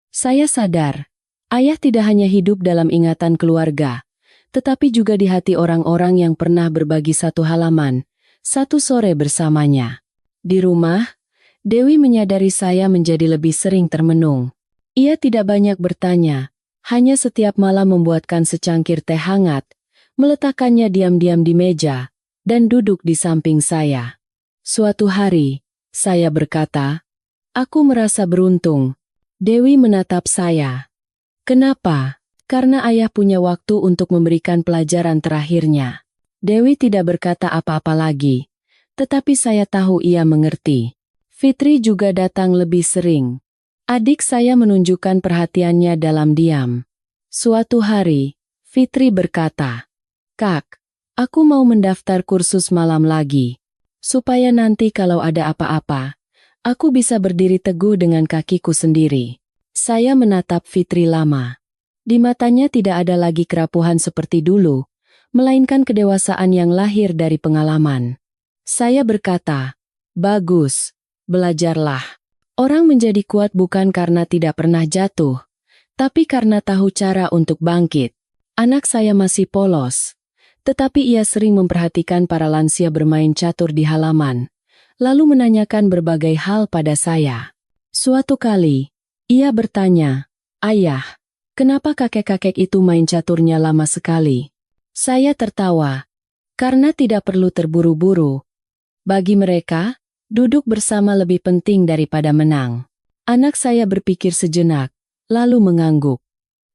Saya sadar, ayah tidak hanya hidup dalam ingatan keluarga, tetapi juga di hati orang-orang yang pernah berbagi satu halaman, satu sore bersamanya. Di rumah, Dewi menyadari saya menjadi lebih sering termenung. Ia tidak banyak bertanya, hanya setiap malam membuatkan secangkir teh hangat, meletakkannya diam-diam di meja, dan duduk di samping saya. Suatu hari, saya berkata, "Aku merasa beruntung." Dewi menatap saya. "Kenapa?" "Karena ayah punya waktu untuk memberikan pelajaran terakhirnya." Dewi tidak berkata apa-apa lagi, tetapi saya tahu ia mengerti. Fitri juga datang lebih sering. Adik saya menunjukkan perhatiannya dalam diam. Suatu hari, Fitri berkata, "Kak, aku mau mendaftar kursus malam lagi. Supaya nanti kalau ada apa-apa, aku bisa berdiri teguh dengan kakiku sendiri." Saya menatap Fitri lama. Di matanya tidak ada lagi kerapuhan seperti dulu, melainkan kedewasaan yang lahir dari pengalaman. Saya berkata, "Bagus, belajarlah." Orang menjadi kuat bukan karena tidak pernah jatuh, tapi karena tahu cara untuk bangkit. Anak saya masih polos, tetapi ia sering memperhatikan para lansia bermain catur di halaman, lalu menanyakan berbagai hal pada saya. Suatu kali, ia bertanya, "Ayah, kenapa kakek-kakek itu main caturnya lama sekali?" Saya tertawa, karena tidak perlu terburu-buru. Bagi mereka, duduk bersama lebih penting daripada menang. Anak saya berpikir sejenak, lalu mengangguk.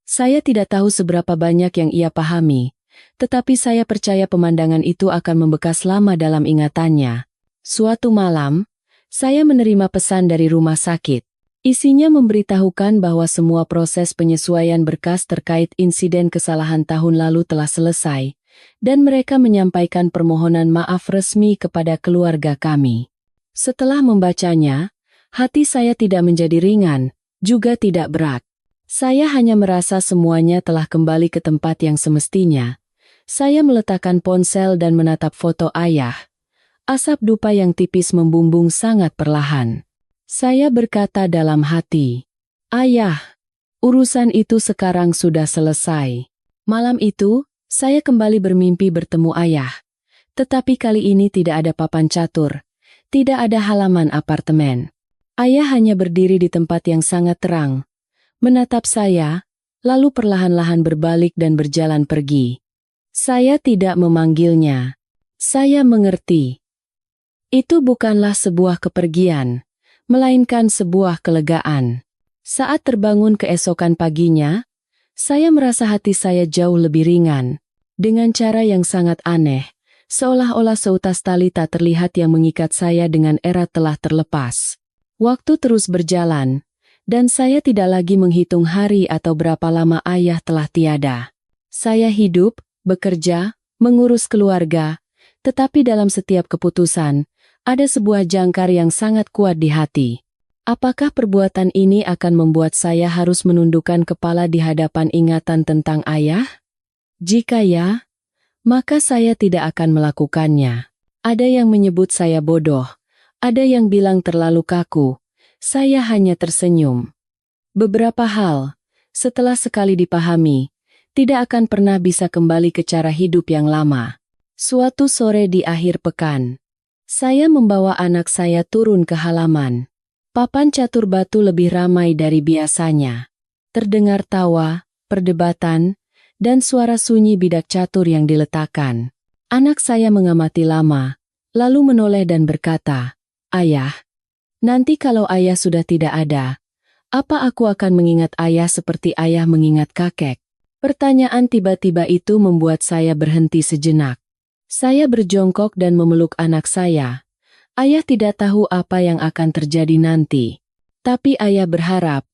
Saya tidak tahu seberapa banyak yang ia pahami, tetapi saya percaya pemandangan itu akan membekas lama dalam ingatannya. Suatu malam, saya menerima pesan dari rumah sakit. Isinya memberitahukan bahwa semua proses penyesuaian berkas terkait insiden kesalahan tahun lalu telah selesai, dan mereka menyampaikan permohonan maaf resmi kepada keluarga kami. Setelah membacanya, hati saya tidak menjadi ringan, juga tidak berat. Saya hanya merasa semuanya telah kembali ke tempat yang semestinya. Saya meletakkan ponsel dan menatap foto ayah. Asap dupa yang tipis membumbung sangat perlahan. Saya berkata dalam hati, "Ayah, urusan itu sekarang sudah selesai." Malam itu, saya kembali bermimpi bertemu ayah. Tetapi kali ini tidak ada papan catur. Tidak ada halaman apartemen. Ayah hanya berdiri di tempat yang sangat terang, menatap saya, lalu perlahan-lahan berbalik dan berjalan pergi. Saya tidak memanggilnya. Saya mengerti. Itu bukanlah sebuah kepergian, melainkan sebuah kelegaan. Saat terbangun keesokan paginya, saya merasa hati saya jauh lebih ringan, dengan cara yang sangat aneh. Seolah-olah seutas tali tak terlihat yang mengikat saya dengan erat telah terlepas. Waktu terus berjalan, dan saya tidak lagi menghitung hari atau berapa lama ayah telah tiada. Saya hidup, bekerja, mengurus keluarga, tetapi dalam setiap keputusan, ada sebuah jangkar yang sangat kuat di hati. Apakah perbuatan ini akan membuat saya harus menundukkan kepala di hadapan ingatan tentang ayah? Jika ya, maka saya tidak akan melakukannya. Ada yang menyebut saya bodoh, ada yang bilang terlalu kaku. Saya hanya tersenyum. Beberapa hal, setelah sekali dipahami, tidak akan pernah bisa kembali ke cara hidup yang lama. Suatu sore di akhir pekan, saya membawa anak saya turun ke halaman. Papan catur batu lebih ramai dari biasanya. Terdengar tawa, perdebatan, dan suara sunyi bidak catur yang diletakkan. Anak saya mengamati lama, lalu menoleh dan berkata, "Ayah, nanti kalau ayah sudah tidak ada, apa aku akan mengingat ayah seperti ayah mengingat kakek?" Pertanyaan tiba-tiba itu membuat saya berhenti sejenak. Saya berjongkok dan memeluk anak saya. Ayah tidak tahu apa yang akan terjadi nanti. Tapi ayah berharap,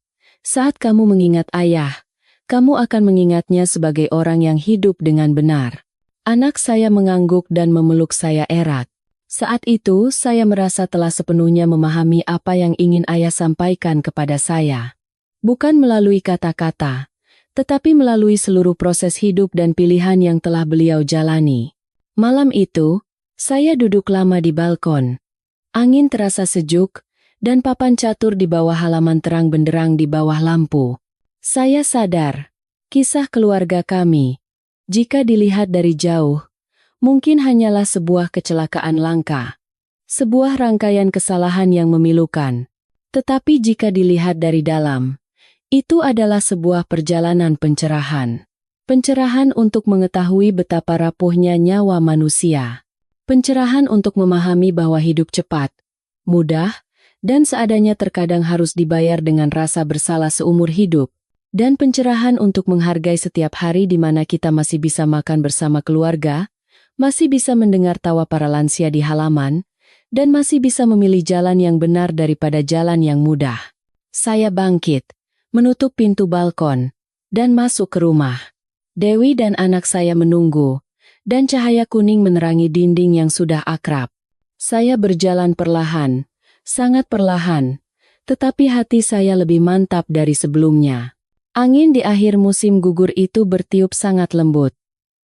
saat kamu mengingat ayah, kamu akan mengingatnya sebagai orang yang hidup dengan benar. Anak saya mengangguk dan memeluk saya erat. Saat itu, saya merasa telah sepenuhnya memahami apa yang ingin ayah sampaikan kepada saya. Bukan melalui kata-kata, tetapi melalui seluruh proses hidup dan pilihan yang telah beliau jalani. Malam itu, saya duduk lama di balkon. Angin terasa sejuk, dan papan catur di bawah halaman terang benderang di bawah lampu. Saya sadar, kisah keluarga kami, jika dilihat dari jauh, mungkin hanyalah sebuah kecelakaan langka, sebuah rangkaian kesalahan yang memilukan. Tetapi jika dilihat dari dalam, Itu adalah sebuah perjalanan pencerahan. Pencerahan untuk mengetahui betapa rapuhnya nyawa manusia. Pencerahan untuk memahami bahwa hidup cepat, mudah, dan seadanya terkadang harus dibayar dengan rasa bersalah seumur hidup. Dan pencerahan untuk menghargai setiap hari di mana kita masih bisa makan bersama keluarga, masih bisa mendengar tawa para lansia di halaman, dan masih bisa memilih jalan yang benar daripada jalan yang mudah. Saya bangkit, menutup pintu balkon, dan masuk ke rumah. Dewi dan anak saya menunggu, dan cahaya kuning menerangi dinding yang sudah akrab. Saya berjalan perlahan, sangat perlahan, tetapi hati saya lebih mantap dari sebelumnya. Angin di akhir musim gugur itu bertiup sangat lembut.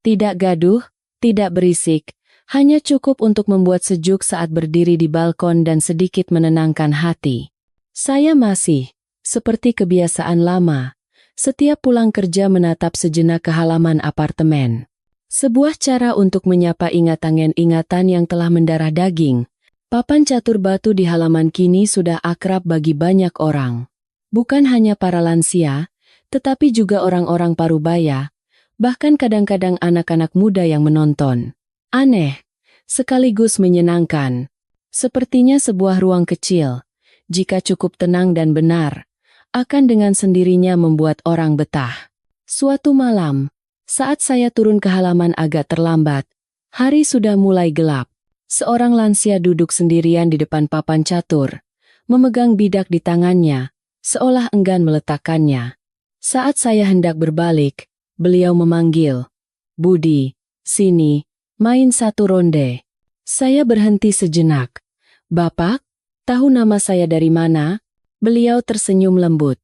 Tidak gaduh, tidak berisik, hanya cukup untuk membuat sejuk saat berdiri di balkon dan sedikit menenangkan hati. Saya masih, seperti kebiasaan lama, setiap pulang kerja menatap sejenak ke halaman apartemen. Sebuah cara untuk menyapa ingatan-ingatan yang telah mendarah daging. Papan catur batu di halaman kini sudah akrab bagi banyak orang. Bukan hanya para lansia, tetapi juga orang-orang parubaya, bahkan kadang-kadang anak-anak muda yang menonton. Aneh, sekaligus menyenangkan. Sepertinya sebuah ruang kecil, jika cukup tenang dan benar, akan dengan sendirinya membuat orang betah. Suatu malam, saat saya turun ke halaman agak terlambat, hari sudah mulai gelap. Seorang lansia duduk sendirian di depan papan catur, memegang bidak di tangannya, seolah enggan meletakkannya. Saat saya hendak berbalik, beliau memanggil, "Budi, sini, main satu ronde." Saya berhenti sejenak. "Bapak, tahu nama saya dari mana?" Beliau tersenyum lembut.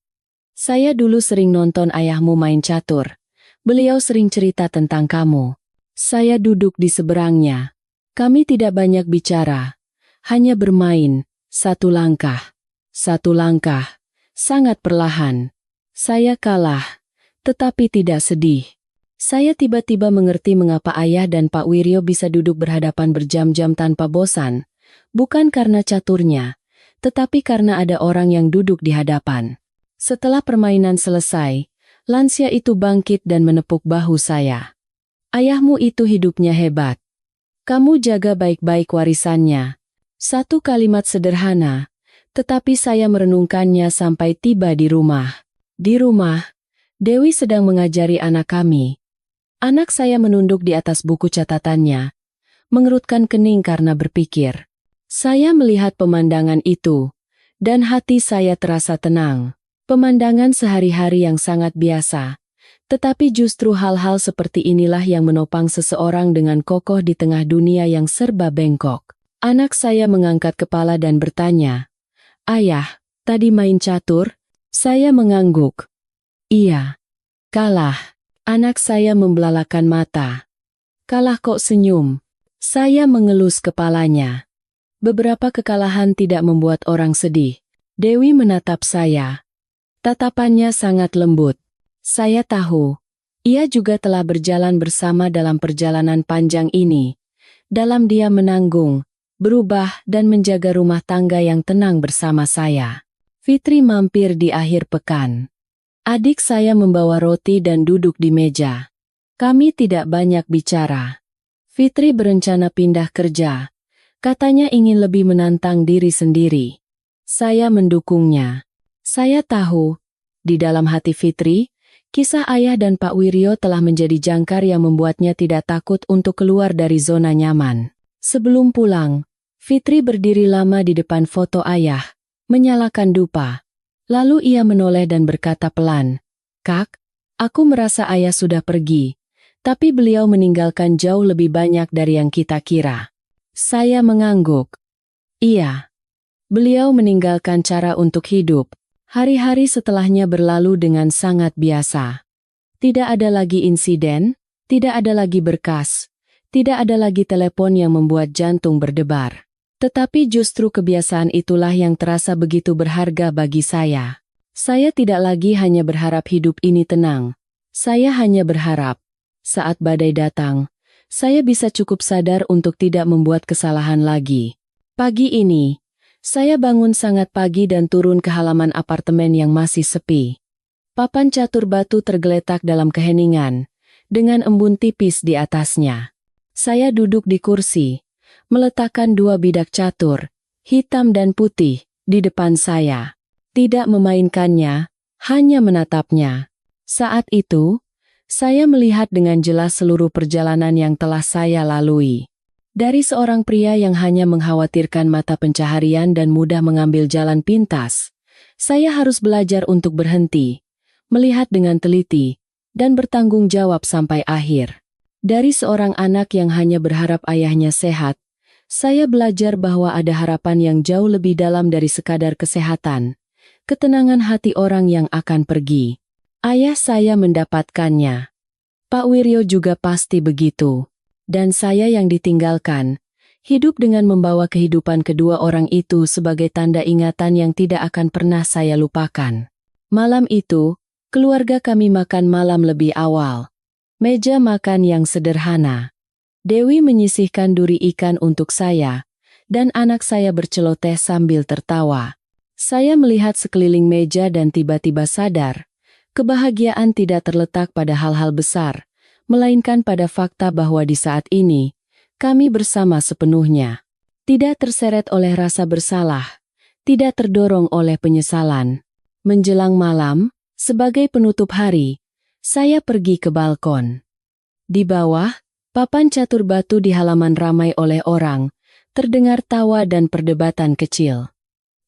"Saya dulu sering nonton ayahmu main catur. Beliau sering cerita tentang kamu." Saya duduk di seberangnya. Kami tidak banyak bicara, hanya bermain, satu langkah, sangat perlahan. Saya kalah, tetapi tidak sedih. Saya tiba-tiba mengerti mengapa ayah dan Pak Wiryo bisa duduk berhadapan berjam-jam tanpa bosan, bukan karena caturnya, tetapi karena ada orang yang duduk di hadapan. Setelah permainan selesai, lansia itu bangkit dan menepuk bahu saya. "Ayahmu itu hidupnya hebat. Kamu jaga baik-baik warisannya." Satu kalimat sederhana, tetapi saya merenungkannya sampai tiba di rumah. Di rumah, Dewi sedang mengajari anak kami. Anak saya menunduk di atas buku catatannya, mengerutkan kening karena berpikir. Saya melihat pemandangan itu, dan hati saya terasa tenang. Pemandangan sehari-hari yang sangat biasa. Tetapi justru hal-hal seperti inilah yang menopang seseorang dengan kokoh di tengah dunia yang serba bengkok. Anak saya mengangkat kepala dan bertanya, "Ayah, tadi main catur?" Saya mengangguk. "Iya." "Kalah." Anak saya membelalakan mata. "Kalah kok senyum?" Saya mengelus kepalanya. Beberapa kekalahan tidak membuat orang sedih. Dewi menatap saya. Tatapannya sangat lembut. Saya tahu, ia juga telah berjalan bersama dalam perjalanan panjang ini. Dalam dia menanggung, berubah dan menjaga rumah tangga yang tenang bersama saya. Fitri mampir di akhir pekan. Adik saya membawa roti dan duduk di meja. Kami tidak banyak bicara. Fitri berencana pindah kerja. Katanya ingin lebih menantang diri sendiri. Saya mendukungnya. Saya tahu, di dalam hati Fitri, kisah ayah dan Pak Wiryo telah menjadi jangkar yang membuatnya tidak takut untuk keluar dari zona nyaman. Sebelum pulang, Fitri berdiri lama di depan foto ayah, menyalakan dupa. Lalu ia menoleh dan berkata pelan, "Kak, aku merasa ayah sudah pergi, tapi beliau meninggalkan jauh lebih banyak dari yang kita kira." Saya mengangguk. Iya. Beliau meninggalkan cara untuk hidup. Hari-hari setelahnya berlalu dengan sangat biasa. Tidak ada lagi insiden, tidak ada lagi berkas, tidak ada lagi telepon yang membuat jantung berdebar. Tetapi justru kebiasaan itulah yang terasa begitu berharga bagi saya. Saya tidak lagi hanya berharap hidup ini tenang. Saya hanya berharap, saat badai datang, saya bisa cukup sadar untuk tidak membuat kesalahan lagi. Pagi ini, saya bangun sangat pagi dan turun ke halaman apartemen yang masih sepi. Papan catur batu tergeletak dalam keheningan, dengan embun tipis di atasnya. Saya duduk di kursi, meletakkan dua bidak catur, hitam dan putih, di depan saya. Tidak memainkannya, hanya menatapnya. Saat itu, saya melihat dengan jelas seluruh perjalanan yang telah saya lalui. Dari seorang pria yang hanya mengkhawatirkan mata pencaharian dan mudah mengambil jalan pintas, saya harus belajar untuk berhenti, melihat dengan teliti, dan bertanggung jawab sampai akhir. Dari seorang anak yang hanya berharap ayahnya sehat, saya belajar bahwa ada harapan yang jauh lebih dalam dari sekadar kesehatan, ketenangan hati orang yang akan pergi. Ayah saya mendapatkannya. Pak Wiryo juga pasti begitu. Dan saya yang ditinggalkan, hidup dengan membawa kehidupan kedua orang itu sebagai tanda ingatan yang tidak akan pernah saya lupakan. Malam itu, keluarga kami makan malam lebih awal. Meja makan yang sederhana. Dewi menyisihkan duri ikan untuk saya, dan anak saya berceloteh sambil tertawa. Saya melihat sekeliling meja dan tiba-tiba sadar, kebahagiaan tidak terletak pada hal-hal besar, melainkan pada fakta bahwa di saat ini, kami bersama sepenuhnya. Tidak terseret oleh rasa bersalah, tidak terdorong oleh penyesalan. Menjelang malam, sebagai penutup hari, saya pergi ke balkon. Di bawah, papan catur batu di halaman ramai oleh orang, terdengar tawa dan perdebatan kecil.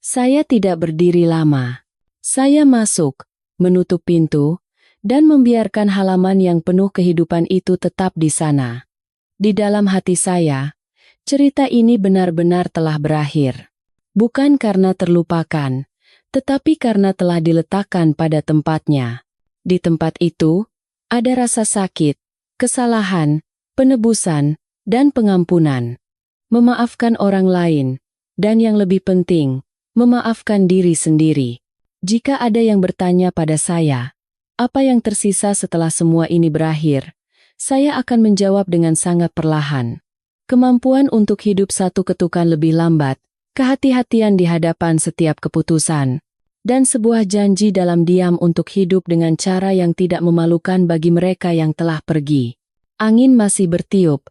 Saya tidak berdiri lama. Saya masuk, menutup pintu, dan membiarkan halaman yang penuh kehidupan itu tetap di sana. Di dalam hati saya, cerita ini benar-benar telah berakhir. Bukan karena terlupakan, tetapi karena telah diletakkan pada tempatnya. Di tempat itu, ada rasa sakit, kesalahan, penebusan, dan pengampunan. Memaafkan orang lain, dan yang lebih penting, memaafkan diri sendiri. Jika ada yang bertanya pada saya, apa yang tersisa setelah semua ini berakhir, saya akan menjawab dengan sangat perlahan. Kemampuan untuk hidup satu ketukan lebih lambat, kehati-hatian di hadapan setiap keputusan, dan sebuah janji dalam diam untuk hidup dengan cara yang tidak memalukan bagi mereka yang telah pergi. Angin masih bertiup,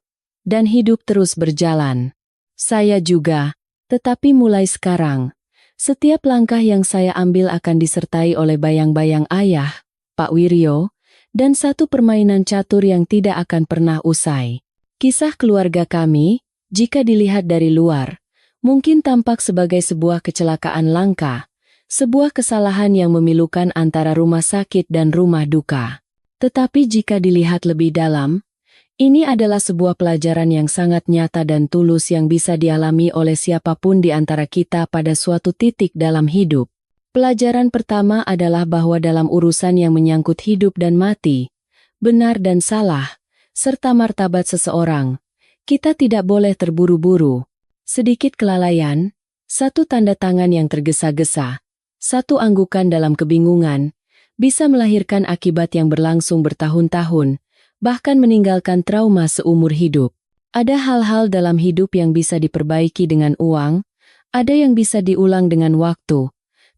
dan hidup terus berjalan. Saya juga, tetapi mulai sekarang, setiap langkah yang saya ambil akan disertai oleh bayang-bayang ayah, Pak Wiryo, dan satu permainan catur yang tidak akan pernah usai. Kisah keluarga kami, jika dilihat dari luar, mungkin tampak sebagai sebuah kecelakaan langka, sebuah kesalahan yang memilukan antara rumah sakit dan rumah duka. Tetapi jika dilihat lebih dalam, ini adalah sebuah pelajaran yang sangat nyata dan tulus yang bisa dialami oleh siapapun di antara kita pada suatu titik dalam hidup. Pelajaran pertama adalah bahwa dalam urusan yang menyangkut hidup dan mati, benar dan salah, serta martabat seseorang, kita tidak boleh terburu-buru. Sedikit kelalaian, satu tanda tangan yang tergesa-gesa, satu anggukan dalam kebingungan, bisa melahirkan akibat yang berlangsung bertahun-tahun, bahkan meninggalkan trauma seumur hidup. Ada hal-hal dalam hidup yang bisa diperbaiki dengan uang, ada yang bisa diulang dengan waktu,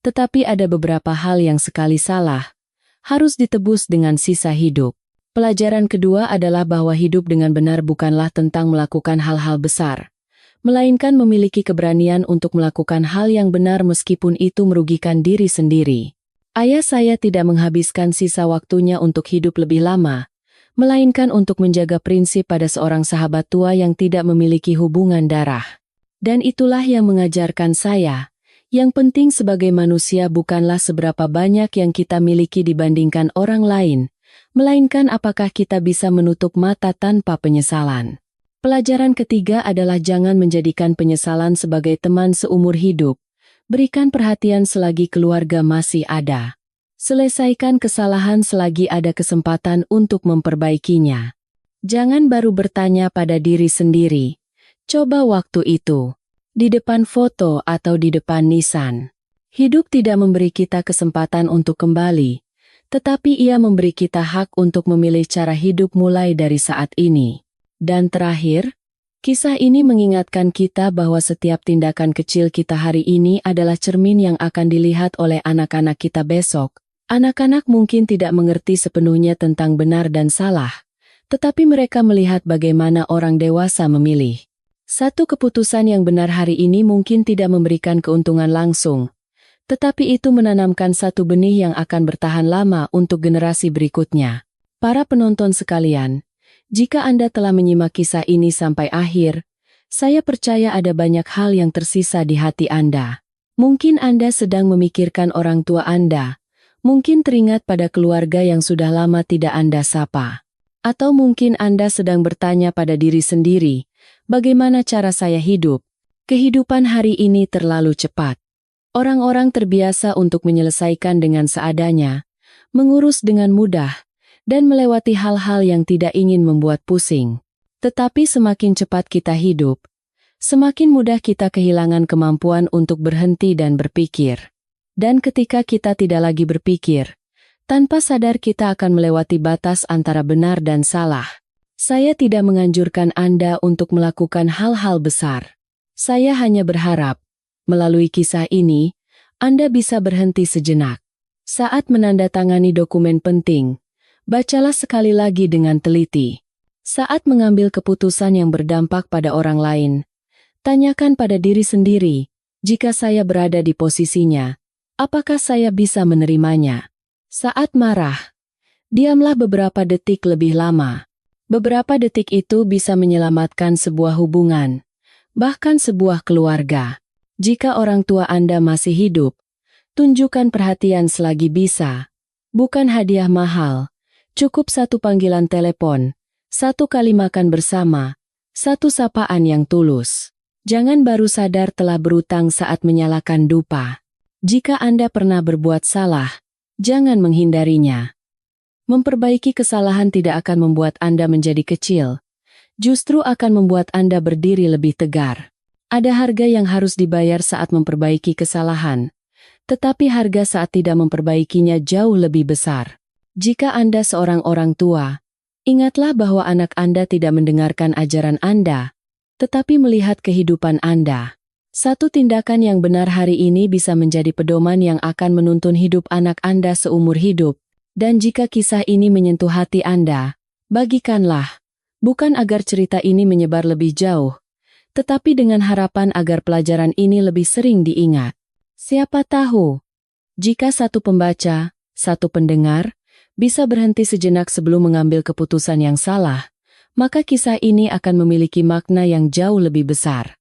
tetapi ada beberapa hal yang sekali salah, harus ditebus dengan sisa hidup. Pelajaran kedua adalah bahwa hidup dengan benar bukanlah tentang melakukan hal-hal besar, melainkan memiliki keberanian untuk melakukan hal yang benar meskipun itu merugikan diri sendiri. Ayah saya tidak menghabiskan sisa waktunya untuk hidup lebih lama, melainkan untuk menjaga prinsip pada seorang sahabat tua yang tidak memiliki hubungan darah. Dan itulah yang mengajarkan saya, yang penting sebagai manusia bukanlah seberapa banyak yang kita miliki dibandingkan orang lain, melainkan apakah kita bisa menutup mata tanpa penyesalan. Pelajaran ketiga adalah jangan menjadikan penyesalan sebagai teman seumur hidup. Berikan perhatian selagi keluarga masih ada. Selesaikan kesalahan selagi ada kesempatan untuk memperbaikinya. Jangan baru bertanya pada diri sendiri, coba waktu itu, di depan foto atau di depan nisan. Hidup tidak memberi kita kesempatan untuk kembali, tetapi ia memberi kita hak untuk memilih cara hidup mulai dari saat ini. Dan terakhir, kisah ini mengingatkan kita bahwa setiap tindakan kecil kita hari ini adalah cermin yang akan dilihat oleh anak-anak kita besok. Anak-anak mungkin tidak mengerti sepenuhnya tentang benar dan salah, tetapi mereka melihat bagaimana orang dewasa memilih. Satu keputusan yang benar hari ini mungkin tidak memberikan keuntungan langsung, tetapi itu menanamkan satu benih yang akan bertahan lama untuk generasi berikutnya. Para penonton sekalian, jika Anda telah menyimak kisah ini sampai akhir, saya percaya ada banyak hal yang tersisa di hati Anda. Mungkin Anda sedang memikirkan orang tua Anda, mungkin teringat pada keluarga yang sudah lama tidak Anda sapa. Atau mungkin Anda sedang bertanya pada diri sendiri, bagaimana cara saya hidup? Kehidupan hari ini terlalu cepat. Orang-orang terbiasa untuk menyelesaikan dengan seadanya, mengurus dengan mudah, dan melewati hal-hal yang tidak ingin membuat pusing. Tetapi semakin cepat kita hidup, semakin mudah kita kehilangan kemampuan untuk berhenti dan berpikir. Dan ketika kita tidak lagi berpikir, tanpa sadar kita akan melewati batas antara benar dan salah. Saya tidak menganjurkan Anda untuk melakukan hal-hal besar. Saya hanya berharap, melalui kisah ini, Anda bisa berhenti sejenak. Saat menandatangani dokumen penting, bacalah sekali lagi dengan teliti. Saat mengambil keputusan yang berdampak pada orang lain, tanyakan pada diri sendiri, jika saya berada di posisinya, apakah saya bisa menerimanya? Saat marah, diamlah beberapa detik lebih lama. Beberapa detik itu bisa menyelamatkan sebuah hubungan, bahkan sebuah keluarga. Jika orang tua Anda masih hidup, tunjukkan perhatian selagi bisa. Bukan hadiah mahal, cukup satu panggilan telepon, satu kali makan bersama, satu sapaan yang tulus. Jangan baru sadar telah berutang saat menyalakan dupa. Jika Anda pernah berbuat salah, jangan menghindarinya. Memperbaiki kesalahan tidak akan membuat Anda menjadi kecil, justru akan membuat Anda berdiri lebih tegar. Ada harga yang harus dibayar saat memperbaiki kesalahan, tetapi harga saat tidak memperbaikinya jauh lebih besar. Jika Anda seorang orang tua, ingatlah bahwa anak Anda tidak mendengarkan ajaran Anda, tetapi melihat kehidupan Anda. Satu tindakan yang benar hari ini bisa menjadi pedoman yang akan menuntun hidup anak Anda seumur hidup. Dan jika kisah ini menyentuh hati Anda, bagikanlah. Bukan agar cerita ini menyebar lebih jauh, tetapi dengan harapan agar pelajaran ini lebih sering diingat. Siapa tahu, jika satu pembaca, satu pendengar, bisa berhenti sejenak sebelum mengambil keputusan yang salah, maka kisah ini akan memiliki makna yang jauh lebih besar.